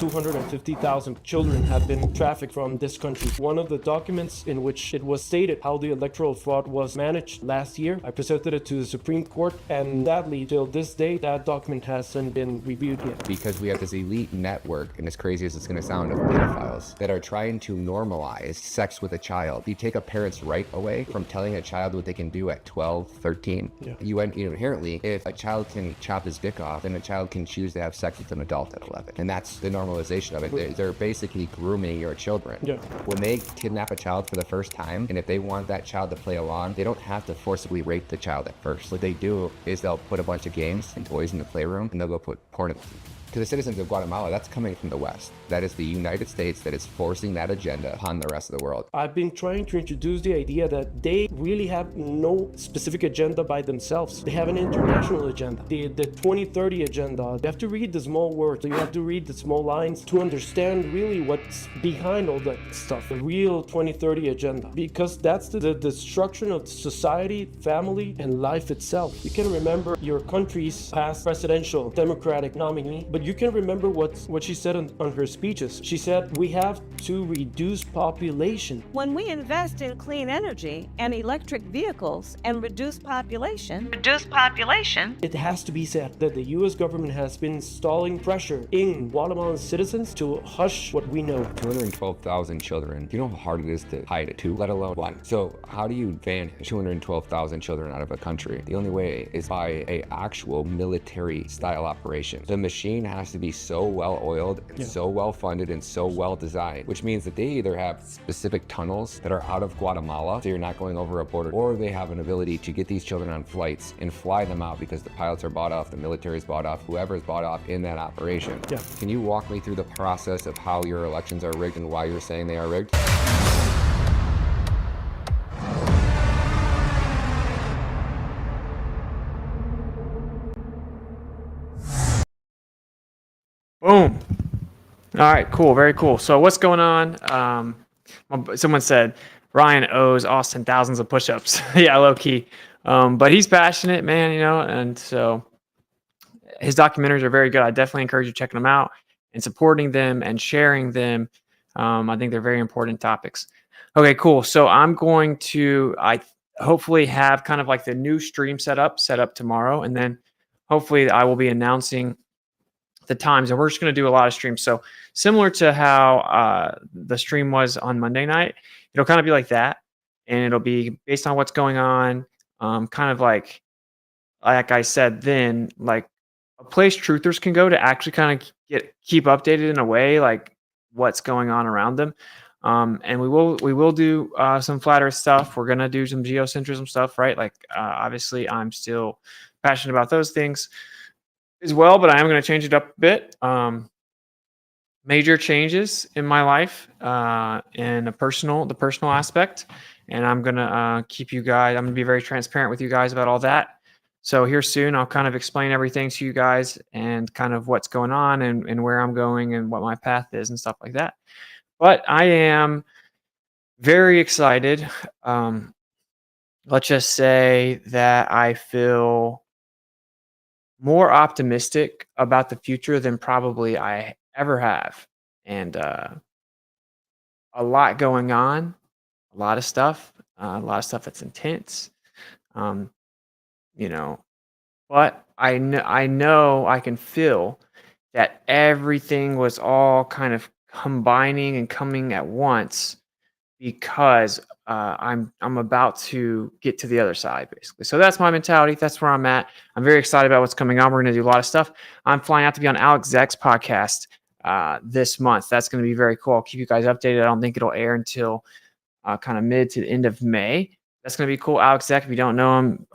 250,000 children have been trafficked from this country. One of the documents in which it was stated how the electoral fraud was managed last year, I presented it to the Supreme Court, and sadly, till this day, that document hasn't been reviewed yet. Because we have this elite network, and as crazy as it's going to sound, of pedophiles that are trying to normalize sex with a child. You take a parent's right away from telling a child what they can do at 12, 13. Yeah. Inherently, if a child can chop his dick off, then a child can choose to have sex with an adult at 11. And that's the normalization of it. They're basically grooming your children. Yeah. When they kidnap a child for the first time, and if they want that child to play along, they don't have to forcibly rape the child at first. What they do is they'll put a bunch of games and toys in the playroom, and they'll go put porn. To the citizens of Guatemala, that's coming from the West. That is the United States that is forcing that agenda upon the rest of the world. I've been trying to introduce the idea that they really have no specific agenda by themselves. They have an international agenda. The 2030 agenda. You have to read the small words. You have to read the small lines to understand really what's behind all that stuff. The real 2030 agenda. Because that's the destruction of society, family, and life itself. You can remember your country's past presidential Democratic nominee, but you can remember what she said on her speeches. She said, we have to reduce population. When we invest in clean energy and electric vehicles and reduce population, It has to be said that the U.S. government has been installing pressure in Guatemalan citizens to hush what we know. 212,000 children. Do you know how hard it is to hide it, two, let alone one? So how do you vanish 212,000 children out of a country? The only way is by a actual military style operation. The machine has to be so well oiled and so well funded and so well designed, which means that they either have specific tunnels that are out of Guatemala, so you're not going over a border, or they have an ability to get these children on flights and fly them out because the pilots are bought off, the military is bought off, whoever is bought off in that operation. Yeah. Can you walk me through the process of how your elections are rigged and why you're saying they are rigged? Boom. All right, cool, very cool. So what's going on? Someone said Ryan owes Austin thousands of push-ups. Yeah, low key. But he's passionate, man, and so his documentaries are very good. I definitely encourage you checking them out and supporting them and sharing them. I think they're very important topics. Okay, cool. So I'm going to hopefully have kind of like the new stream set up tomorrow, and then hopefully I will be announcing the times, and we're just going to do a lot of streams. So similar to how the stream was on Monday night, it'll kind of be like that, and it'll be based on what's going on, kind of like I said, then like a place truthers can go to actually kind of keep updated in a way, like what's going on around them. And we will do some flat earth stuff. We're gonna do some geocentrism stuff, right? Like obviously I'm still passionate about those things as well, but I am going to change it up a bit. Major changes in my life in the personal aspect, and I'm going to keep you guys. I'm going to be very transparent with you guys about all that. So here soon, I'll kind of explain everything to you guys and kind of what's going on and where I'm going and what my path is and stuff like that. But I am very excited. Let's just say that I feel more optimistic about the future than probably I ever have. And a lot going on, a lot of stuff that's intense. But I know I can feel that everything was all kind of combining and coming at once because I'm about to get to the other side, basically. So that's my mentality. That's where I'm at. I'm very excited about what's coming on. We're going to do a lot of stuff. I'm flying out to be on Alex Zech's podcast this month. That's going to be very cool. I'll keep you guys updated. I don't think it'll air until kind of mid to the end of May. That's going to be cool. Alex Zech, if you don't know him,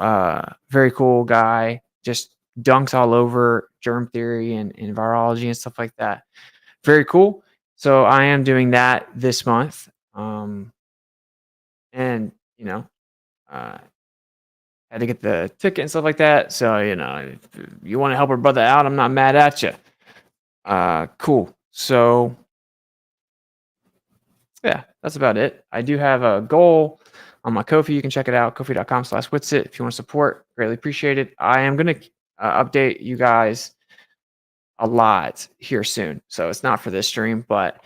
very cool guy. Just dunks all over germ theory and virology and stuff like that. Very cool. So I am doing that this month. And had to get the ticket and stuff like that. So, if you want to help our brother out, I'm not mad at you. Cool. So yeah, that's about it. I do have a goal on my Ko-fi. You can check it out, kofi.com/Witsit. If you want to support, greatly appreciated. I am going to update you guys a lot here soon. So it's not for this stream, but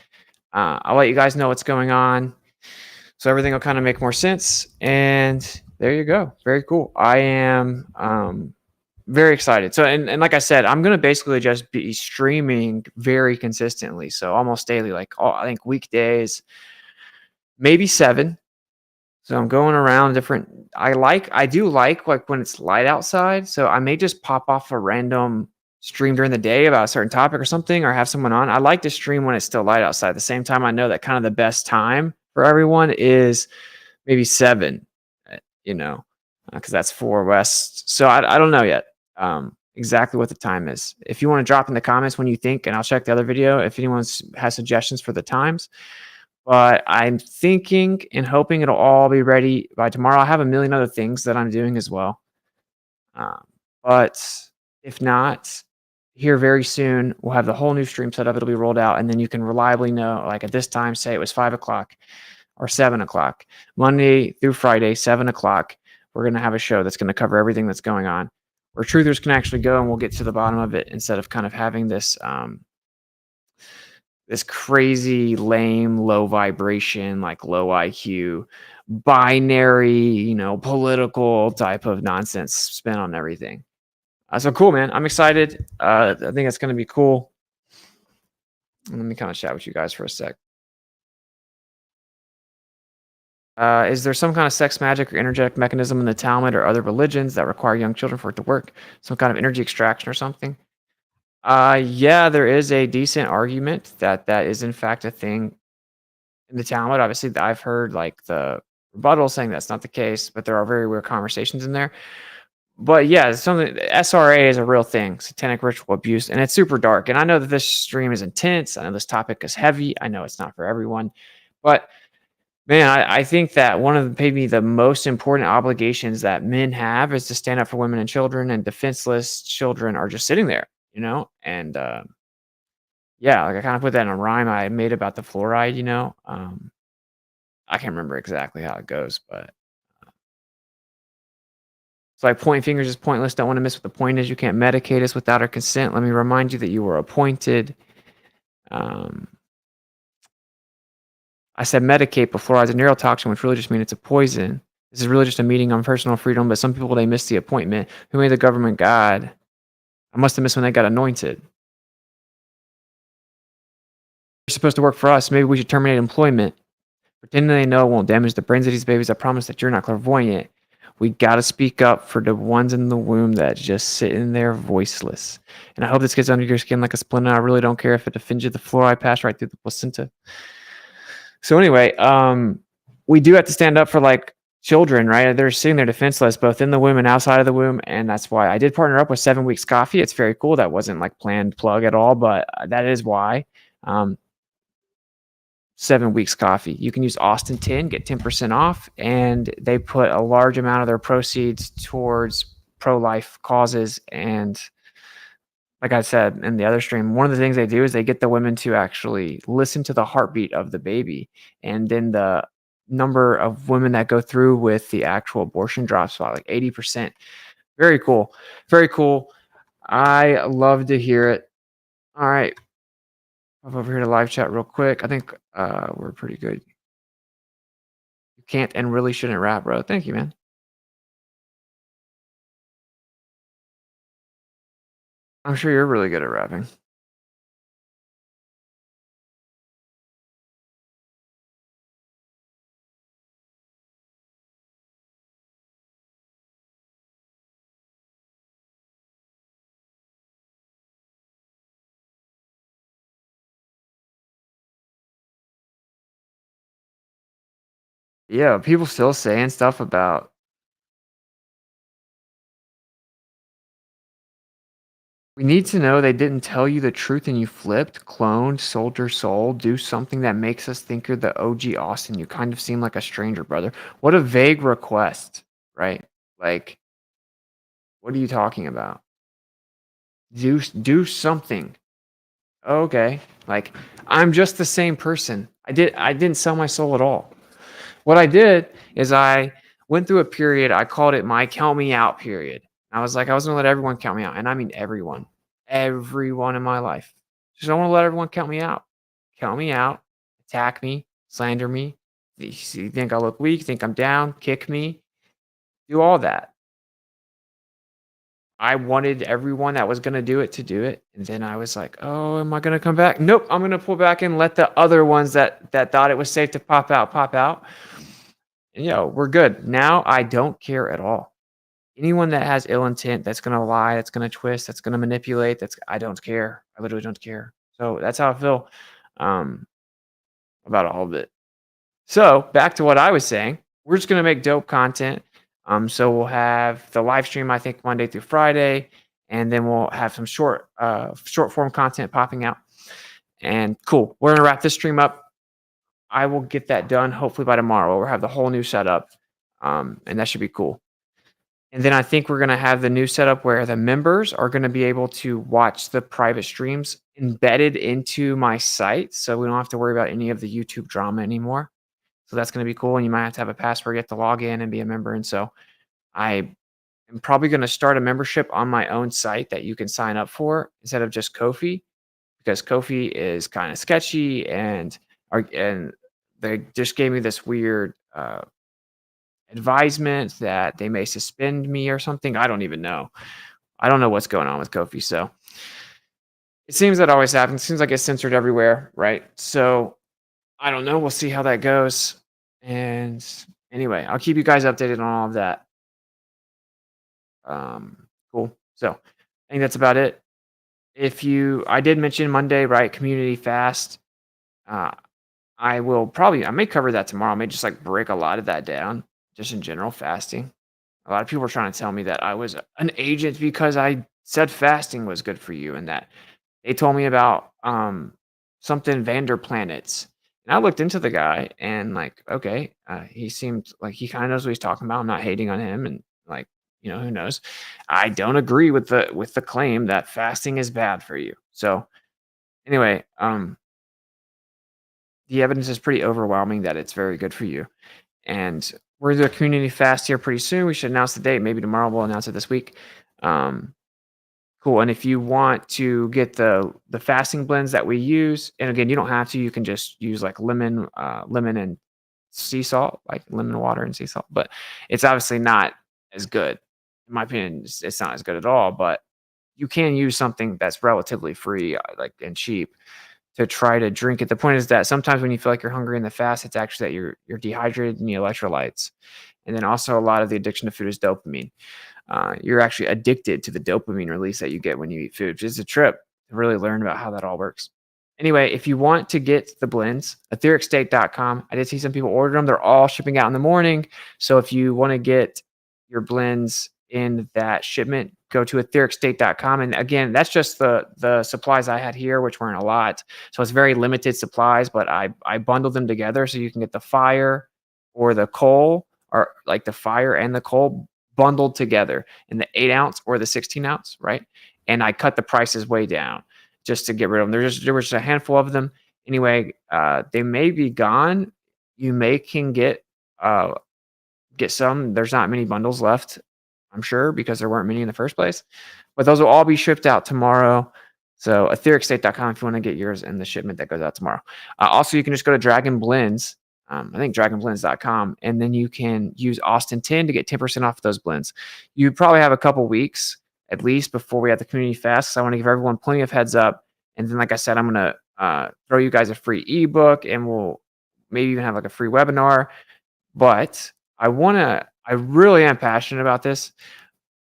I'll let you guys know what's going on. So everything will kind of make more sense. And there you go. Very cool. I am very excited. So, and like I said, I'm going to basically just be streaming very consistently. So almost daily, like I think weekdays, maybe 7. So I'm going around different. I do like when it's light outside. So I may just pop off a random stream during the day about a certain topic or something, or have someone on. I like to stream when it's still light outside. At the same time, I know that kind of the best time for everyone is maybe 7, because that's 4 West. So I don't know yet exactly what the time is. If you want to drop in the comments when you think, and I'll check the other video if anyone has suggestions for the times. But I'm thinking and hoping it'll all be ready by tomorrow. I have a million other things that I'm doing as well. But if not, here very soon, we'll have the whole new stream set up. It'll be rolled out, and then you can reliably know, like at this time, say it was 5 o'clock or 7 o'clock, Monday through Friday, 7 o'clock. We're going to have a show that's going to cover everything that's going on, where truthers can actually go and we'll get to the bottom of it instead of kind of having this this crazy, lame, low vibration, like low IQ, binary, political type of nonsense spin on everything. So cool, man. I'm excited. I think it's going to be cool. Let me kind of chat with you guys for a sec. Is there some kind of sex magic or energetic mechanism in the Talmud or other religions that require young children for it to work? Some kind of energy extraction or something? Yeah, there is a decent argument that is in fact a thing in the Talmud. Obviously, I've heard like the rebuttal saying that's not the case, but there are very weird conversations in there. But yeah, something SRA is a real thing, satanic ritual abuse, and it's super dark. And I know that this stream is intense. I know this topic is heavy. I know it's not for everyone, but man, I think that one of maybe the most important obligations that men have is to stand up for women and children, and defenseless children are just sitting there, and yeah, like I kind of put that in a rhyme I made about the fluoride, you know. I can't remember exactly how it goes, but it's like pointing fingers is pointless. Don't want to miss what the point is. You can't medicate us without our consent. Let me remind you that you were appointed. Um, I said medicate, but fluoride is a neurotoxin, which really just means it's a poison. This is really just a meeting on personal freedom, but some people, they miss the appointment. Who made the government God? I must have missed when they got anointed. You're supposed to work for us. Maybe we should terminate employment. Pretending they know won't damage the brains of these babies. I promise that you're not clairvoyant. We gotta speak up for the ones in the womb that just sitting there voiceless. And I hope this gets under your skin like a splinter. I really don't care if it offends you. The fluoride passed right through the placenta. So anyway, we do have to stand up for like children, right? They're sitting there defenseless, both in the womb and outside of the womb. And that's why I did partner up with 7 Weeks Coffee. It's very cool. That wasn't like planned plug at all, but that is why. 7 Weeks Coffee. You can use Austin 10, get 10% off, and they put a large amount of their proceeds towards pro-life causes. And like I said in the other stream, one of the things they do is they get the women to actually listen to the heartbeat of the baby. And then the number of women that go through with the actual abortion drops by like 80%. Very cool. Very cool. I love to hear it. All right. Pop over here to live chat real quick. I think we're pretty good. You can't and really shouldn't rap, bro. Thank you, man. I'm sure you're really good at rapping. Yeah, people still saying stuff about we need to know they didn't tell you the truth and you flipped, cloned, sold your soul, do something that makes us think you're the OG Austin. You kind of seem like a stranger, brother. What a vague request, right? Like, what are you talking about? Do something. Okay. Like, I'm just the same person. I didn't sell my soul at all. What I did is I went through a period, I called it my count me out period. I was like, I was gonna let everyone count me out. And I mean everyone. Everyone in my life. Just don't want to let everyone count me out. Count me out, attack me, slander me. You think I look weak, think I'm down, kick me, do all that. I wanted everyone that was gonna do it to do it. And then I was like, oh, am I gonna come back? Nope, I'm gonna pull back and let the other ones that thought it was safe to pop out, pop out. And, we're good. Now I don't care at all. Anyone that has ill intent, that's gonna lie, that's gonna twist, that's gonna manipulate, I don't care. I literally don't care. So that's how I feel um, about all of it. So back to what I was saying, we're just gonna make dope content. So we'll have the live stream, I think Monday through Friday, and then we'll have some short form content popping out. And cool, we're gonna wrap this stream up. I will get that done hopefully by tomorrow. We'll have the whole new setup, and that should be cool. And then I think we're gonna have the new setup where the members are gonna be able to watch the private streams embedded into my site, so we don't have to worry about any of the YouTube drama anymore. So that's gonna be cool, and you might have a password, you have to log in and be a member. And so I am probably gonna start a membership on my own site that you can sign up for instead of just Ko-fi, because Ko-fi is kind of sketchy and they just gave me this weird advisement that they may suspend me or something. I don't even know. I don't know what's going on with Ko-fi. So it seems that always happens. It seems like it's censored everywhere, right? So I don't know. We'll see how that goes. And anyway, I'll keep you guys updated on all of that. Cool. So I think that's about it. I did mention Monday, right? Community fast. I may cover that tomorrow. I may just like break a lot of that down, just in general fasting. A lot of people are trying to tell me that I was an agent because I said fasting was good for you, and that they told me about something Vander planets. And I looked into the guy and like, okay, he seemed like he kind of knows what he's talking about. I'm not hating on him, and like, who knows? I don't agree with the claim that fasting is bad for you. So Anyway, the evidence is pretty overwhelming that it's very good for you. And we're doing a community fast here pretty soon. We should announce the date. Maybe tomorrow. We'll announce it this week. Cool. And if you want to get the fasting blends that we use, and again, you don't have to. You can just use like lemon and sea salt, like lemon water and sea salt. But it's obviously not as good. In my opinion, it's not as good at all. But you can use something that's relatively free, like and cheap, to try to drink it. The point is that sometimes when you feel like you're hungry in the fast, it's actually that you're dehydrated and need electrolytes. And then also a lot of the addiction to food is dopamine. You're actually addicted to the dopamine release that you get when you eat food, which is a trip to really learn about how that all works. Anyway, if you want to get the blends, ethericstate.com. I did see some people order them. They're all shipping out in the morning. So if you want to get your blends in that shipment, go to ethericstate.com. And again, that's just the supplies I had here, which weren't a lot. So it's very limited supplies, but I bundled them together so you can get the fire or the coal, or like the fire and the coal bundled together in the 8-ounce or the 16-ounce, right? And I cut the prices way down just to get rid of them. There was just a handful of them. Anyway, they may be gone. You can get some. There's not many bundles left, I'm sure, because there weren't many in the first place. But those will all be shipped out tomorrow. So ethericstate.com if you want to get yours in the shipment that goes out tomorrow. Also, you can just go to Dragon Blends. I think dragonblends.com, and then you can use Austin 10 to get 10% off those blends. You probably have a couple weeks at least before we have the community fast. So I want to give everyone plenty of heads up. And then, like I said, I'm going to throw you guys a free ebook, and we'll maybe even have like a free webinar. But I really am passionate about this.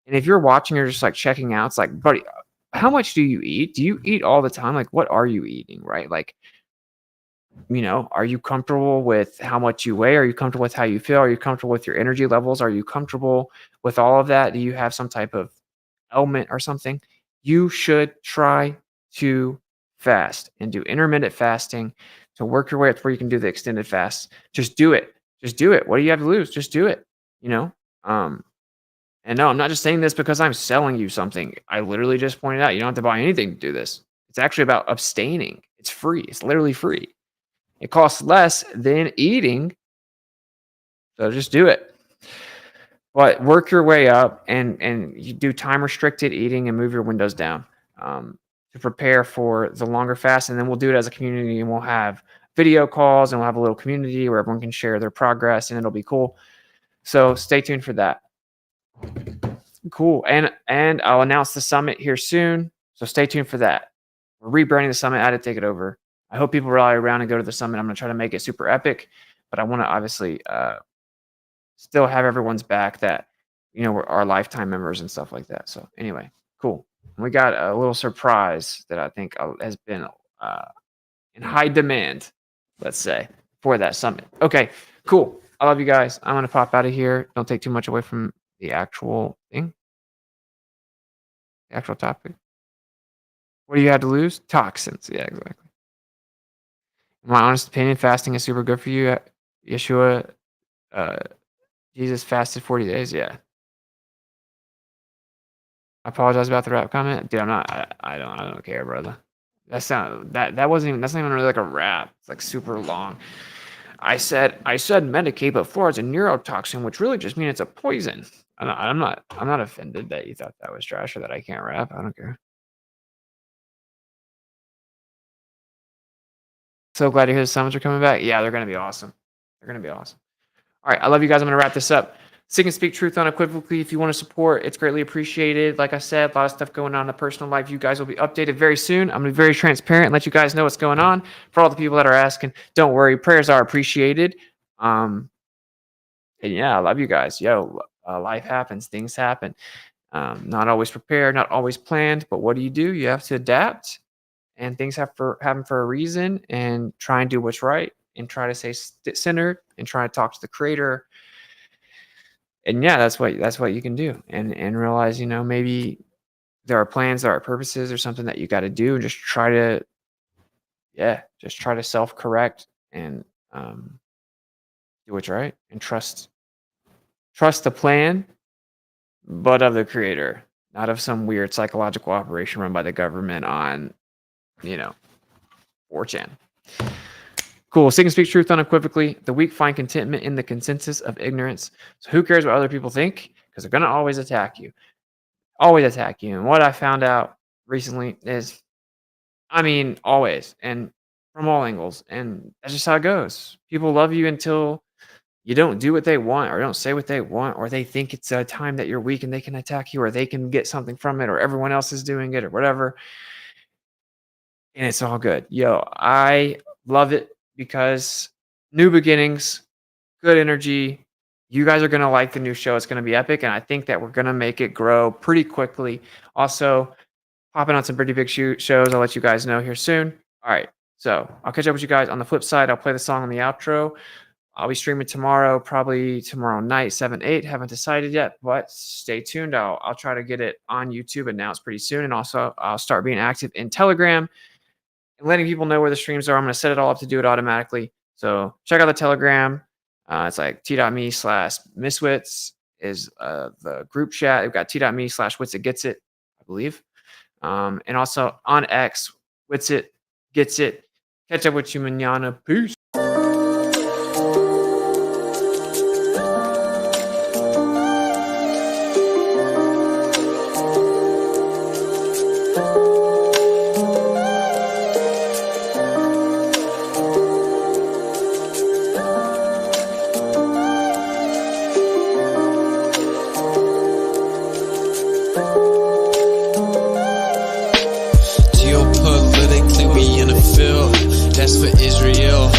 And if you're watching or just like checking out, it's like, buddy, how much do you eat? Do you eat all the time? Like, what are you eating, right? Like, are you comfortable with how much you weigh? Are you comfortable with how you feel? Are you comfortable with your energy levels? Are you comfortable with all of that? Do you have some type of ailment or something? You should try to fast and do intermittent fasting to work your way up to where you can do the extended fast. Just do it. Just do it. What do you have to lose? Just do it. And no, I'm not just saying this because I'm selling you something. I literally just pointed out you don't have to buy anything to do this. It's actually about abstaining. It's free. It's literally free. It costs less than eating. So just do it. But work your way up and you do time restricted eating and move your windows down to prepare for the longer fast. And then we'll do it as a community, and we'll have video calls, and we'll have a little community where everyone can share their progress, and it'll be cool. So stay tuned for that. Cool. And I'll announce the summit here soon. So stay tuned for that. We're rebranding the summit. I had to take it over. I hope people rally around and go to the summit. I'm going to try to make it super epic, but I want to obviously still have everyone's back that, we're our lifetime members and stuff like that. So anyway, cool. We got a little surprise that I think has been in high demand, let's say, for that summit. Okay, cool. I love you guys. I'm going to pop out of here. Don't take too much away from the actual thing, the actual topic. What do you have to lose? Toxins. Yeah, exactly. In my honest opinion, fasting is super good for you. Yeshua, Jesus fasted 40 days. Yeah. I apologize about the rap comment, dude. I'm not. I don't care, brother. That's not even really like a rap. It's like super long. I said Medicaid, but fluoride's a neurotoxin, which really just means it's a poison. I'm not offended that you thought that was trash or that I can't rap. I don't care. So glad to hear the summons are coming back. Yeah, they're going to be awesome. They're going to be awesome. All right, I love you guys. I'm going to wrap this up. Seek and speak truth unequivocally. If you want to support, it's greatly appreciated. Like I said, a lot of stuff going on in the personal life. You guys will be updated very soon. I'm going to be very transparent and let you guys know what's going on. For all the people that are asking, don't worry. Prayers are appreciated. And yeah, I love you guys. Life happens. Things happen. Not always prepared, not always planned. But what do? You have to adapt. And things happen for a reason, and try and do what's right, and try to stay centered, and try to talk to the creator. And yeah, that's what you can do, and realize, maybe there are plans, there are purposes, or something that you got to do, and just try to self-correct and do what's right, and trust the plan, but of the creator, not of some weird psychological operation run by the government on 4chan. Cool. Seek and speak truth unequivocally. The weak find contentment in the consensus of ignorance. So who cares what other people think? Because they're going to always attack you. Always attack you. And what I found out recently is, always. And from all angles. And that's just how it goes. People love you until you don't do what they want or don't say what they want, or they think it's a time that you're weak and they can attack you, or they can get something from it, or everyone else is doing it, or whatever. And it's all good. Yo, I love it because new beginnings, good energy. You guys are going to like the new show. It's going to be epic. And I think that we're going to make it grow pretty quickly. Also, popping on some pretty big shows. I'll let you guys know here soon. All right. So I'll catch up with you guys on the flip side. I'll play the song on the outro. I'll be streaming tomorrow, probably tomorrow night, 7-8. Haven't decided yet, but stay tuned. I'll try to get it on YouTube announced pretty soon. And also, I'll start being active in Telegram and letting people know where the streams are. I'm going to set it all up to do it automatically. So check out the Telegram. It's like t.me/misswits is the group chat. We've got t.me/witsitgetsit, I believe. And also on X, Witsit gets it. Catch up with you mañana. Peace. That's for Israel.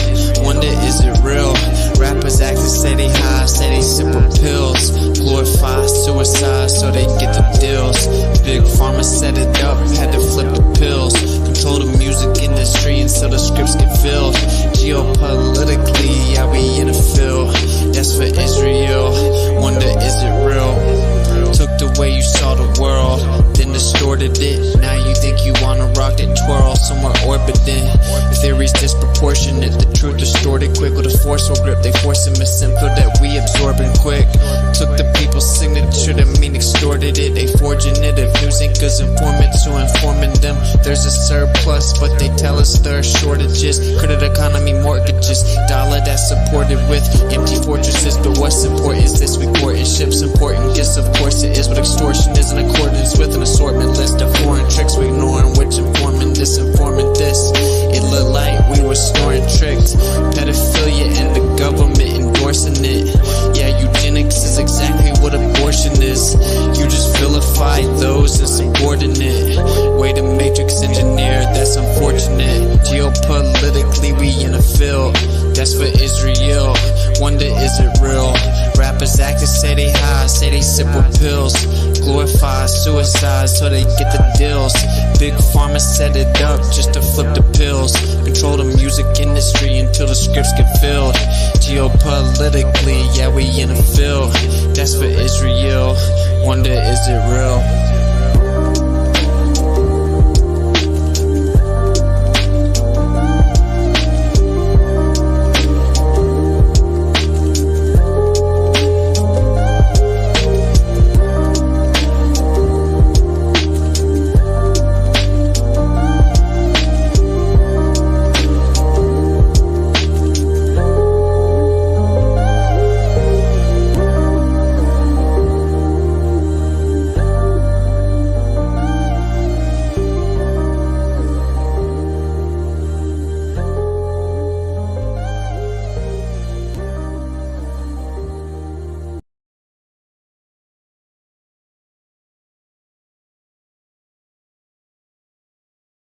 Wonder is it real? Rappers acting steady high, steady sipping pills. Glorify suicide so they get the deals. Big pharma set it up, had to flip the pills. Control the music industry until the scripts get filled. Geopolitically, yeah, we in the field. That's for Israel. Wonder is it real? Took the way you saw the world, then distorted it. Now you think you wanna rock that twirl somewhere orbiting. The theory's disproportionate, the truth distorted quick with a forceful grip. They forcing a simple that we absorbing quick. Took the people's signature that mean extorted it. They forging it of news anchors, informants who informing them. There's a surplus, but they tell us there are shortages. Credit economy mortgages, dollar that's supported with empty fortresses. But what's important is this: we courting ships, important gifts. Of course it is, but extortion is in accordance with an assortment list of foreign tricks we ignoring, which informing this, informing this. It looked like we were storing tricks, pedophilia and the government endorsing it. Yeah, eugenics is exactly what abortion is. You just vilify those insubordinate. Way to matrix engineer, that's unfortunate. Geopolitically we in a field. That's for Israel. Wonder is it real? Rappers acting steady high, say they sip with pills. Glorify suicide so they get the deals. Big pharma set it up just to flip the pills. Control the music industry until the scripts get filled. Geopolitically, yeah, we in a field. That's for Israel. Wonder is it real?